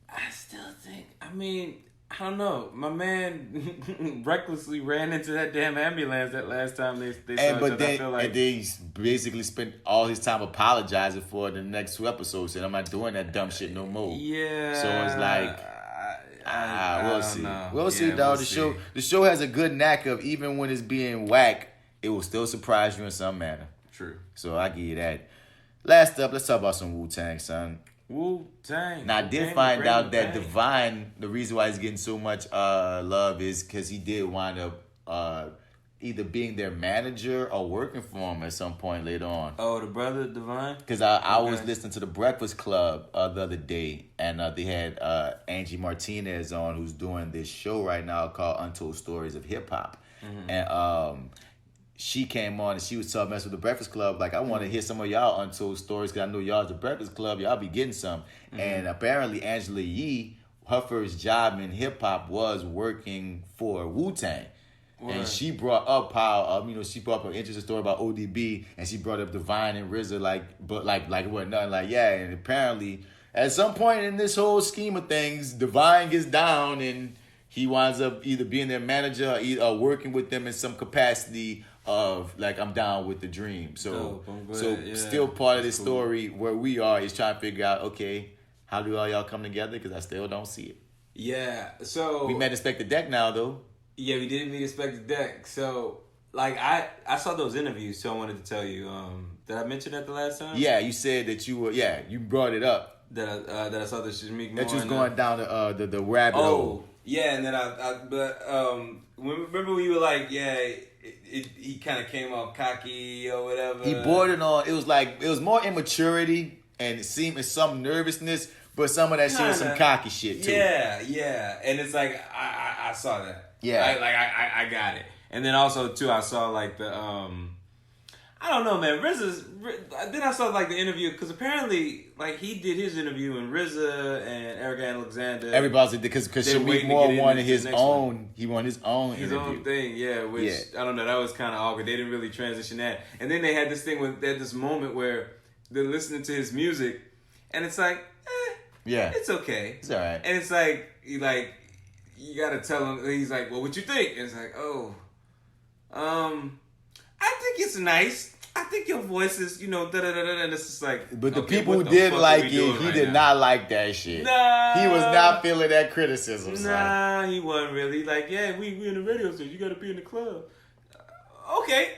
I still think. I mean, I don't know. My man recklessly ran into that damn ambulance that last time they saw but each then, I feel like, and they basically spent all his time apologizing for the next 2 episodes. Saying, I'm not doing that dumb shit no more. Yeah. So it's like, we'll see. We'll see, dog. The show has a good knack of, even when it's being whack, it will still surprise you in some manner. True. So I give you that. Last up, let's talk about some Wu-Tang, son. Wu-Tang. Now, I did find out that Divine, the reason why he's getting so much love is because he did wind up either being their manager or working for him at some point later on. Oh, the brother Divine? Because I was listening to the Breakfast Club the other day, and they had Angie Martinez on, who's doing this show right now called Untold Stories of Hip Hop. Mm-hmm. And she came on and she was talking mess with the Breakfast Club. Like, I want to hear some of y'all untold stories because I know y'all's the Breakfast Club. Y'all be getting some. Mm-hmm. And apparently Angela Yee, her first job in hip hop was working for Wu-Tang. Word. And she brought up how, she brought up an interesting story about ODB, and she brought up Divine and RZA, like it wasn't nothing. Like, yeah, and apparently at some point in this whole scheme of things, Divine gets down and he winds up either being their manager or working with them in some capacity of, like, I'm down with the dream. So still part of this story where we are is trying to figure out, okay, how do all y'all come together? Because I still don't see it. Yeah, so... We met Inspector Deck now, though. Yeah, we did meet Inspector Deck. So, like, I saw those interviews, so I wanted to tell you. Did I mention that the last time? Yeah, you said that you were... Yeah, you brought it up. That I saw the Shamik that you was going down the rabbit hole. Yeah, and then remember we were like, he kind of came off cocky or whatever. He bordered on, it was more immaturity and it seemed some nervousness, but some of that shit was some cocky shit too. Yeah. And it's like, I saw that. Yeah. I got it. And then also too, I saw like the, I don't know, man. Then I saw like the interview because apparently, like, he did his interview and RZA and Eric Alexander. Everybody did because Shamik Moore wanted his own. He wanted his own interview. His own thing, yeah. Which I don't know. That was kind of awkward. They didn't really transition that. And then they had this thing with this moment where they're listening to his music, and it's like, it's okay. It's all right. And it's like you gotta tell him. He's like, well, what you think? And it's like, I think it's nice. I think your voice is, and it's just like... But the people who did like it, he did not like that shit. Nah. He was not feeling that criticism, son. He wasn't really. Like, yeah, we in the radio station. You got to be in the club. Okay,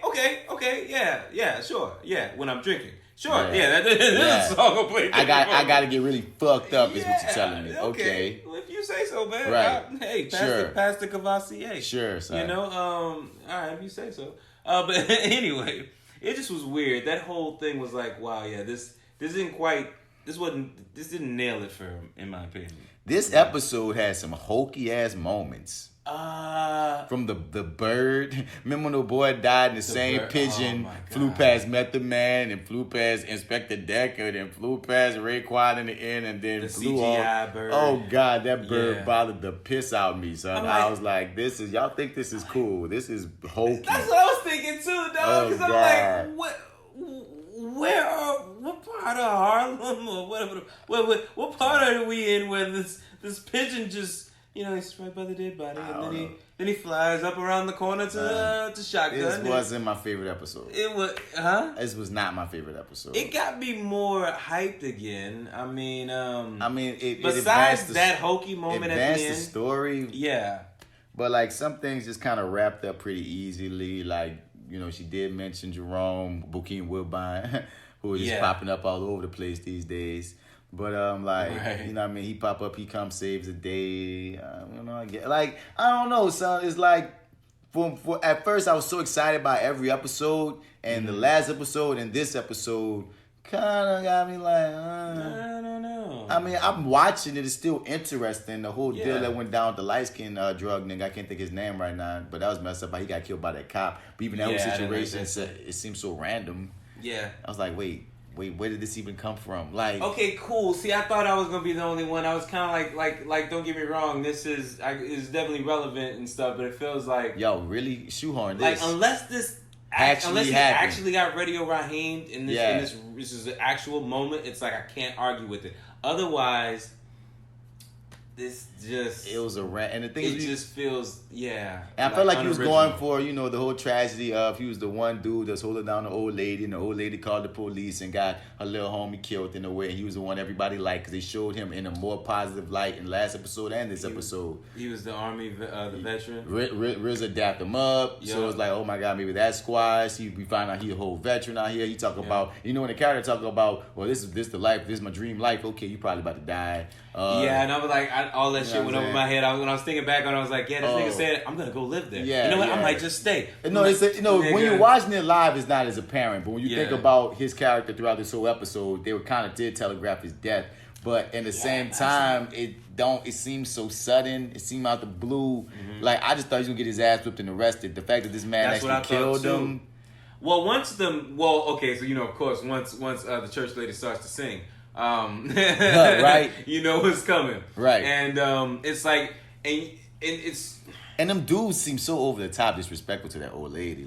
yeah, sure. Yeah, when I'm drinking. Sure, that's a song I'm playing. I got to get really fucked up is what you're telling me. Okay. Well, if you say so, man. Right. Pass the Cavassier. Sure, son. All right, if you say so. But anyway... It just was weird. That whole thing was like, wow, yeah, this didn't nail it for him, in my opinion. This episode had some hokey ass moments. From the bird. Remember when the boy died and the same pigeon flew past Method Man and flew past Inspector Deck and then flew past Raekwon in the end and then the flew CGI off. bird. Oh God, that bird bothered the piss out of me, son. I was like, y'all think this is cool. This is hokey. That's what I was thinking too, dog. Because I'm like, what part of Harlem or whatever, what part are we in where this pigeon just... You know, he's right by the dead body, and then he flies up around the corner to shotgun. This wasn't my favorite episode. It was, huh? This was not my favorite episode. It got me more hyped again. I mean, besides that hokey moment at the end, the story. Yeah, but like some things just kind of wrapped up pretty easily. Like, you know, she did mention Jerome Bokeem Woodbine, who is just popping up all over the place these days. But right. You know what I mean, he pop up, he comes, saves the day. You know, I don't know, son. It's like for at first I was so excited by every episode, and the last episode and this episode kind of got me like, I don't know. I mean, I'm watching it. It's still interesting. The whole deal that went down with the light-skinned drug nigga. I can't think his name right now, but that was messed up. He got killed by that cop. But even that whole situation, it seems so random. Yeah. I was like, wait, where did this even come from? Like, okay, cool. See, I thought I was gonna be the only one. I was kind of like. Don't get me wrong. This is definitely relevant and stuff, but it feels like really shoehorn this. Like, unless this actually got Radio Raheem and this is an actual moment. It's like I can't argue with it. Otherwise, it was a rant, and the thing is, just feels And I felt like he was going for, you know, the whole tragedy of he was the one dude that's holding down the old lady, and the old lady called the police and got her little homie killed in a way. And he was the one everybody liked because they showed him in a more positive light in last episode and this episode. He was the army, the veteran. RZA dapped him up, so it's like, oh my god, maybe that's squash. We find out he a whole veteran out here. He talk about, you know, when the character talk about, well, this the life, this is my dream life. Okay, you probably about to die. And I was like, all that shit went over my head. When I was thinking back on it, I was like, this nigga said, I'm gonna go live there. Yeah, you know what? I might just stay. No, when you're watching it live, it's not as apparent. But when you think about his character throughout this whole episode, they did telegraph his death. But in the same time, it seems so sudden. It seemed out the blue. Mm-hmm. Like, I just thought he was gonna get his ass whipped and arrested. The fact that this man actually killed him. Well, okay, so you know, of course, once the church lady starts to sing. Right, you know what's coming, right? And it's like, and them dudes seem so over the top disrespectful to that old lady.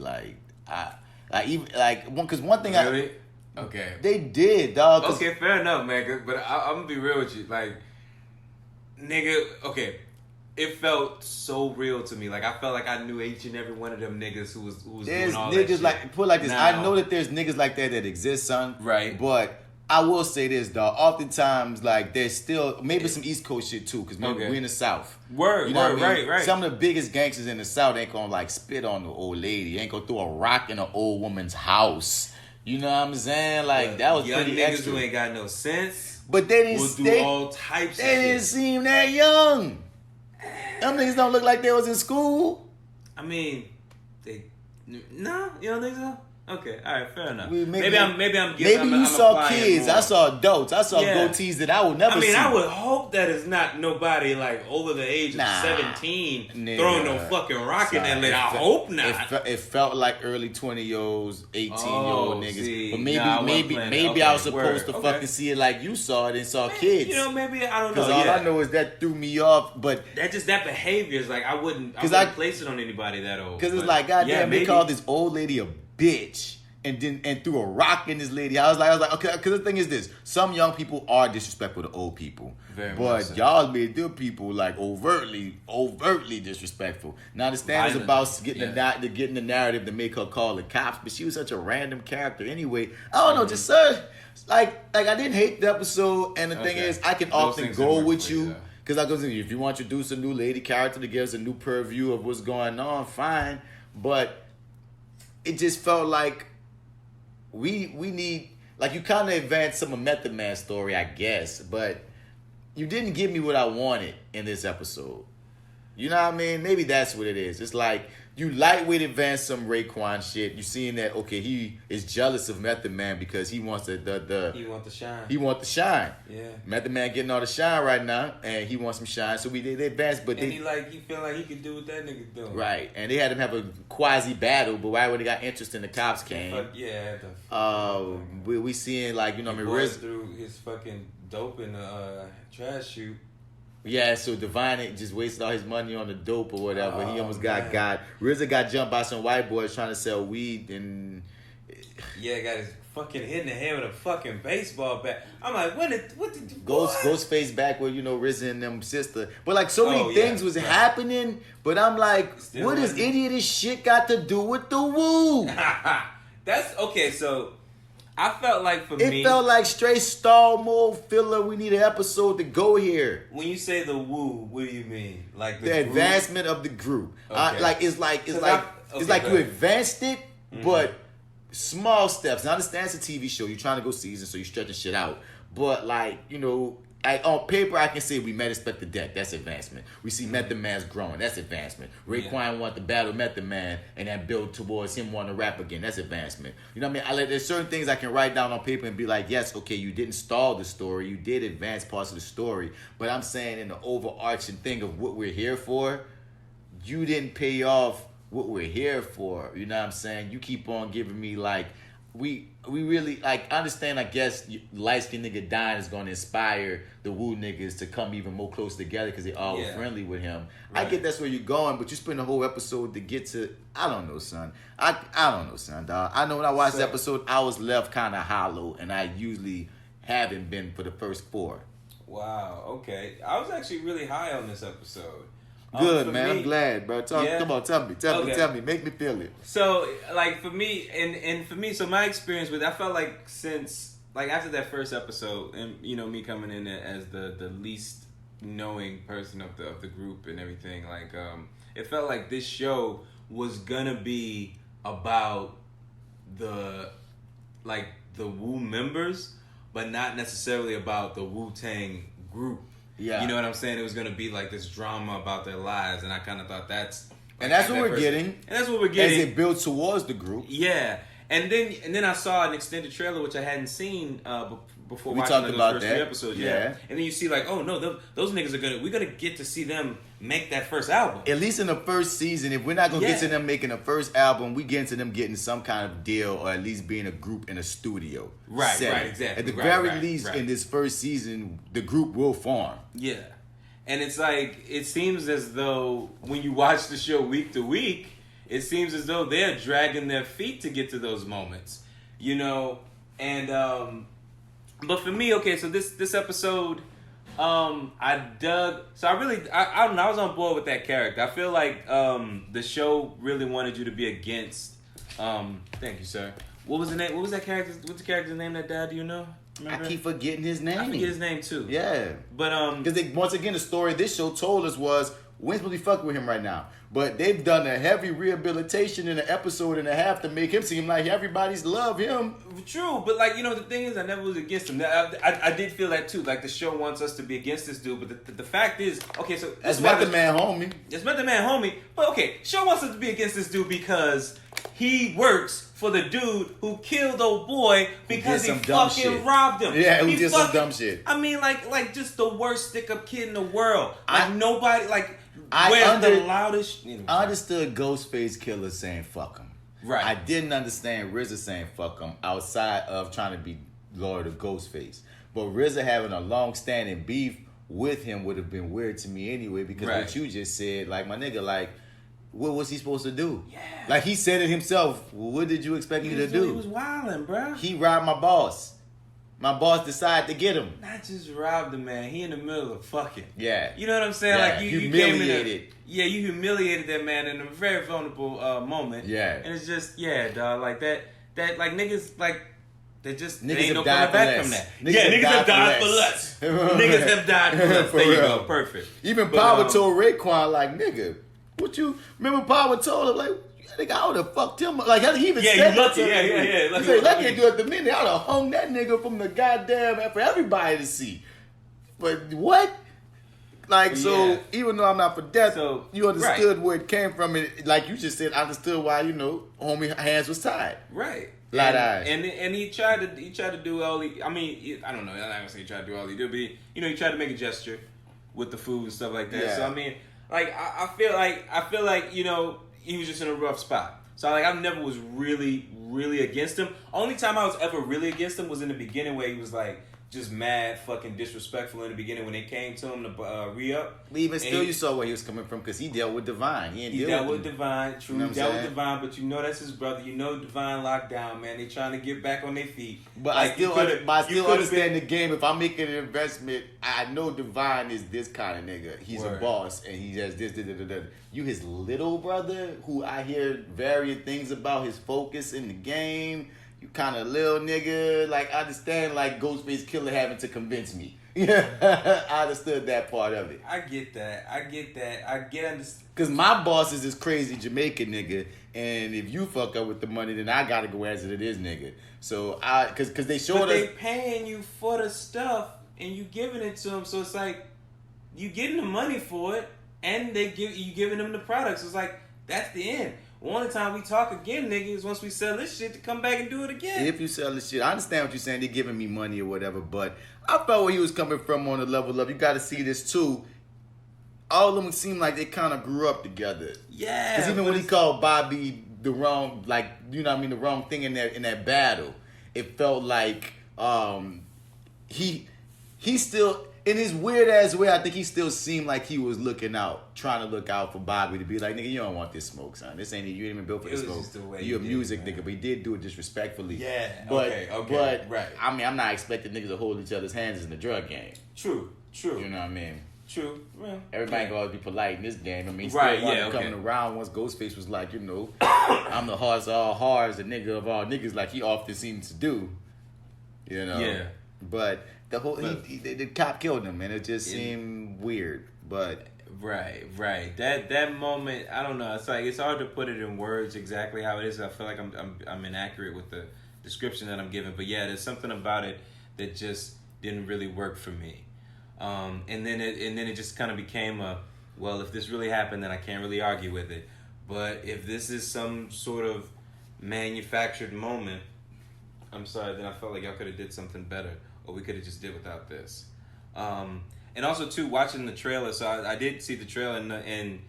Because one thing really? Okay, they did, dog. Okay, fair enough, man. But I'm gonna be real with you, like, nigga. Okay, it felt so real to me. Like, I felt like I knew each and every one of them niggas who was doing all that shit. There's niggas like, put like this. Now, I know that there's niggas like that exist, son. Right, but I will say this, dog. Oftentimes, like, there's still maybe some East Coast shit too, because we're in the South. Word, you know what I mean? Right. Some of the biggest gangsters in the South ain't gonna like spit on the old lady. Ain't gonna throw a rock in an old woman's house. You know what I'm saying? Like, that was young pretty niggas extra. who ain't got no sense. But they didn't. Will do all types. They didn't seem that young. Them niggas don't look like they was in school. I mean, no, you don't think so? Okay, all right, fair enough. Maybe you saw kids. I saw adults. I saw goatees that I would never see. I would hope that it's not nobody like over the age of 17 throwing no fucking rock in that lady. I hope not. It felt like early 20-year-olds, 18-year-old niggas. See, but maybe I was supposed to fucking see it like you saw it and saw kids. You know, maybe I don't know. Because all I know is that threw me off. But that behavior is like I wouldn't place it on anybody that old. Because it's like, goddamn, they called this old lady a bitch and threw a rock in this lady. I was like, okay, because the thing is this: some young people are disrespectful to old people, but y'all made them people like overtly disrespectful. Now, I understand it's about getting the narrative to make her call the cops, but she was such a random character anyway. I don't know, just like I didn't hate the episode, and the thing is, I can often go with you. Because I go, if you want to introduce a new lady character to give us a new purview of what's going on, fine. But it just felt like we need, like, you kind of advanced some of Method Man's story, I guess, but you didn't give me what I wanted in this episode. You know what I mean? Maybe that's what it is. It's like you lightweight advance some Raekwon shit. You seeing that, okay, he is jealous of Method Man because he wants he want the shine. He want the shine. Yeah. Method Man getting all the shine right now, and he wants some shine. So they advanced, but he feel like he could do what that nigga doing. Right, and they had him have a quasi battle, but right when they got interested, the cops came. We seeing, like, you know, Riz through his fucking dope in the trash chute. Yeah, so Divine just wasted all his money on the dope or whatever. He almost got RZA got jumped by some white boys trying to sell weed, and Yeah, got his fucking hit in the head with a fucking baseball bat. I'm like, what did Ghostface back where, you know, RZA and them sister. But like so many things was happening, but I'm like, still what does any of this shit got to do with the woo? That's okay, so I felt like it felt like straight stall mode filler. We need an episode to go here. When you say the woo, what do you mean? Like the advancement of the group. Okay. It's like you advanced it, but small steps. Now, I understand it's a TV show. You're trying to go season, so you're stretching shit out. But, like, you know, on paper, I can say we met Inspector Deck. That's advancement. We see Method Man's growing. That's advancement. Raekwon want to battle Method Man and then build towards him wanting to rap again. That's advancement. You know what I mean? There's certain things I can write down on paper and be like, yes, okay, you didn't stall the story. You did advance parts of the story. But I'm saying in the overarching thing of what we're here for, you didn't pay off what we're here for. You know what I'm saying? You keep on giving me like, we really, like, I understand, I guess, light-skinned nigga dying is going to inspire the woo niggas to come even more close together because they all were friendly with him. Right. I get that's where you're going, but you spend the whole episode to get to, I don't know, son. I don't know, son, dog. I know when I watched the episode, I was left kind of hollow, and I usually haven't been for the first 4. Wow, okay. I was actually really high on this episode. Good, man. I'm glad, bro. Come on, tell me. Make me feel it. So, like, for me, and for me, so my experience with it, I felt like since, like, after that first episode, and, you know, me coming in as the least knowing person of the group and everything, like, it felt like this show was gonna be about the Wu members, but not necessarily about the Wu-Tang group. Yeah. You know what I'm saying? It was going to be like this drama about their lives, and I kind of thought that's... Like, and that's what we're getting. And that's what we're getting. As it builds towards the group. Yeah. And then I saw an extended trailer, which I hadn't seen before we watching those first 3 episodes. Yeah. And then you see like, oh no, those niggas we're going to get to see them make that first album. At least in the first season, if we're not going to get to them making the first album, we get into them getting some kind of deal or at least being a group in a studio. Right, exactly. At the very least, in this first season, the group will form. Yeah. And it's like, it seems as though when you watch the show week to week, it seems as though they're dragging their feet to get to those moments, you know? And, but for me, okay, so this episode, I dug, so I don't know, I was on board with that character. I feel like, the show really wanted you to be against, thank you, sir. What was the name, what's the character's name that died, do you know? Remember? I keep forgetting his name. I forget his name too. Yeah. But, because once again, the story this show told us was, we ain't supposed to be fucking with him right now. But they've done a heavy rehabilitation in an episode and a half to make him seem like everybody's love him. True, but like, you know, the thing is, I never was against him. I did feel that too. Like, the show wants us to be against this dude, but the fact is, okay, so... That's Method Man homie. It's Method Man homie. But okay, show wants us to be against this dude because he works for the dude who killed old boy because he fucking robbed him. Yeah, who did some dumb shit. I mean, like just the worst stick-up kid in the world. Like, nobody, like... I understood Ghostface Killer saying fuck him. Right. I didn't understand RZA saying fuck him outside of trying to be loyal to Ghostface. But RZA having a long-standing beef with him would have been weird to me anyway because what you just said, like, my nigga, like, what was he supposed to do? Yeah. Like, he said it himself. Well, what did you expect me to do? He was wilding, bro. He robbed my boss. My boss decided to get him. Not just robbed him, man. He in the middle of fucking. Yeah. You know what I'm saying? Yeah. Like, you humiliated. You humiliated that man in a very vulnerable moment. Yeah. And it's just, dog, like that, like, niggas, like, they just, niggas they ain't no coming back from that. Niggas have died for less. Niggas have died for less. There you go. Perfect. Even Power told Raekwon, like, nigga, what you, remember Power told him, like, nigga, I would have fucked him. Like, he even said that to him. He said, lucky to do it the minute. I would have hung that nigga from the goddamn, for everybody to see. But what? Like, so, even though I'm not for death, you understood where it came from. And like you just said, I understood why, you know, homie hands was tied. Right. Light eyes. And he tried to do all he, I mean, I don't know. I'm not going to say he tried to do all he did, but you know, he tried to make a gesture with the food and stuff like that. Yeah. So, I mean, like, I feel like, you know, he was just in a rough spot. So, like, I never was really, really against him. Only time I was ever really against him was in the beginning where he was like just mad fucking disrespectful in the beginning when they came to him to re-up. But even still, you saw where he was coming from because he dealt with Divine. He dealt with Divine, true. You know he dealt with Divine, but you know that's his brother. You know Divine locked down, man. They trying to get back on their feet. But I still understand the game. If I'm making an investment, I know Divine is this kind of nigga. He's a boss, and he does this. You his little brother, who I hear varying things about his focus in the game. You kind of little nigga. Like, I understand, like, Ghostface Killer having to convince me. Yeah, I understood that part of it. I get that. Because my boss is this crazy Jamaican nigga, and if you fuck up with the money, then I gotta go answer to this nigga. So, because they showed us... But they paying you for the stuff, and you giving it to them, so it's like, you getting the money for it, and you giving them the products. It's like, that's the end. One time we talk again, nigga, is once we sell this shit to come back and do it again. If you sell this shit, I understand what you're saying. They're giving me money or whatever, but I felt where he was coming from on the level of, you got to see this too. All of them seem like they kind of grew up together. Yeah. Because even when he called Bobby the wrong, like, you know what I mean, the wrong thing in that battle, it felt like he still... In his weird ass way, I think he still seemed like he was trying to look out for Bobby to be like, nigga, you don't want this smoke, son. This ain't you ain't even built for this smoke. You a music nigga, but he did do it disrespectfully. Yeah, but right. I mean, I'm not expecting niggas to hold each other's hands in the drug game. True. You know what I mean? True. Well, everybody gonna always be polite in this game. I mean, coming around once Ghostface was like, you know, I'm the hardest of all hards, the nigga of all niggas, like he often seems to do. You know? Yeah. But the whole the cop killed him, and it just seemed weird. But right. That moment, I don't know. It's like it's hard to put it in words exactly how it is. I feel like I'm inaccurate with the description that I'm giving. But yeah, there's something about it that just didn't really work for me. And then it just kind of became if this really happened, then I can't really argue with it. But if this is some sort of manufactured moment, I'm sorry, then I felt like y'all could have did something better. Or we could have just did without this. And also, too, watching the trailer. So I did see the trailer, and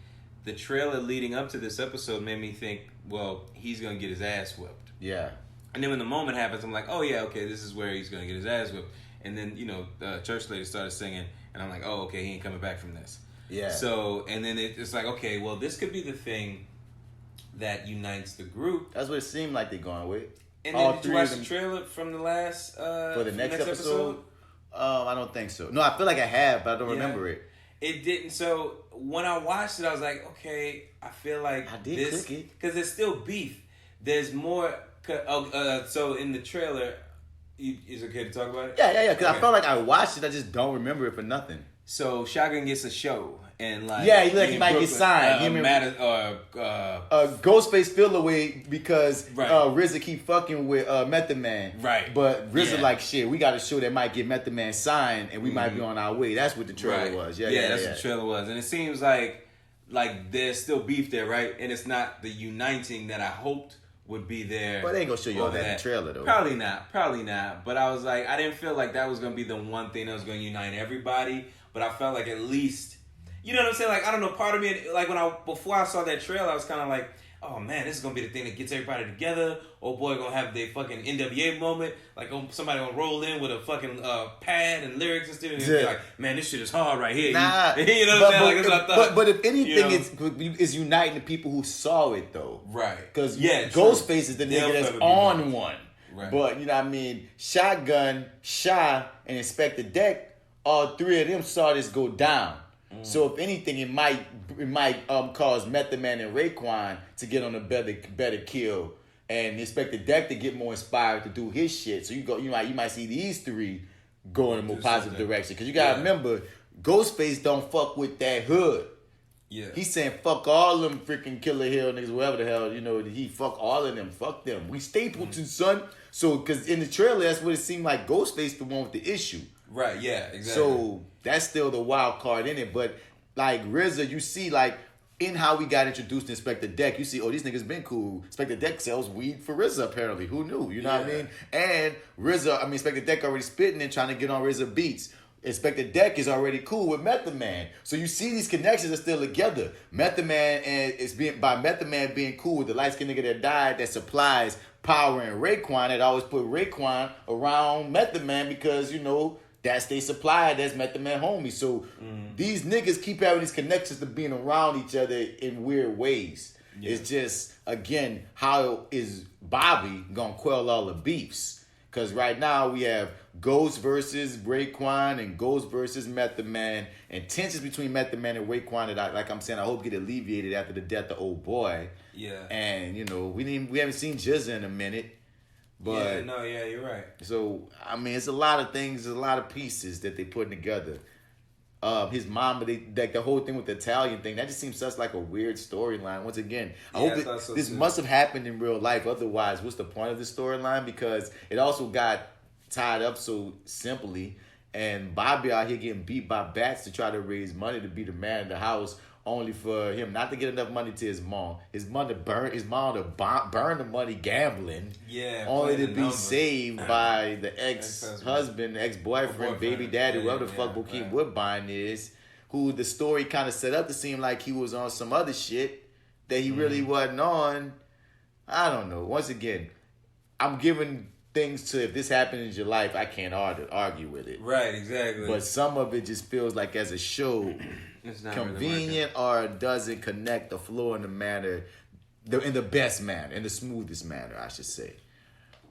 the trailer leading up to this episode made me think, well, he's going to get his ass whipped. Yeah. And then when the moment happens, I'm like, oh, yeah, okay, this is where he's going to get his ass whipped. And then, you know, the church lady started singing, and I'm like, oh, okay, he ain't coming back from this. Yeah. So, and then it's like, okay, well, this could be the thing that unites the group. That's what it seemed like they're going with. And then did you watch the trailer from the last for the next episode? I don't think so. No, I feel like I have, but I don't remember it. It didn't. So when I watched it, I was like, okay, I feel like I did click it because there's still beef. There's more. So in the trailer, is it okay to talk about it? Yeah. Because I felt like I watched it, I just don't remember it for nothing. So Shotgun gets a show. And like, he might get signed. Ghostface feel away because RZA keep fucking with Method Man. Right. But RZA like, shit, we got a show that might get Method Man signed, and we might be on our way. That's what the trailer was. Yeah, that's what the trailer was. And it seems like there's still beef there, right? And it's not the uniting that I hoped would be there. But they ain't gonna show you all that in the trailer, though. Probably not. But I was like, I didn't feel like that was gonna be the one thing that was gonna unite everybody. But I felt like at least... You know what I'm saying? Like, I don't know, part of me, like, before I saw that trailer, I was kind of like, oh, man, this is going to be the thing that gets everybody together. Oh, boy, going to have their fucking NWA moment. Like, somebody going to roll in with a fucking pad and lyrics and stuff. And be like, man, this shit is hard right here. Nah. You know what I'm saying? Like, that's what I thought. But if anything, it's uniting the people who saw it, though. Right. Because Ghostface is the nigga that's on one. Right. But, you know what I mean? Shotgun, Shy, and Inspector Deck, all three of them saw this go down. So if anything, it might cause Method Man and Raekwon to get on a better kill, and Inspector Deck to get more inspired to do his shit. So you might see these three go in a more positive direction, because you gotta remember, Ghostface don't fuck with that hood. Yeah, he's saying fuck all them freaking Killer Hill niggas, whatever the hell, you know, he fuck all of them, fuck them. We Stapleton, son. So because in the trailer, that's what it seemed like. Ghostface the one with the issue. Right, yeah, exactly. So that's still the wild card in it. But like RZA, you see, like, in how we got introduced to Inspector Deck, you see, oh, these niggas been cool. Inspector Deck sells weed for RZA, apparently. Who knew? You know what I mean? And Inspector Deck already spitting and trying to get on RZA beats. Inspector Deck is already cool with Method Man. So you see these connections are still together. Method Man, and it's by Method Man being cool with the light-skinned nigga that died that supplies Power and Raekwon had always put Raekwon around Method Man because, you know, that's their supplier, that's Method Man homie. So these niggas keep having these connections to being around each other in weird ways. Yeah. It's just, again, how is Bobby gonna quell all the beefs? Because right now we have Ghost versus Raekwon and Ghost versus Method Man, and tensions between Method Man and Raekwon that, like I'm saying, I hope get alleviated after the death of old boy. Yeah. And, you know, we haven't seen Jizza in a minute. But you're right. So, I mean, it's a lot of things, there's a lot of pieces that they put together. His mama, like the whole thing with the Italian thing, that just seems such like a weird storyline. Once again, I hope this must have happened in real life. Otherwise, what's the point of the storyline? Because it also got tied up so simply. And Bobby out here getting beat by bats to try to raise money to be the man of the house, only for him not to get enough money to his mom. His mom to burn the money gambling. Yeah. Only to be saved by the ex-husband, ex-boyfriend, baby daddy, whoever the fuck Bokeem Woodbine is, who the story kind of set up to seem like he was on some other shit that he really wasn't on. I don't know. Once again, I'm giving things to, if this happened in your life, I can't argue with it. Right, exactly. But some of it just feels like as a show, it's not convenient really or doesn't connect the flow in the manner, in the best manner, in the smoothest manner, I should say.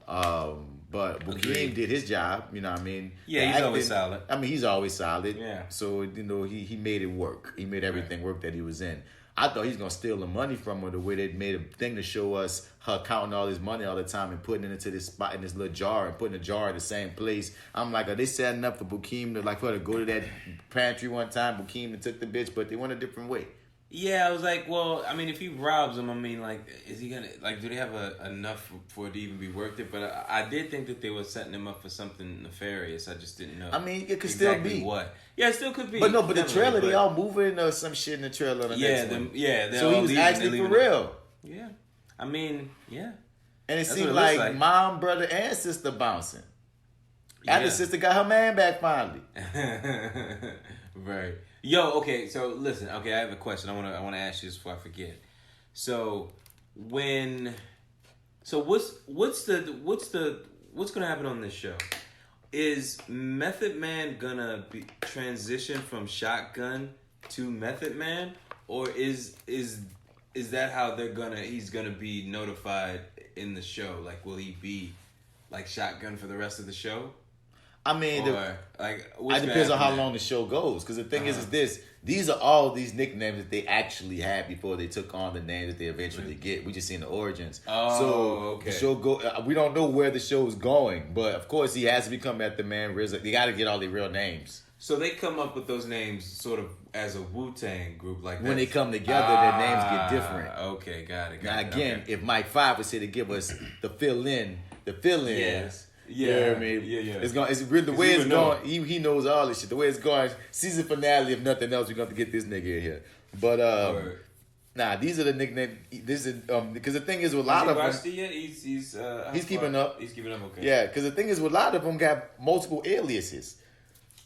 But Bokeem did his job, you know what I mean? Yeah, he's always solid. I mean, he's always solid. Yeah. So, you know, he made it work. He made everything work that he was in. I thought he's going to steal the money from her the way they made a thing to show us her counting all this money all the time and putting it into this spot in this little jar and putting the jar in the same place. I'm like, are they setting up for Bokeem to, like, for her to go to that pantry one time? Bokeem took the bitch, but they went a different way. Yeah, I was like, well, I mean, if he robs them, I mean, like, is he going to, like, do they have enough for it to even be worth it? But I did think that they were setting him up for something nefarious. I just didn't know. I mean, it could exactly still be. What. Yeah, it still could be. But no, but the trailer, they all moving or some shit in the trailer. The next one. So he was actually for real. Yeah. I mean, yeah. And it seemed like mom, brother, and sister bouncing. After sister got her man back finally. Right. Yo, okay, so listen, I have a question. I wanna ask you this before I forget. So what's gonna happen on this show? Is Method Man gonna transition from Shotgun to Method Man, or is that how he's gonna be notified in the show? Like, will he be like Shotgun for the rest of the show? I mean, it depends on how long the show goes. Because the thing is these are all these nicknames that they actually had before they took on the name that they eventually get. We just seen the origins. The show we don't know where the show's going, but of course he has to become Method Man, RZA. They got to get all their real names. So they come up with those names sort of as a Wu-Tang group, like when they come together, their names get different. Okay, got it. Now again, if Mike 5 was here to give us the fill-ins. Yeah, you know what I mean? It's really the way it's going. He knows all this shit. The way it's going, season finale. If nothing else, we're going to get this nigga in here. But these are the nicknames. This is because the thing is with a lot of them. He's keeping up. He's keeping up. Okay. Yeah, because the thing is with a lot of them got multiple aliases.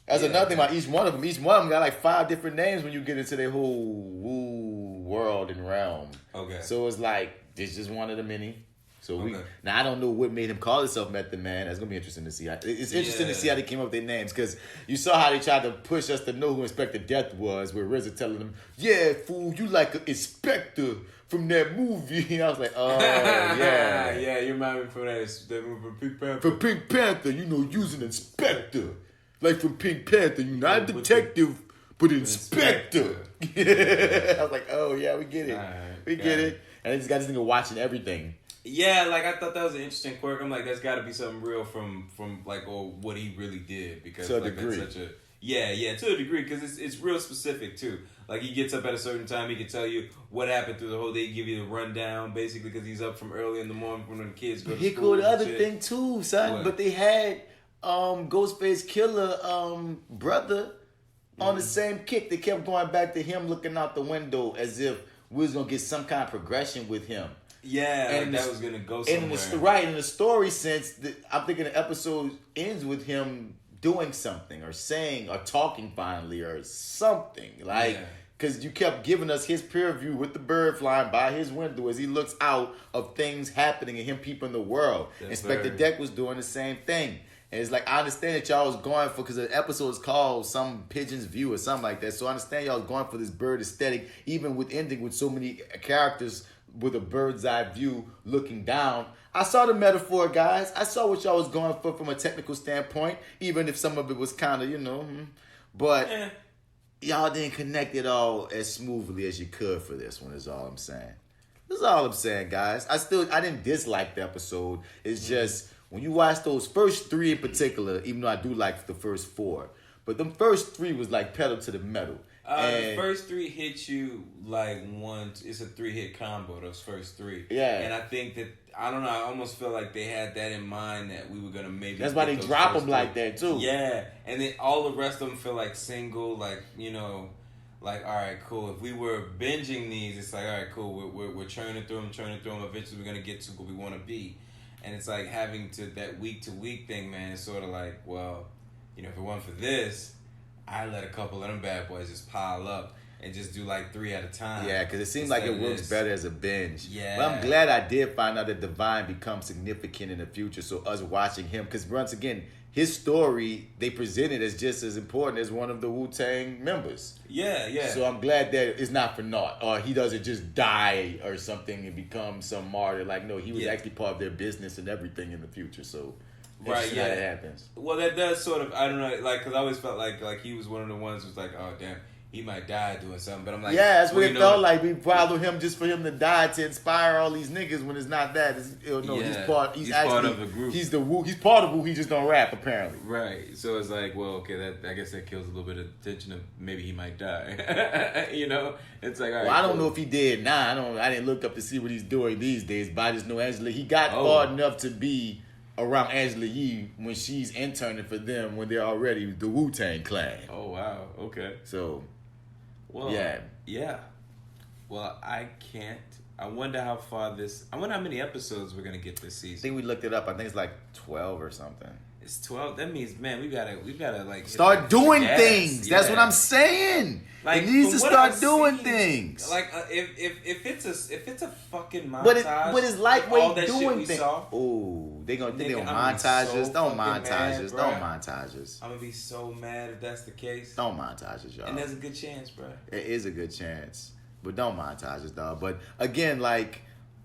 That's another thing about each one of them. Each one of them got like 5 different names when you get into their whole woo world and realm. Okay. So it's like this is one of the many. So now I don't know what made him call himself Method Man. That's gonna be interesting to see. It's interesting to see how they came up with their names, because you saw how they tried to push us to know who Inspector Death was, where RZA telling them, "Yeah, fool, you like an inspector from that movie." And I was like, "Oh yeah, yeah, you remind me from that movie from Pink Panther." From Pink Panther, you know, using inspector, like from Pink Panther, you're not a detective, but inspector. I was like, "Oh yeah, we get it, we get it." And I just got this nigga watching everything. Yeah, like I thought that was an interesting quirk. I'm like, that's got to be something real from like, or what he really did, because to a like degree. That's such a to a degree, because it's real specific too. Like he gets up at a certain time, he can tell you what happened through the whole day, give you the rundown basically, because he's up from early in the morning when the kids go to school. He cool. The other thing too, son, what? But they had Ghostface Killer brother on the same kick. They kept going back to him looking out the window as if we was gonna get some kind of progression with him. Yeah, and like that was gonna go somewhere. Right, in the story sense, I'm thinking the episode ends with him doing something or saying or talking finally or something. Like Because you kept giving us his peer view with the bird flying by his window as he looks out of things happening and him peeping the world. Inspector Deck was doing the same thing. And it's like, I understand that y'all was going for, because the episode is called some Pigeon's View or something like that. So I understand y'all was going for this bird aesthetic, even with ending with so many characters with a bird's eye view looking down. I saw the metaphor, guys. I saw what y'all was going for from a technical standpoint, even if some of it was kind of, but y'all didn't connect it all as smoothly as you could for this one, is all I'm saying. That's all I'm saying, guys. I didn't dislike the episode. It's just, when you watch those first 3 in particular, even though I do like the first 4, but them first 3 was like pedal to the metal. The first 3 hit you like once. It's a 3-hit combo, those first 3. Yeah. And I think that, I don't know, I almost feel like they had that in mind, that we were going to maybe... That's why they drop them like that, too. Yeah. And then all the rest of them feel like single, like, like, all right, cool. If we were binging these, it's like, all right, cool. We're churning through them. Eventually we're going to get to where we want to be. And it's like having that week-to-week thing, man. It's sort of like, well, if it weren't for this, I let a couple of them bad boys just pile up and just do like 3 at a time. Yeah, because it seems like it works better as a binge. Yeah. But I'm glad I did find out that Divine becomes significant in the future. So us watching him, because once again, his story, they presented as just as important as one of the Wu-Tang members. Yeah, yeah. So I'm glad that it's not for naught. Or he doesn't just die or something and become some martyr. Like, no, he was actually part of their business and everything in the future. So... Right, yeah. That happens. Well, that does sort of, I don't know, like, because I always felt like he was one of the ones who was like, oh, damn, he might die doing something. But I'm like, yeah, that's what it felt like. We follow him just for him to die to inspire all these niggas when it's not that. He's part of the group. He's part of Wu, he just don't rap, apparently. Right. So it's like, well, okay, I guess that kills a little bit of tension of maybe he might die. It's like, all right. Well, I don't know if he did now. I didn't look up to see what he's doing these days, but I just know Angela, he got far enough to be around Angela Yee when she's interning for them when they're already the Wu-Tang Clan. Oh, wow. Okay. So, well, yeah. Well, I wonder how many episodes we're going to get this season. I think we looked it up. I think it's like 12 or something. It's 12. That means, man, we gotta like start doing things. That's what I'm saying. Like, it needs to start doing things. Like if it's a fucking montage. But it's lightweight doing things. Oh, they gonna montage us. Don't montage us. Don't montage us. I'm gonna be so mad if that's the case. Don't montage us, y'all. And there's a good chance, bro. It is a good chance, but don't montage us, dog. But again, like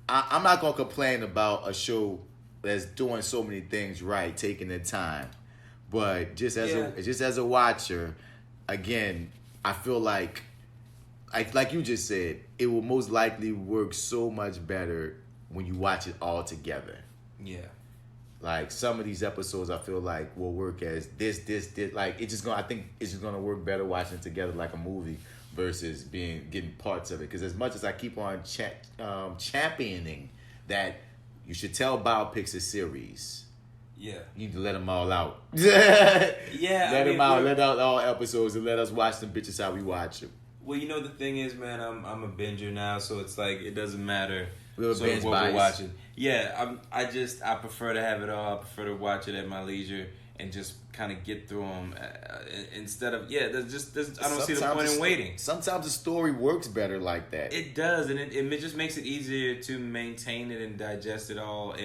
I'm not gonna complain about a show that's doing so many things right, taking their time. But just as a watcher, again, I feel like you just said, it will most likely work so much better when you watch it all together. Yeah. Like some of these episodes, I feel like will work as this. Like I think it's just gonna work better watching it together like a movie versus getting parts of it. Because as much as I keep on championing that. You should tell biopics a series. Yeah. You need to let them all out. Let them out. Let out all episodes and let us watch them bitches how we watch them. Well, the thing is, man, I'm a binger now, so it's like it doesn't matter what we're watching. Yeah, I prefer to have it all. I prefer to watch it at my leisure and just kind of get through them instead of I don't see the point in waiting. Sometimes the story works better like that. It does, and it just makes it easier to maintain it and digest it all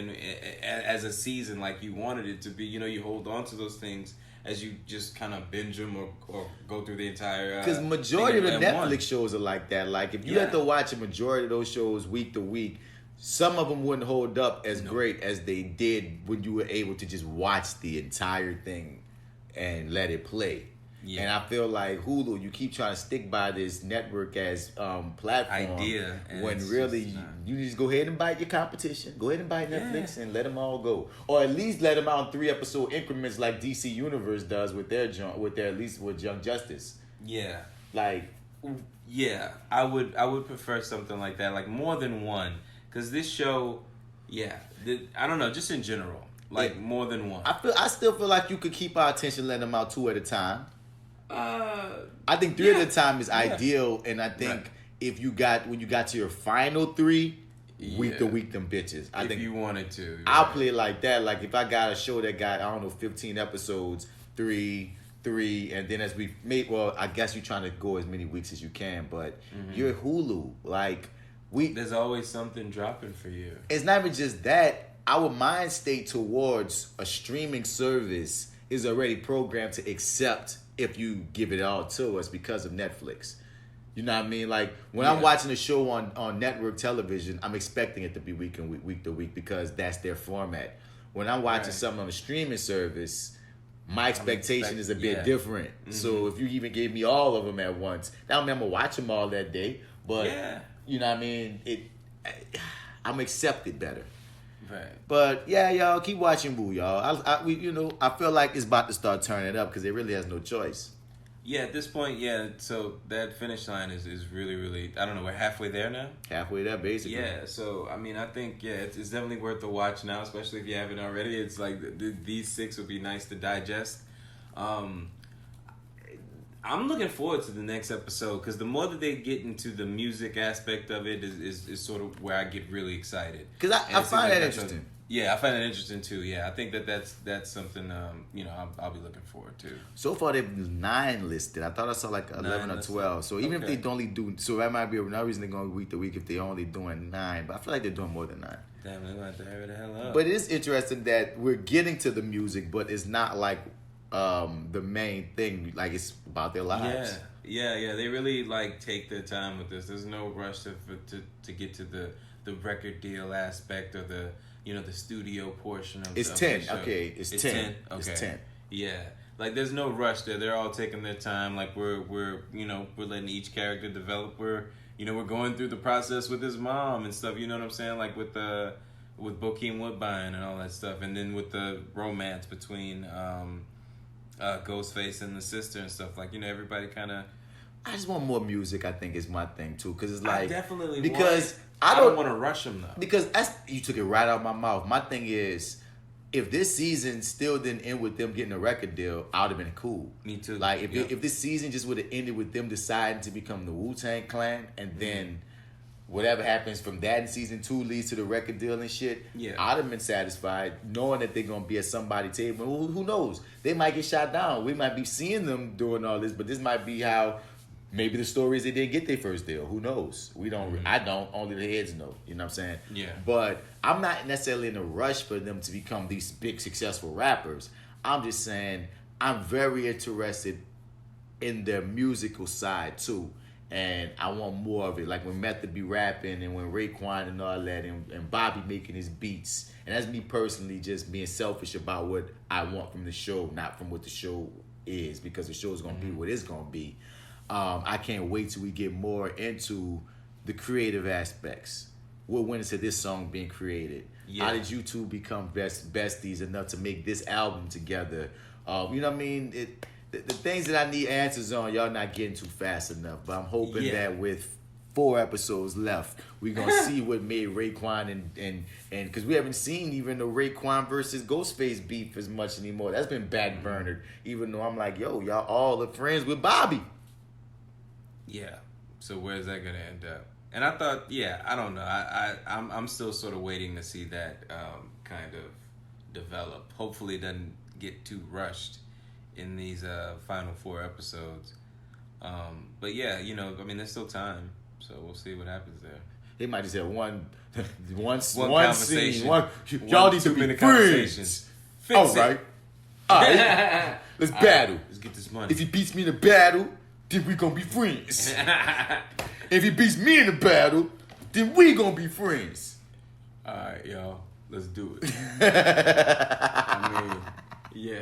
as a season like you wanted it to be. You hold on to those things as you just kind of binge them or go through the entire. Because majority of the Netflix shows are like that. Like if you had to watch a majority of those shows week to week. Some of them wouldn't hold up as great as they did when you were able to just watch the entire thing and let it play. Yeah. And I feel like Hulu, you keep trying to stick by this network as platform idea, when really you just go ahead and bite your competition. Go ahead and bite Netflix and let them all go, or at least let them out in 3-episode increments like DC Universe does with their at least with Young Justice. Yeah, like I would prefer something like that, like more than one. Because this show, I don't know, just in general, more than one. I still feel like you could keep our attention, letting them out 2 at a time. I think 3 at a time is ideal, and I think when you got to your final 3, week to week them bitches. I think you wanted to, I'll play it like that. Like if I got a show that got 15 episodes, 3 3, and then as we made, well, I guess you're trying to go as many weeks as you can, but you're Hulu. Like, there's always something dropping for you. It's not even just that. Our mind state towards a streaming service is already programmed to accept if you give it all to us because of Netflix. You know what I mean? Like, when I'm watching a show on network television, I'm expecting it to be week to week because that's their format. When I'm watching something on a streaming service, my expectation is a bit different. So if you even gave me all of them at once, now I'm gonna watch them all that day. But you know what I mean? I'm accepted better. Right. But yeah, y'all keep watching Boo, y'all. I feel like it's about to start turning up because it really has no choice. Yeah, at this point, so that finish line is really, really, I don't know, we're halfway there now? Halfway there, basically. Yeah, so, I mean, I think, it's definitely worth the watch now, especially if you haven't already. It's like, these 6 would be nice to digest. I'm looking forward to the next episode, because the more that they get into the music aspect of it is sort of where I get really excited. Because I find that interesting. Yeah, I find it interesting too. Yeah, I think that's something I'll be looking forward to. So far, they've 9 listed. I thought I saw like 11 or 12. So even if they only do, so that might be another reason they're going week to week if they're only doing 9. But I feel like they're doing more than 9. Damn, they're going to hurry the hell up. But it is interesting that we're getting to the music, but it's not like the main thing. Like it's about their lives. Yeah. They really like take their time with this. There's no rush to get to the record deal aspect or the the studio portion of it's 10. Okay, it's 10. Okay. It's 10. Yeah. Like there's no rush there. They're all taking their time. Like we're letting each character develop. We're going through the process with his mom and stuff. You know what I'm saying? Like with Bokeem Woodbine and all that stuff, and then with the romance between Ghostface and the sister and stuff. Like everybody kind of. I just want more music. I think is my thing too, because it's like I definitely because. I don't want to rush them though. Because you took it right out of my mouth. My thing is, if this season still didn't end with them getting a record deal, I would have been cool. Me too. Like if this season just would have ended with them deciding to become the Wu-Tang Clan, and then whatever happens from that in season 2 leads to the record deal and shit, I'd have been satisfied knowing that they're gonna be at somebody's table. Who knows? They might get shot down. We might be seeing them doing all this, but this might be how. Maybe the story is they didn't get their first deal. Who knows? We don't. I don't. Only the heads know. You know what I'm saying? Yeah. But I'm not necessarily in a rush for them to become these big successful rappers. I'm just saying I'm very interested in their musical side too, and I want more of it. Like when Method be rapping and when Raekwon and all that, and Bobby making his beats. And that's me personally just being selfish about what I want from the show, not from what the show is, because the show is gonna be what it's gonna be. I can't wait till we get more into the creative aspects. What went into this song being created? How did you two become besties enough to make this album together? You know what I mean? The things that I need answers on, y'all not getting too fast enough. But I'm hoping that with 4 episodes left, we're going to see what made Raekwon and because we haven't seen even the Raekwon versus Ghostface beef as much anymore. That's been backburnered, even though I'm like, yo, y'all all are friends with Bobby. Yeah. So where's that gonna end up? And I thought, I don't know. I'm still sort of waiting to see that kind of develop. Hopefully, it doesn't get too rushed in these final 4 episodes. But I mean, there's still time, so we'll see what happens there. They might just have one conversation. Scene. Y'all need to be friends. All right. Let's battle. Let's get this money. If he beats me in a battle, then we gonna be friends. If he beats me in the battle, then we gonna be friends. All right, y'all. Let's do it. I mean,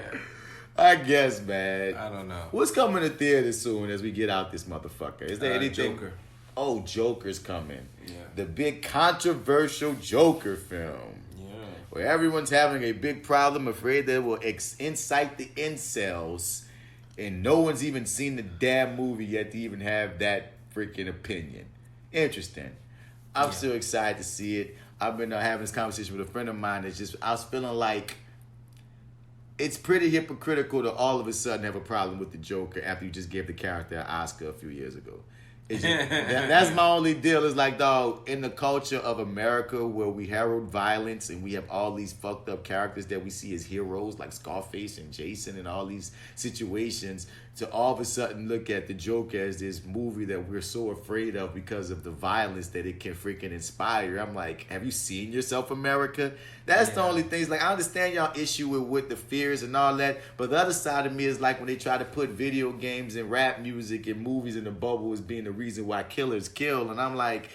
I guess, man. I don't know. What's coming to theaters soon as we get out this motherfucker? Is there anything? Joker. Oh, Joker's coming. Yeah. The big controversial Joker film. Yeah. Where everyone's having a big problem, afraid that it will incite the incels. And no one's even seen the damn movie yet to even have that freaking opinion. Interesting. I'm still excited to see it. I've been having this conversation with a friend of mine that's just, I was feeling like it's pretty hypocritical to all of a sudden have a problem with the Joker after you just gave the character an Oscar a few years ago. That's my only deal. Is like, dog, in the culture of America where we herald violence and we have all these fucked up characters that we see as heroes like Scarface and Jason and all these situations, to all of a sudden look at the Joker as this movie that we're so afraid of because of the violence that it can freaking inspire. I'm like, have you seen yourself, America? That's the only thing. It's like, I understand y'all issue with the fears and all that, but the other side of me is like when they try to put video games and rap music and movies in the bubble as being the reason why killers kill, and I'm like,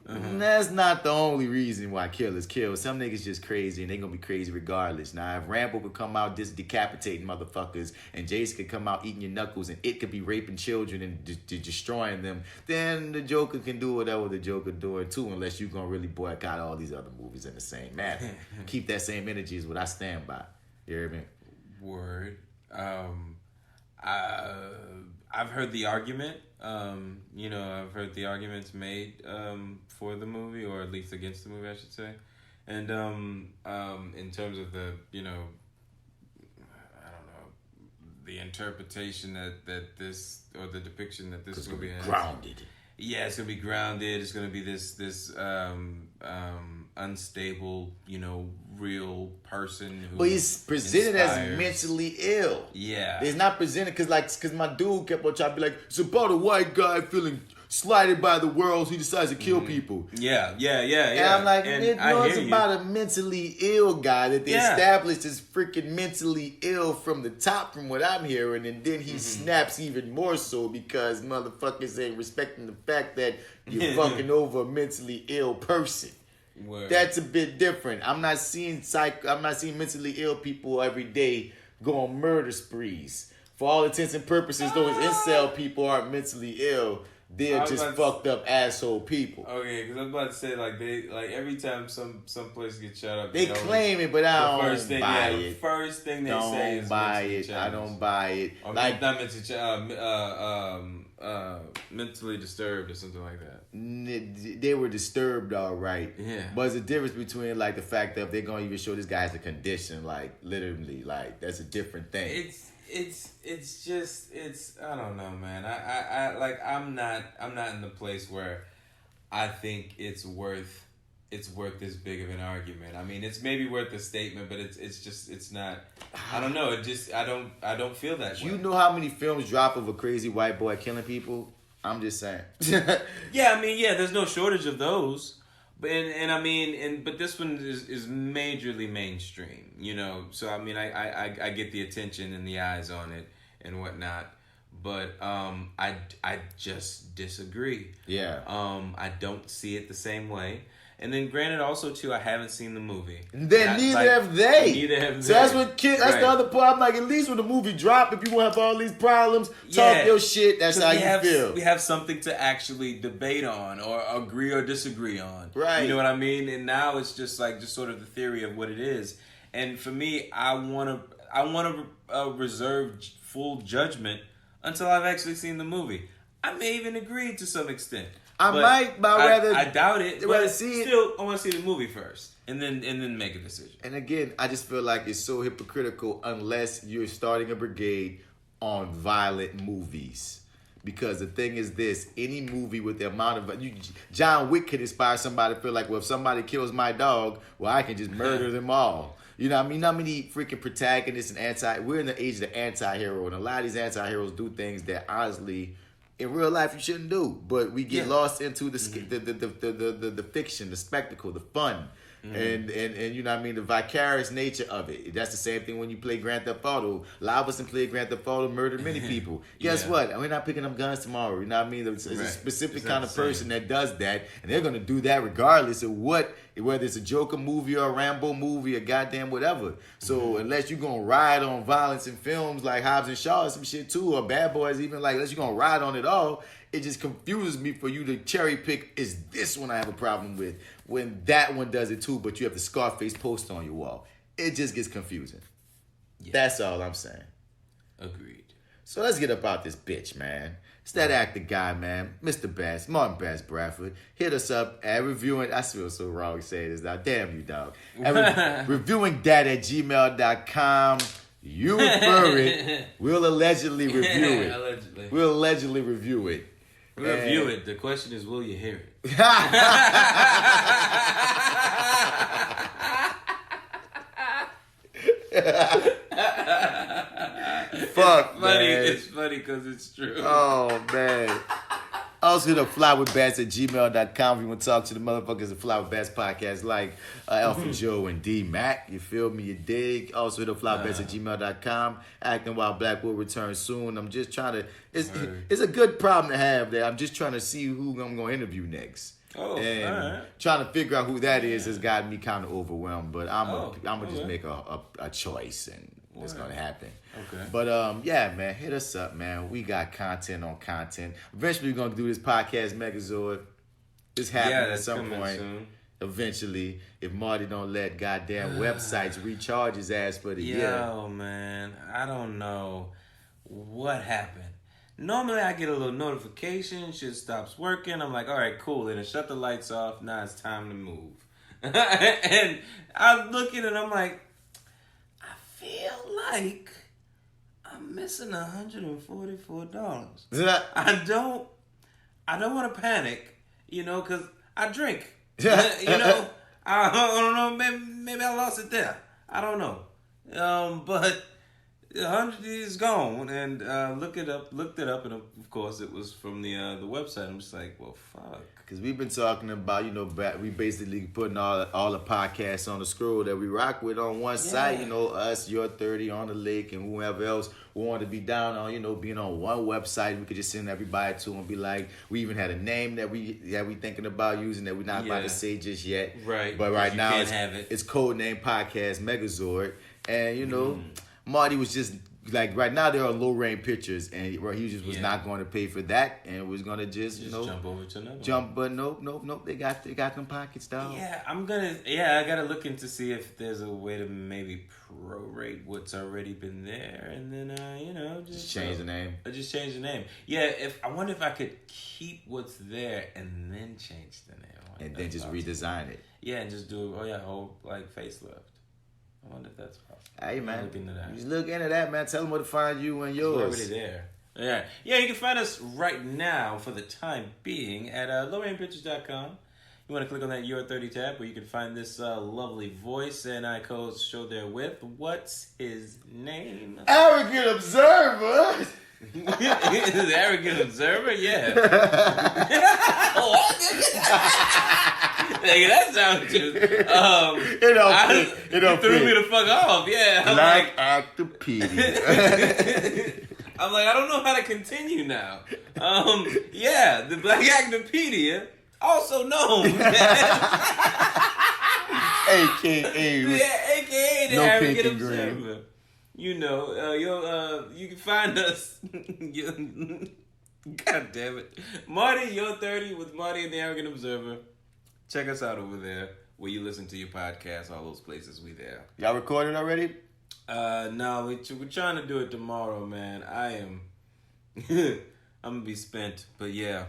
that's not the only reason why killers kill. Some niggas just crazy and they gonna be crazy regardless. Now, if Rambo could come out just decapitating motherfuckers and Jason could come out eating your knuckles and it could be raping children and destroying them, then the Joker can do whatever the Joker doing too, unless you gonna really boycott all these other movies in the same manner. Keep that same energy is what I stand by. You hear me? Word. I've heard the argument. I've heard the arguments made for the movie, or at least against the movie, I should say. And in terms of the, I don't know, the interpretation that this, or the depiction that this movie has. Grounded. Yeah, it's gonna be grounded. It's gonna be this unstable, real person who. But he's presented as mentally ill. Yeah, it's not presented because my dude kept on trying to be like, it's about a white guy feeling slighted by the world, so he decides to kill people. Yeah. And I'm like, it's about a mentally ill guy that they established as freaking mentally ill from the top, from what I'm hearing, and then he snaps even more so because motherfuckers ain't respecting the fact that you're fucking over a mentally ill person. Word. That's a bit different. I'm not seeing mentally ill people every day go on murder sprees. For all intents and purposes, those incel people aren't mentally ill. They're just fucked up asshole people. Okay, because I was about to say, like every time some place gets shut up, they claim it, but I don't buy it. The first thing they say is I don't buy it. Or like not mentally disturbed or something like that. They were disturbed, all right. Yeah. But there's a difference between like the fact that they're gonna even show this guy as a condition, like literally, like that's a different thing. It's just I don't know, man. I'm not in the place where I think it's worth this big of an argument. I mean, it's maybe worth a statement, but it's not. I don't know. I don't feel that way. You know how many films drop of a crazy white boy killing people? I'm just saying. There's no shortage of those. But but this one is majorly mainstream, So I get the attention and the eyes on it and whatnot, but I just disagree. Yeah. I don't see it the same way. And then, granted, also too, I haven't seen the movie. Then neither have they. So that's what that's the other part. I'm like, at least when the movie drop, if you won't have all these problems, talk your shit. That's how you feel. We have something to actually debate on, or agree or disagree on. Right. You know what I mean? And now it's just sort of the theory of what it is. And for me, I want to reserve full judgment until I've actually seen the movie. I may even agree to some extent. I doubt it. But I want to see the movie first, and then make a decision. And again, I just feel like it's so hypocritical unless you're starting a brigade on violent movies. Because the thing is this, any movie with the amount of... John Wick could inspire somebody to feel like, well, if somebody kills my dog, well, I can just murder them all. You know what I mean? Not many freaking protagonists and we're in the age of the anti-hero, and a lot of these anti-heroes do things that honestly... in real life, you shouldn't do, but we get lost into the fiction, the spectacle, the fun, and you know what I mean, the vicarious nature of it. That's the same thing when you play Grand Theft Auto. A lot of us can play Grand Theft Auto, murder many people. Guess what? We're not picking up guns tomorrow. You know what I mean? It's a specific kind of person that does that, and they're gonna do that regardless of whether it's a Joker movie or a Rambo movie or goddamn whatever. So unless you're gonna ride on violence in films like Hobbs and Shaw or some shit too, or Bad Boys even, like unless you're gonna ride on it all, it just confuses me for you to cherry pick, is this one I have a problem with, when that one does it too, but you have the Scarface poster on your wall. It just gets confusing. Yeah. That's all I'm saying. Agreed. So let's get up out this bitch, man. It's that actor guy, man. Mr. Bass, Martin Bass Bradford. Hit us up at reviewing. I feel so wrong saying this now. Damn you, dog. ReviewingDAT at gmail.com. You refer it. We'll allegedly review it. We'll allegedly review it. Review it. The question is, will you hear it? Fuck, funny. man. It's funny because it's true. Oh, man. Also hit up FlyWithBats@gmail.com if you want to talk to the motherfuckers at FlyWithBats Podcast like Alpha Joe and D Mac. You feel me? You dig? Also hit up FlyWithBats@gmail.com. Acting While Black will return soon. I'm just trying to... It's a good problem to have there. I'm just trying to see who I'm going to interview next. Oh, and all right. trying to figure out who that is has got me kind of overwhelmed. But I'm gonna just okay. make a choice, and it's gonna happen. Okay. But yeah, man, hit us up, man. We got content on content. Eventually, we're gonna do this podcast Megazord. It's happening at some point. Soon. Eventually, if Marty don't let goddamn websites recharge his ass for the year. Yo, man, I don't know what happened. Normally, I get a little notification, shit stops working. I'm like, all right, cool. Then I shut the lights off. Now it's time to move. And I'm looking and I'm like, I feel like I'm missing $144. I don't want to panic, because I drink. I don't know. Maybe I lost it there. I don't know. But 100 is gone, and looked it up, and of course it was from the website. I'm just like, well, fuck. Because we've been talking about, we basically putting all the podcasts on the scroll that we rock with on one site. Us, Your30 on the lake, and whoever else we want to be down on, being on one website. We could just send everybody to and be like, we even had a name that we thinking about using that we're not about to say just yet. Right. But right now it's codename Podcast Megazord, and Marty was just like, right now there are low rain pictures, and he just was not going to pay for that, and was going to just jump over to another one. But nope. They got them pockets, dog. Yeah, I gotta look into see if there's a way to maybe prorate what's already been there, and then just change the name. Just change the name. Yeah, I wonder if I could keep what's there and then change the name, and then just redesign it. Yeah, and just do whole facelift. I wonder if that's possible. Hey, man. Look into that. Just look into that, man. Tell them where to find you and yours. We're already there. Yeah, you can find us right now, for the time being, at lowrainpictures.com. You want to click on that Your30 tab, where you can find this lovely voice, and I co-show there with, what's his name? Arrogant Observer! The Arrogant Observer? Yeah. Nigga, that sounds just it don't threw fit. me the fuck off. Yeah, Black Actopedia. I'm like, I don't know how to continue now. The Black Actopedia, also known AKA the No Arrogant Pink and Observer. Green. You can find us. God damn it, Marty, Your30 with Marty and the Arrogant Observer. Check us out over there where you listen to your podcast. All those places, we there. Y'all recorded already? No, we're trying to do it tomorrow, man. I'm gonna be spent, but yeah,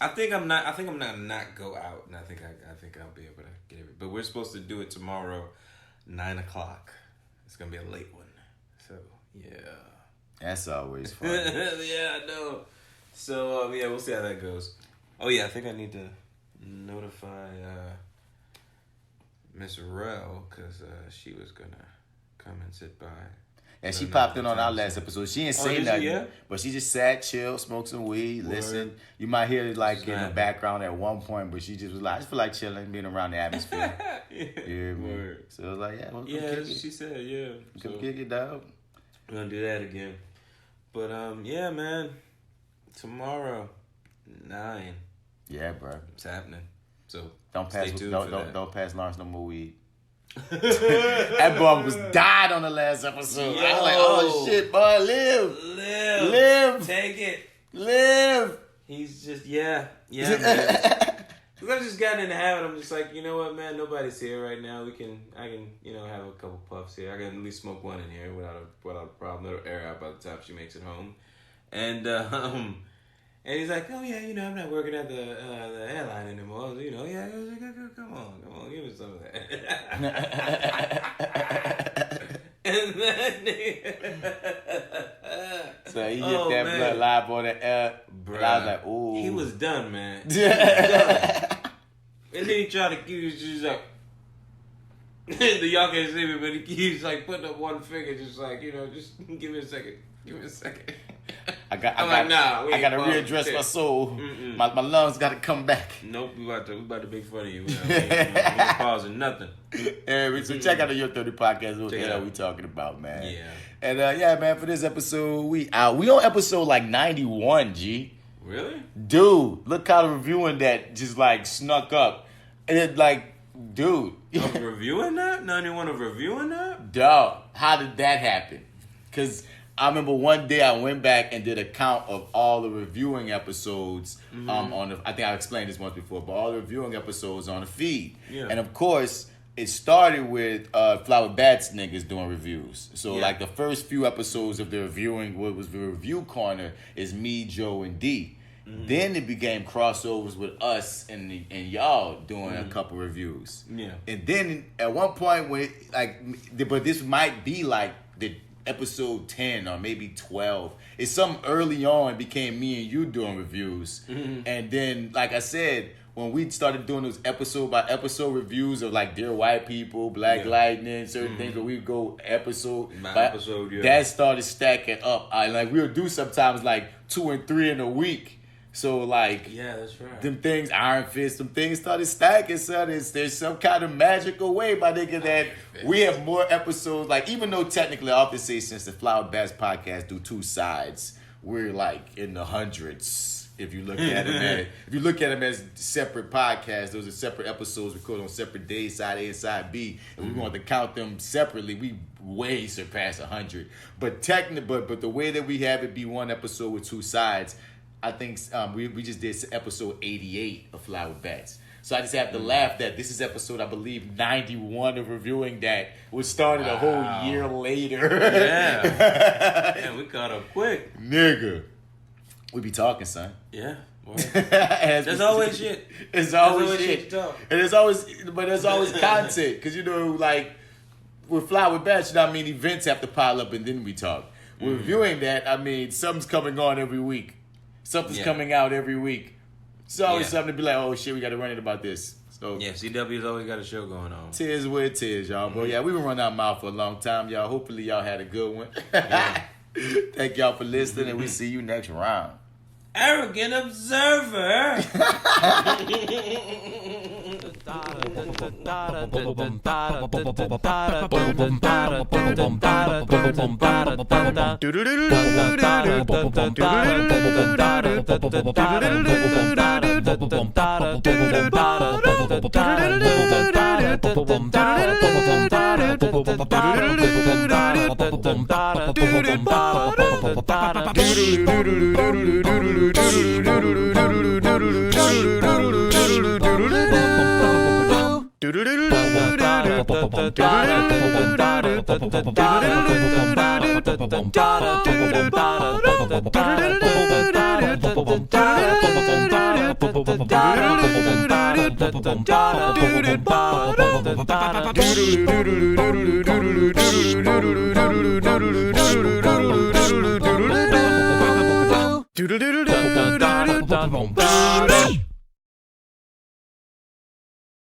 I think I'm not go out, and I think I'll be able to get it. But we're supposed to do it tomorrow, 9:00. It's gonna be a late one, so yeah. That's always fun. Yeah, I know. So we'll see how that goes. Oh yeah, I think I need to notify Miss Rel, because she was gonna come and sit by. And she popped in on our last episode. She didn't say nothing, but she just sat, chill, smoked some weed, listened. You might hear it like in the background at one point, but she just was like, I just feel like chilling, being around the atmosphere. Yeah, so I was like, yeah, well, she said, yeah. Come kick it, dog. We're gonna do that again. But yeah, man. Tomorrow, 9. Yeah, bro. It's happening. So don't pass Lawrence no more weed. That boy was died on the last episode. I was like, oh shit, boy, live. Take it. Live. He's just man. Because I've just gotten in the habit. I'm just like, you know what, man? Nobody's here right now. I can, have a couple puffs here. I can at least smoke one in here without a problem. It'll air out by the time she makes it home. And he's like, oh yeah, I'm not working at the airline anymore. So, yeah. I was like, come on, give me some of that. And then so he hit that blood live on the And I was like, ooh. He was done, man. He was done. And then he tried to keep his just like, y'all can't see me, but he's like putting up one finger, just like, just give me a second. I gotta readdress my soul. My lungs gotta come back. Nope, we about to make fun of you. We ain't pausing nothing. Anyway, so check out the Your30 Podcast. What the hell we talking about, man? Yeah. And man, for this episode, we on episode like 91, G. Really? Dude, look how the reviewing that just like snuck up. And it like, dude. Reviewing that? 91 of reviewing that? Dog, how did that happen? Because I remember one day I went back and did a count of all the reviewing episodes on the, I think I explained this once before, but all the reviewing episodes on the feed. Yeah. And of course, it started with FlyWithBats niggas doing reviews. So like the first few episodes of the reviewing, what was the review corner, is me, Joe, and D. Then it became crossovers with us and y'all doing a couple reviews. Yeah. And then at one point when but this might be like the episode 10 or maybe 12. It's something early on became me and you doing reviews. And then, like I said, when we started doing those episode by episode reviews of like Dear White People, Black Lightning, certain things where we go episode by episode, that started stacking up. Like we would do sometimes like 2 and 3 in a week. So like, yeah, that's right. Them things, Iron Fist, them things started stacking. Son, there's some kind of magical way, my nigga, that we have more episodes. Like, even though technically, I often say since the FlyWithBats Podcast do 2 sides, we're like in the hundreds. If you look at them as separate podcasts, those are separate episodes recorded on separate days, side A and side B. And we want to count them separately. We way surpass 100. But but the way that we have it be one episode with 2 sides. I think we just did episode 88 of FlyWithBats. So I just have to laugh that this is episode, I believe, 91 of Reviewing Dat, which started a whole year later. Yeah. Man, we caught up quick. Nigga. We be talking, son. Yeah. There's always shit. It's always shit. To talk. And there's always content. Because, like, with FlyWithBats, events have to pile up and then we talk. With Reviewing Dat, something's coming on every week. Something's coming out every week. It's always something to be like, oh shit, we got to run it about this. So CW's always got a show going on. Tis where it is, y'all. But we've been running our mouth for a long time, y'all. Hopefully y'all had a good one. Thank y'all for listening, and we see you next round. Arrogant observer.